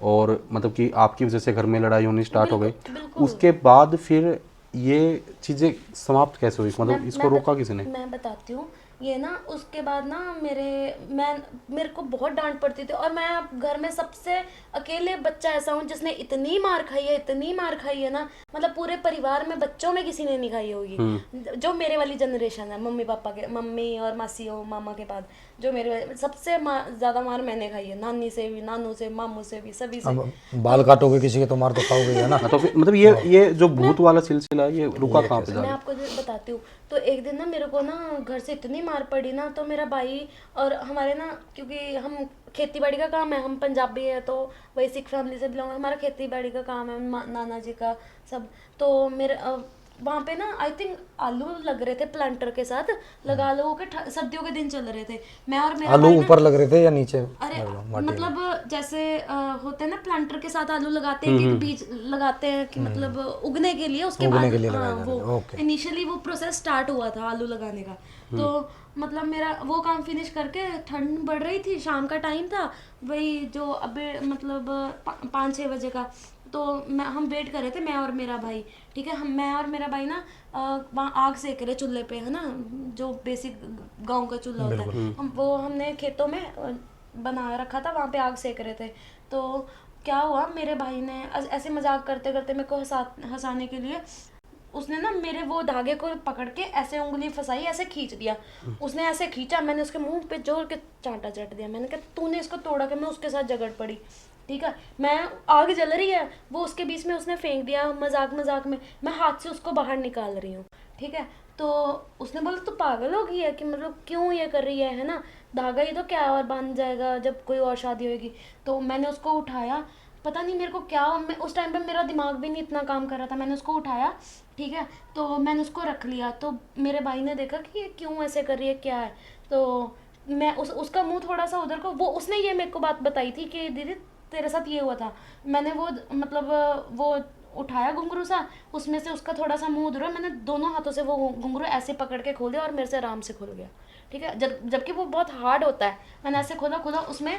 और मतलब कि आपकी वजह से घर में लड़ाई होनी स्टार्ट हो गई। उसके बाद फिर ये चीजें समाप्त कैसे हुई, मतलब इसको रोका किसी ने? मैं बताती हूँ, ये ना उसके बाद ना मेरे को बहुत डांट पड़ती थी, और मैं घर में सबसे अकेले बच्चा ऐसा हूँ जिसने इतनी मार खाई है ना, मतलब पूरे परिवार में बच्चों में किसी ने नहीं खाई होगी। जो मेरे वाली जनरेशन है, मम्मी और मासी हो मामा के बाद, जो मेरे सबसे ज्यादा मार मैंने खाई है, नानी से भी, नानू से, मामू से भी, सभी से। अब बाल काटोगे किसी के तो मार तो खाओगे है ना। हाँ, तो फिर मतलब ये जो भूत वाला सिलसिला है, ये रुका कहाँ पे मैं जाके? आपको बताती हूँ। तो एक दिन ना मेरे को ना घर से इतनी मार पड़ी ना, तो मेरा भाई और हमारे ना, क्योंकि हम खेती बाड़ी का काम है, हम पंजाबी है, तो वही सिख फैमिली से बिलोंग, हमारा खेती बाड़ी का काम है, नाना जी का सब। तो मेरे वहाँ पे ना आई थिंक आलू लग रहे थे प्लांटर के साथ, लगा लो के सर्दियों के दिन चल रहे थे। मैं और मेरा आलू भाई ना, ऊपर लग रहे थे या नीचे? अरे मतलब जैसे होते हैं ना प्लांटर के साथ आलू लगाते हैं, कि बीज लगाते हैं कि मतलब उगने के लिए, उसके बाद हाँ, वो इनिशियली वो प्रोसेस स्टार्ट हुआ था आलू लगाने का। तो मतलब मेरा वो काम फिनिश करके, ठंड बढ़ रही थी, शाम का टाइम था, वही जो अभी मतलब 5-6 बजे का। तो हम वेट कर रहे थे, मैं और मेरा भाई, ठीक है, मैं और मेरा भाई ना वहाँ आग सेक रहे चूल्हे पे, है ना, जो बेसिक गांव का चूल्हा होता है, हमने खेतों में बना रखा था, वहाँ पे आग सेक रहे थे। तो क्या हुआ, मेरे भाई ने ऐसे मजाक करते करते मेरे को हंसाने के लिए उसने ना मेरे वो धागे को पकड़ के ऐसे उंगली फंसाई, ऐसे खींच दिया। उसने ऐसे खींचा, मैंने उसके मुंह पे जोर के चांटा चट दिया। मैंने कहा तूने इसको तोड़ा के, मैं उसके साथ झगड़ पड़ी। ठीक है, मैं आग जल रही है, वो उसके बीच में उसने फेंक दिया मजाक मजाक में, मैं हाथ से उसको बाहर निकाल रही हूँ। ठीक है, तो उसने बोला तू पागल हो गई है कि मतलब क्यों ये कर रही है ना, धागा ही तो क्या और बांध जाएगा जब कोई और शादी होगी। तो मैंने उसको उठाया, पता नहीं मेरे को क्या, मैं उस टाइम पे मेरा दिमाग भी नहीं इतना काम कर रहा था। मैंने उसको उठाया, ठीक है, तो मैंने उसको रख लिया। तो मेरे भाई ने देखा कि ये क्यों ऐसे कर रही है, क्या है। तो मैं उसका मुंह थोड़ा सा उधर को, वो उसने ये मेरे को बात बताई थी कि दीदी तेरे साथ ये हुआ था। मैंने वो मतलब वो उठाया घुंघरू सा, उसमें से उसका थोड़ा सा मुंह उधर, मैंने दोनों हाथों से वो घुंघरू ऐसे पकड़ के खोल दिया और मेरे से आराम से खुल गया। ठीक है, जबकि वो बहुत हार्ड होता है। मैंने ऐसे खोला, उसमें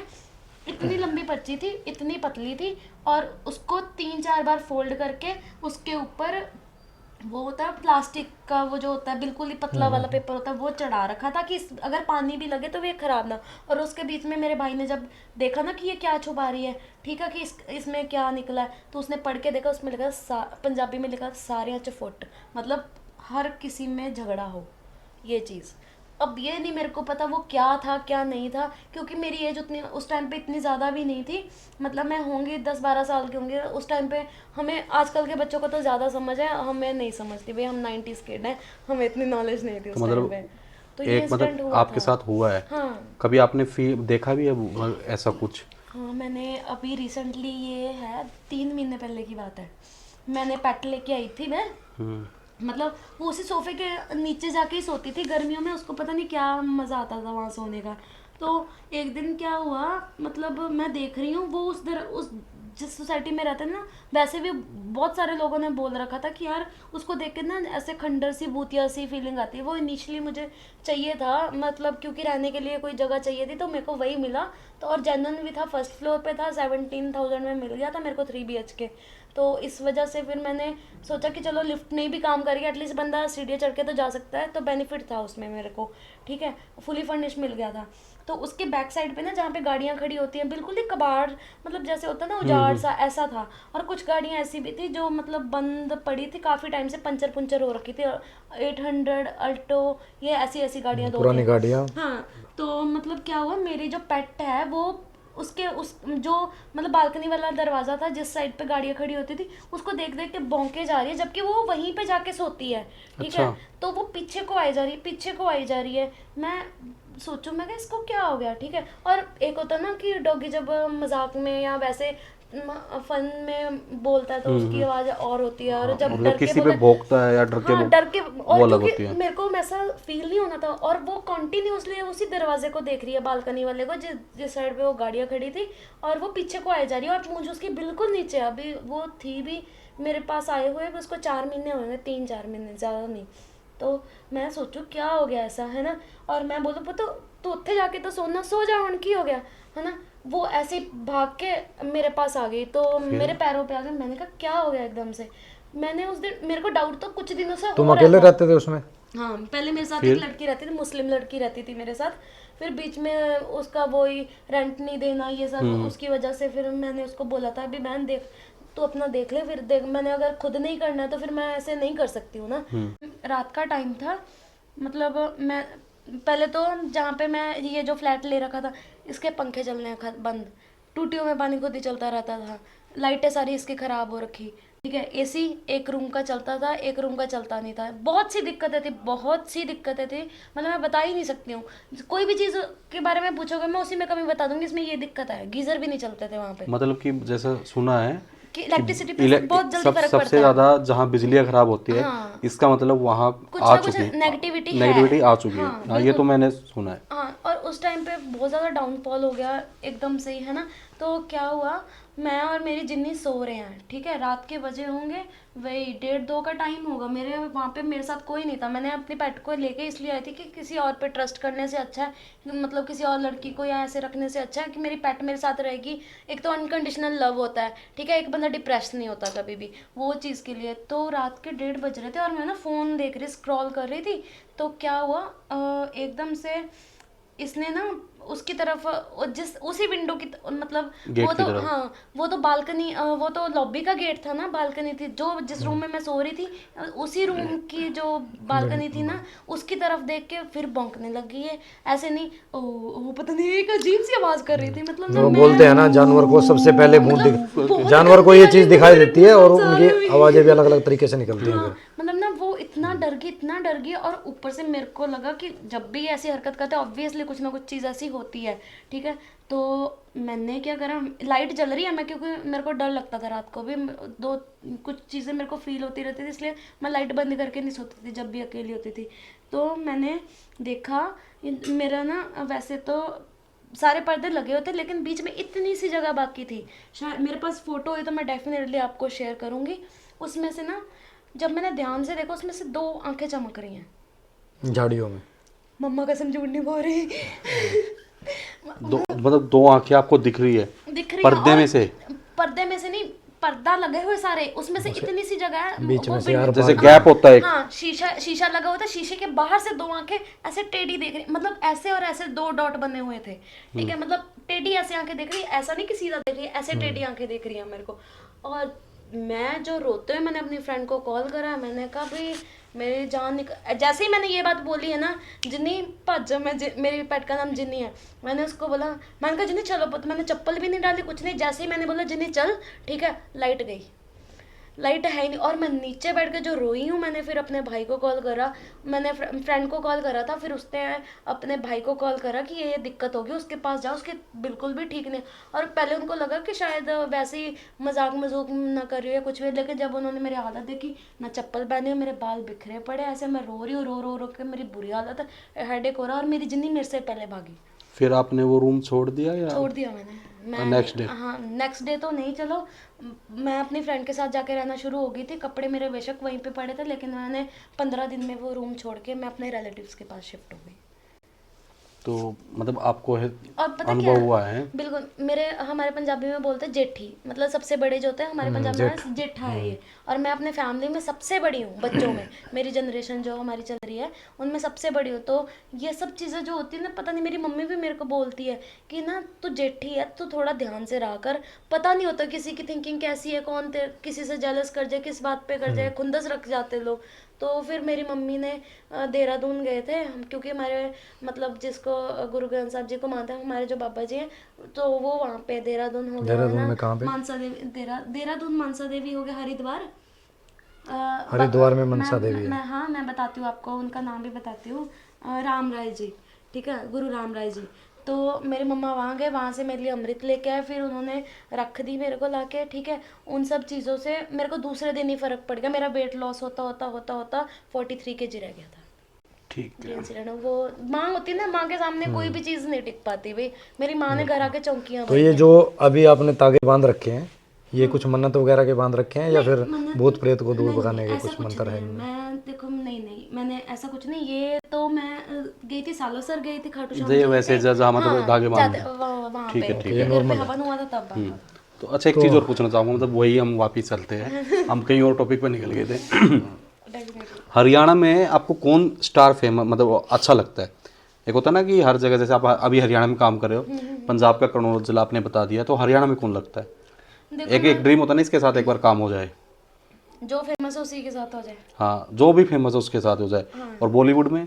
इतनी लंबी पर्ची थी, इतनी पतली थी, और उसको 3-4 बार फोल्ड करके उसके ऊपर वो होता है प्लास्टिक का, वो जो होता है बिल्कुल ही पतला वाला पेपर होता है, वो चढ़ा रखा था कि अगर पानी भी लगे तो ये खराब ना। और उसके बीच में मेरे भाई ने जब देखा ना कि ये क्या छुपा रही है, ठीक है, कि इसमें क्या निकला है, तो उसने पढ़ के देखा, उसमें लिखा पंजाबी में लिखा सारियां च फुट, मतलब हर किसी में झगड़ा हो, ये चीज़। अब ये नहीं मेरे को पता वो क्या था क्या नहीं था, क्योंकि मेरी एज उतनी उस टाइम पे इतनी ज़्यादा भी नहीं थी। मतलब मैं होंगी 10-12 साल की होंगी उस टाइम पे। हमें आजकल के बच्चों को तो ज़्यादा समझ है, हमें नहीं समझती भाई, हम 90s किड हैं, हमें इतनी नॉलेज नहीं थी उस तो टाइम मतलब पे। तो ये एक इंसिडेंट मतलब हुआ आपके था। साथ हुआ है, हाँ कभी आपने देखा भी है ऐसा कुछ? हाँ, मैंने अभी रिसेंटली, ये है 3 महीने पहले की बात है, मैंने पेट लेके आई थी मैं। मतलब वो उसी सोफे के नीचे जाके ही सोती थी गर्मियों में, उसको पता नहीं क्या मज़ा आता था वहाँ सोने का। तो एक दिन क्या हुआ, मतलब मैं देख रही हूँ वो उस जिस सोसाइटी में रहते हैं ना, वैसे भी बहुत सारे लोगों ने बोल रखा था कि यार उसको देख के ना ऐसे खंडर सी भूतिया सी फीलिंग आती है। वो इनिशियली मुझे चाहिए था, मतलब क्योंकि रहने के लिए कोई जगह चाहिए थी, तो मेरे को वही मिला। तो और जेन्युइन भी था, फर्स्ट फ्लोर पे था, 17,000 में मिल गया था मेरे को 3 BHK। तो इस वजह से फिर मैंने सोचा कि चलो लिफ्ट नहीं भी काम करेगी, एटलीस्ट बंदा सीढ़ियाँ चढ़ के तो जा सकता है, तो बेनिफिट था उसमें मेरे को। ठीक है, फुली फर्निश मिल गया था। तो उसके बैक साइड पे ना, जहाँ पे गाड़ियाँ खड़ी होती हैं, बिल्कुल ही कबाड़, मतलब जैसे होता है ना उजाड़ सा, ऐसा था। और कुछ गाड़ियाँ ऐसी भी थी जो मतलब बंद पड़ी थी काफ़ी टाइम से, पंचर पुंचर हो रखी थी, 800 अल्टो, ये ऐसी ऐसी गाड़ियाँ दो पुरानी तीन। गाड़ियाँ। हाँ, तो मतलब क्या हुआ, मेरी जो पेट है वो उसके उस जो मतलब बालकनी वाला दरवाजा था जिस साइड पे गाड़ियाँ खड़ी होती थी, उसको देख देख के भौंके जा रही है, जबकि वो वहीं पे जाके सोती है। ठीक है, अच्छा। तो वो पीछे को आई जा रही है, पीछे को आई जा रही है। मैं सोचूं, मैं इसको क्या हो गया। ठीक है, और एक होता है ना कि डॉगी जब मजाक में या वैसे फन में बोलता है तो उसकी आवाज़ और होती है, और हाँ, जब और डर जब के किसी पे बोले, भौंकता है या डर के हाँ डर के, वो और अलग होती क्योंकि है। मेरे को ऐसा फील नहीं होना था, और वो कंटिन्यूसली उसी दरवाजे को देख रही है, बालकनी वाले को, जिस साइड पे वो गाड़ियाँ खड़ी थी, और वो पीछे को आई जा रही है, और मुझे उसकी बिल्कुल नीचे। अभी वो थी भी मेरे पास आए हुए भी उसको 4 महीने हुए हैं, 3-4 महीने, ज़्यादा नहीं। तो मैं सोचूं क्या हो गया ऐसा, है ना। और मैं बोलूँ पुत्त तू उत्थे जाके तो सोना, सो जा हूँ की हो गया, है ना। वो ऐसे ही भाग के मेरे पास आ गई, तो मेरे फिर पैरों पे आ गई। मैंने कहा क्या हो गया एकदम से। मैंने उस दिन, मेरे को डाउट तो कुछ दिनों से तुम हो रहा अकेले था। रहते थे उसमें? हाँ, पहले मेरे साथ एक फिर लड़की रहती थी, मुस्लिम लड़की रहती थी मेरे साथ। फिर बीच में उसका वही रेंट नहीं देना, ये सब उसकी वजह से फिर मैंने उसको बोला था अभी बहन देख, तू अपना देख ले, फिर देख, मैंने अगर खुद नहीं करना है तो फिर मैं ऐसे नहीं कर सकती हूँ ना। रात का टाइम था, मतलब मैं पहले तो जहाँ पे मैं ये जो फ्लैट ले रखा था, इसके पंखे चलने बंद, टूटियों में पानी खुद ही चलता रहता था, लाइटें सारी इसकी ख़राब हो रखी। ठीक है, एसी एक रूम का चलता था, एक रूम का चलता नहीं था, बहुत सी दिक्कतें थी, बहुत सी दिक्कतें थी, मतलब मैं बता ही नहीं सकती हूँ। कोई भी चीज़ के बारे में पूछोगे मैं उसी में कमी बता दूंगी, इसमें ये दिक्कत है, गीज़र भी नहीं चलते थे वहाँ पे, मतलब कि जैसा सुना है कि कि इलेक्ट्रिसिटी पे बहुत जल्दी फर्क सबसे पड़ता है। ज़्यादा जहाँ बिजलियाँ खराब होती है, हाँ, इसका मतलब वहाँ कुछ आ ना कुछ चुकी नेगेटिविटी है। नेगेटिविटी आ चुकी है। हाँ हाँ, ये तो बिल्कुल। मैंने सुना है। हाँ, और उस टाइम पे बहुत ज़्यादा डाउनफॉल हो गया एकदम से ही, है ना। तो क्या हुआ, मैं और मेरी जिन्नी सो रहे हैं, ठीक है, रात के बजे होंगे वही 1:30-2 का टाइम होगा। मेरे वहाँ पे मेरे साथ कोई नहीं था, मैंने अपनी पेट को लेके इसलिए आई थी कि किसी और पे ट्रस्ट करने से अच्छा है, मतलब किसी और लड़की को या ऐसे रखने से अच्छा है कि मेरी पेट मेरे साथ रहेगी। एक तो अनकंडीशनल लव होता है, ठीक है, एक बंदा डिप्रेस नहीं होता कभी भी, वो चीज़ के लिए। तो रात के 1:30 बज रहे थे और मैं ना फ़ोन देख रही, स्क्रॉल कर रही थी। तो क्या हुआ, एकदम से इसने ना उसकी तरफ जिस उसी विंडो की मतलब गेट वो की तो तरफ। हाँ वो तो बालकनी वो तो लॉबी का गेट था ना, बालकनी थी जो जिस रूम में मैं सो रही थी, उसी रूम की जो बालकनी थी ना उसकी तरफ देख के फिर भौंकने लगी है। ऐसे नहीं ओ पता नहीं एक अजीब सी आवाज कर रही थी, मतलब ना वो मैं बोलते हैं ना जानवर को सबसे पहले भूत बहुत जानवर को गंदी ये वाली चीज दिखाई मेरे देती है और goosebumps आ उनकी रहे हैं। आवाजें भी अलग अलग तरीके से निकलती हैं हाँ फिर। मतलब ना वो इतना डर गई और ऊपर से मेरे को लगा कि जब भी ऐसी हरकत करते हैं ऑब्वियसली कुछ ना कुछ चीज़ ऐसी होती है, ठीक है। तो मैंने क्या करा, लाइट जल रही है, मैं क्योंकि मेरे को डर लगता था रात को भी, दो कुछ चीज़ें मेरे को फील होती रहती थी, इसलिए मैं लाइट बंद करके नहीं सोती थी जब भी अकेली होती थी। तो मैंने देखा मेरा ना वैसे तो सारे पर्दे लगे होते लेकिन बीच में इतनी सी जगह बाकी थी, शायद मेरे पास फोटो है तो मैं डेफिनेटली आपको शेयर करूँगी। उसमें से ना जब मैंने ध्यान से देखा उसमें से 2 आंखें चमक रही हैं। झाड़ियों में। मम्मा कसम झूठ नहीं बोल रही। मतलब 2 आंखें आपको दिख रही है दिख रही पर्दे है, में और से? पर्दे में से नहीं, पर्दा लगे हुए सारे, उसमें से इतनी सी जगह है बीच वो में से यार जैसे बाहर- गैप होता है एक। हाँ शीशा लगा हुआ था, शीशे के बाहर से 2 आंखें ऐसे टेढ़ी देख रही, मतलब ऐसे और ऐसे 2 डॉट बने हुए थे, ठीक है। मतलब टेढ़ी ऐसे आंखें देख रही, ऐसा नहीं कि सीधा देख रही है, ऐसे टेढ़ी आंखें देख रही है मेरे को। और मैं जो रोते हुए मैंने अपनी फ्रेंड को कॉल करा, मैंने कहा भाई मेरी जान जैसे ही मैंने ये बात बोली है ना, जिन्नी भज, मेरी पेट का नाम जिन्नी है, मैंने उसको बोला, मैंने कहा जिन्नी चलो पुत, मैंने चप्पल भी नहीं डाली कुछ नहीं, जैसे ही मैंने बोला जिन्नी चल, ठीक है, लाइट गई, लाइट है ही नहीं। और मैं नीचे बैठ के जो रोई हूँ, मैंने फिर अपने भाई को कॉल करा, मैंने फ्रेंड को कॉल करा था, फिर उसने अपने भाई को कॉल करा कि ये दिक्कत होगी, उसके पास जाओ, उसके बिल्कुल भी ठीक नहीं। और पहले उनको लगा कि शायद वैसे ही मजाक मजूक ना कर रही हो या कुछ भी, लेकिन जब उन्होंने मेरी हालत देखी, ना चप्पल पहनी हो, मेरे बाल बिखरे पड़े, ऐसे मैं रो रही हूँ, रो रो के मेरी बुरी हालत है, हेडेक हो रहा, और मेरी जिन्नी मेरे से पहले भागी। फिर आपने वो रूम छोड़ दिया या छोड़ दिया मैंने। मैं नेक्स्ट डे? हाँ नेक्स्ट डे तो नहीं, चलो मैं अपनी फ्रेंड के साथ जाके रहना शुरू हो गई थी, कपड़े मेरे बेशक वहीं पे पड़े थे, लेकिन मैंने 15 दिन में वो रूम छोड़ के मैं अपने रिलेटिव्स के पास शिफ्ट हो गई। तो मतलब आपको और पता क्या अनुभव हुआ है? बिल्कुल, मेरे हमारे पंजाबी में बोलते हैं जेठी, मतलब सबसे बड़े जो होते हैं हमारे पंजाब में जेठा है ये। और मैं अपने फैमिली में सबसे बड़ी हूँ बच्चों में, मेरी जनरेशन जो हमारी चल रही है उनमें सबसे बड़ी हूँ। तो ये सब चीज़ें जो होती है ना, पता नहीं, मेरी मम्मी भी मेरे को बोलती है कि ना तू जेठी है, तू थोड़ा ध्यान से रहा कर, पता नहीं होता किसी की थिंकिंग कैसी है, कौन किसी से जेलस कर जाए, किस बात पे कर जाए, खुंदस रख जाते लोग। तो फिर मेरी मम्मी ने देहरादून गए थे हम, क्योंकि हमारे मतलब जिसको गुरु ग्रंथ साहब जी को मानते हैं हमारे जो बाबा जी हैं, तो वो वहाँ पे देहरादून हो गया देहरादून ना, में कहाँ पे? मानसा देवी, देहरादून मानसा देवी हो गया, हरिद्वार हरिद्वार में मनसा देवी है। मैं हाँ मैं बताती हूँ आपको, उनका नाम भी बताती हूँ, राम राय जी, ठीक है, गुरु राम राय जी। तो मेरे मम्मा वहाँ गए, वहाँ से मेरे लिए अमृत लेके आए, फिर उन्होंने रख दी मेरे को लाके, ठीक है। उन सब चीज़ों से मेरे को दूसरे दिन ही फ़र्क पड़ गया, मेरा वेट लॉस होता होता होता होता 43 kg रह गया था। ठीक है। इंसिडेंट वो माँ होती ना, माँ के सामने कोई भी चीज़ नहीं टिक पाती भाई, मेरी माँ ने घर आके चौंकियाँ तो ये जो अभी आपने तागे बांध रखे हैं, ये कुछ मन्नत वगैरह के बांध रखे हैं या फिर भूत प्रेत को दूर भगाने के ऐसा कुछ कुछ मंत्र है नहीं है। इनमें? मैं देखो नहीं मैंने ऐसा कुछ नहीं, ये तो मैं गई थी सालों गई थी खाटू श्याम ये जी वैसे पे। जहाँ मतलब हाँ, धागे बांधते जाते- हैं। वहाँ ठीक पे है, ठीक क्योंकि घर पे हवन हुआ था तब बांधा था। तो अच्छा एक चीज़ और पूछना चाहूँगा, मतलब वही हम वापिस चलते हैं, हम कहीं और टॉपिक पर निकल गए थे। Definitely। हरियाणा में आपको कौन स्टार फेमस मतलब अच्छा लगता है? एक होता है ना कि हर जगह, जैसे आप अभी हरियाणा में काम कर रहे हो, पंजाब का कन्नौज जिला आपने बता दिया, तो हरियाणा में कौन लगता है? देखो एक एक ड्रीम होता है ना, इसके साथ एक बार काम हो जाए। जो फेमस है उसी के साथ हो जाए। हाँ, जो भी फेमस है उसके साथ हो जाए। और बॉलीवुड में?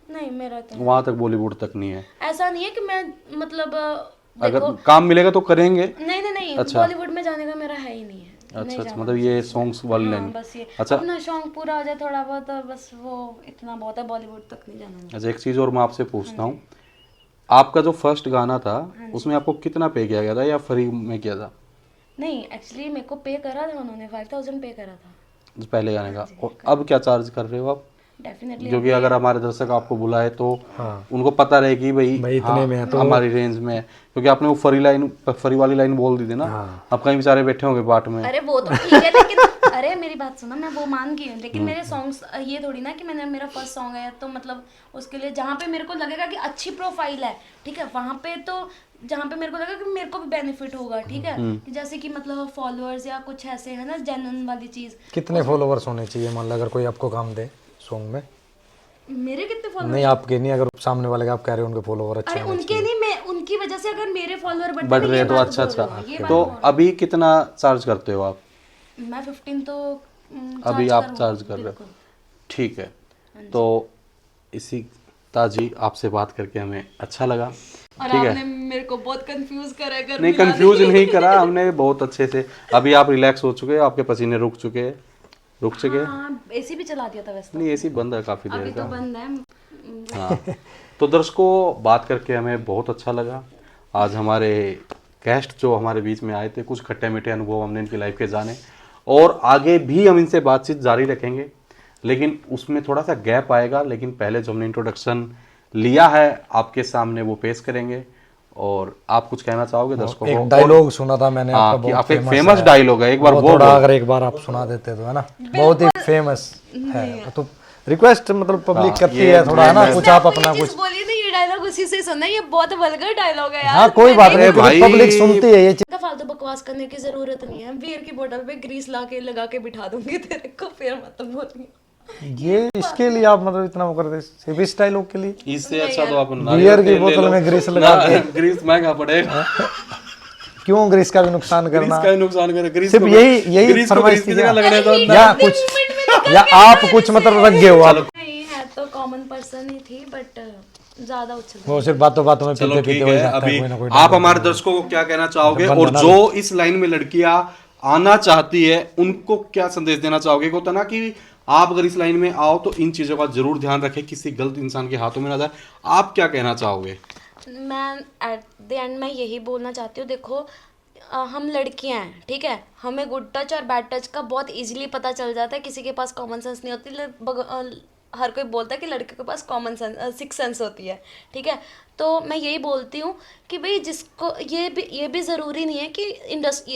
नहीं मेरा तो वहाँ तक बॉलीवुड तक नहीं है। ऐसा नहीं है कि मैं मतलब अगर देखो, काम मिलेगा तो करेंगे। नहीं अच्छा। बॉलीवुड में जाने का मेरा है ही नहीं है। नहीं अच्छा, जाना मतलब ये सॉन्ग्स वाले हाँ, लाइन। बस ये अच्छा। अपना शौक पूरा हो जाए थोड़ा बहुत, बस वो इतना बहुत है, बॉलीवुड तक नहीं जाना मुझे। अच्छा, एक चीज़ और मैं आपसे पूछता हूँ, आपका जो फर्स्ट गाना था उसमें आपको कितना पे किया गया था या फ्री में किया था? नहीं एक्चुअली मेरे को पे करा था उन्होंने, 5000 पे करा था पहले गाने का। और अब क्या चार्ज कर रहे हो आप? डेफिनेटली। क्योंकि अगर हमारे दर्शक आपको बुलाए तो हाँ। उनको पता रहे कि भाई भाई इतने में है तो हमारी रेंज में है। क्योंकि आपने वो फरी वाली लाइन बोल दी थी ना, हाँ। अब कहीं बेचारे बैठे होंगे बाट में। अरे वो तो ठीक है लेकिन अरे मेरी बात सुनो, मैं वो मान गई हूँ, लेकिन मेरे सॉन्ग्स ये थोड़ी ना कि मैंने मेरा फर्स्ट सॉन्ग है तो मतलब उसके लिए जहाँ पे मेरे को लगेगा कि अच्छी प्रोफाइल है, ठीक है, वहाँ पे तो जहाँ पे मेरे को लगा कि मेरे को भी बेनिफिट होगा, ठीक है, कि जैसे कि मतलब फॉलोअर्स या कुछ ऐसे है ना जेन्युइन वाली चीज़। कितने फॉलोवर्स होने चाहिए मान लो अगर कोई आपको काम दे सॉन्ग में? मेरे कितने फॉलोअर? नहीं आपके नहीं, अगर सामने वाले का आप कह रहे हो उनके फॉलोवर अच्छे अरे हैं। उनके नहीं, मैं उनकी वजह से अगर मेरे फॉलोअर बढ़ रहे हैं तो अच्छा तो अभी कितना चार्ज करते हो आप? मैं 15 तो अभी आप चार्ज कर रहे हो, ठीक है। तो इसी ताजी आपसे बात करके हमें अच्छा लगा। और ठीक है, आपने मेरे को बहुत कंफ्यूज करा है। नहीं कंफ्यूज नहीं करा हमने, बहुत अच्छे से। अभी आप रिलैक्स हो चुके हैं, आपके पसीने रुक चुके हैं? हाँ, एसी भी चला दिया था वैसे तो। नहीं एसी बंद है काफी देर अभी का। तो बंद है। हाँ तो दर्शकों, बात करके हमें बहुत अच्छा लगा। आज हमारे गेस्ट जो हमारे बीच में आए थे, कुछ खट्टे मीठे अनुभव हमने इनकी लाइफ के जाने, और आगे भी हम इनसे बातचीत जारी रखेंगे, लेकिन उसमें थोड़ा सा गैप आएगा। लेकिन पहले जो हमने इंट्रोडक्शन लिया है आपके सामने वो पेश करेंगे। और आप कुछ कहना चाहोगे दर्शकों को? एक डायलॉग सुना था मैंने आपका, बहुत आप एक फेमस डायलॉग है, एक बार वो थोड़ा अगर एक बार आप सुना देते तो, है ना, बहुत ही फेमस है। तो रिक्वेस्ट मतलब पब्लिक करती है थोड़ा, है ना, कुछ आप अपना कुछ बोलिए ना, ये डायलॉग उसी से सुना है। ये बहुत वल्गर डायलॉग है यार। हाँ कोई बात नहीं, भाई पब्लिक सुनती है ये चीज। का फालतू बकवास करने की जरूरत नहीं है। बियर की बोतल पे ग्रीस लगा के बिठा दूंगी तेरे को, फिर मत बोलिए। ये इसके लिए आप मतलब इतना वो करते, सिर्फ इस डायलॉग के लिए? इससे अच्छा तो आप बियर की बोतल में ग्रीस लगा के, ग्रीस महंगा पड़ेगा। क्यों ग्रीस का भी नुकसान करना? ग्रीस का नुकसान करे, ग्रीस सिर्फ को- यही ग्रीस को फरमाइश ग्रीस की की जगह जाए। लगने दो। या कुछ, या आप कुछ मतलब रख गए हो आप? नहीं है तो कॉमन पर्सन ही थी, बट ज्यादा उछल वो सिर्फ बातों बातों में चलो पीते ठीक पीते हो है। जाता है अभी कोई ना कोई। आप हमारे दर्शकों को क्या कहना चाहोगे, और बंधना जो इस लाइन में लड़कियां आना चाहती है उनको क्या संदेश देना चाहोगे? होता ना कि आप अगर इस लाइन में आओ तो इन चीजों का जरूर ध्यान रखें, किसी गलत इंसान के हाथों में ना जाए। आप क्या कहना चाहोगे? मैं एट द एंड मैं यही बोलना चाहती हूँ, देखो हम लड़कियां हैं, ठीक है, हमें गुड टच और बैड टच का बहुत इजीली पता चल जाता है। किसी के पास कॉमन सेंस नहीं होती। हर कोई बोलता है कि लड़के के पास कॉमन सेंस, सिक्स सेंस होती है, ठीक है। तो मैं यही बोलती हूँ कि भाई जिसको ये भी ज़रूरी नहीं है कि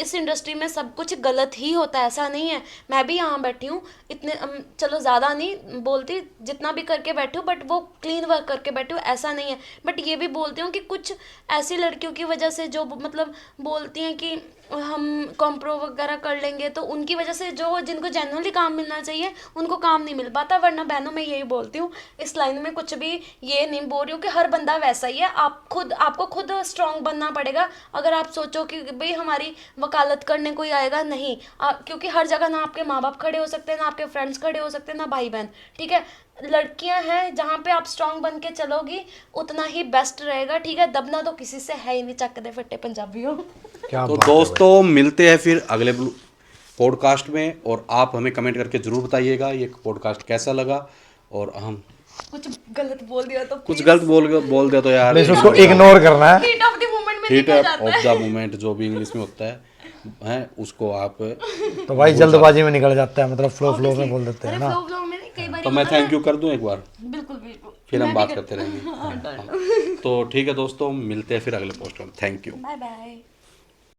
इस इंडस्ट्री में सब कुछ गलत ही होता है, ऐसा नहीं है। मैं भी यहाँ बैठी हूँ, इतने चलो ज़्यादा नहीं बोलती, जितना भी करके बैठी हूँ, बट वो क्लीन वर्क करके बैठी हूँ, ऐसा नहीं है। बट ये भी बोलती हूँ कि कुछ ऐसी लड़कियों की वजह से जो मतलब बोलती हैं कि हम कॉम्प्रो वगैरह कर लेंगे, तो उनकी वजह से जो जिनको जेन्युइनली काम मिलना चाहिए उनको काम नहीं मिल पाता। वरना बहनों मैं यही बोलती हूँ, इस लाइन में कुछ भी ये नहीं बोल रही हूँ कि हर बंदा वैसा ही है। आपको खुद स्ट्रांग बनना पड़ेगा। अगर आप सोचो कि भाई हमारी वकालत करने कोई आएगा, नहीं, क्योंकि हर जगह ना आपके माँ बाप खड़े हो सकते हैं, ना आपके फ्रेंड्स खड़े हो सकते हैं, ना भाई बहन, ठीक है। लड़कियां हैं, जहाँ पे आप स्ट्रांग बन के चलोगी उतना ही बेस्ट रहेगा, ठीक है। दबना तो किसी से है ही नहीं, चक दे फट्टे पंजाबियों। क्या तो बात है दोस्तों, मिलते हैं फिर अगले पॉडकास्ट में, और आप हमें कमेंट करके जरूर बताइएगा ये पॉडकास्ट कैसा लगा। और हम कुछ गलत बोल दिया तो कुछ गलत बोल दिया तो यार, प्लीज उसको इग्नोर करना है। हीट ऑफ द मोमेंट में हीट निकल जाता ऑफ है। द मोमेंट जो भी इंग्लिश में होता है उसको आप तो भाई जल्दबाजी में निकल जाता है, मतलब फ्लो में बोल देते हैं अरे ना। फ्लो में नहीं, कई बार तो मैं थैंक यू कर दूं एक बार, बिल्कुल बिल्कुल, फिर हम बात करते रहेंगे। हाँ। तो ठीक है दोस्तों, मिलते हैं फिर अगले पोस्ट में। Thank you. Bye bye.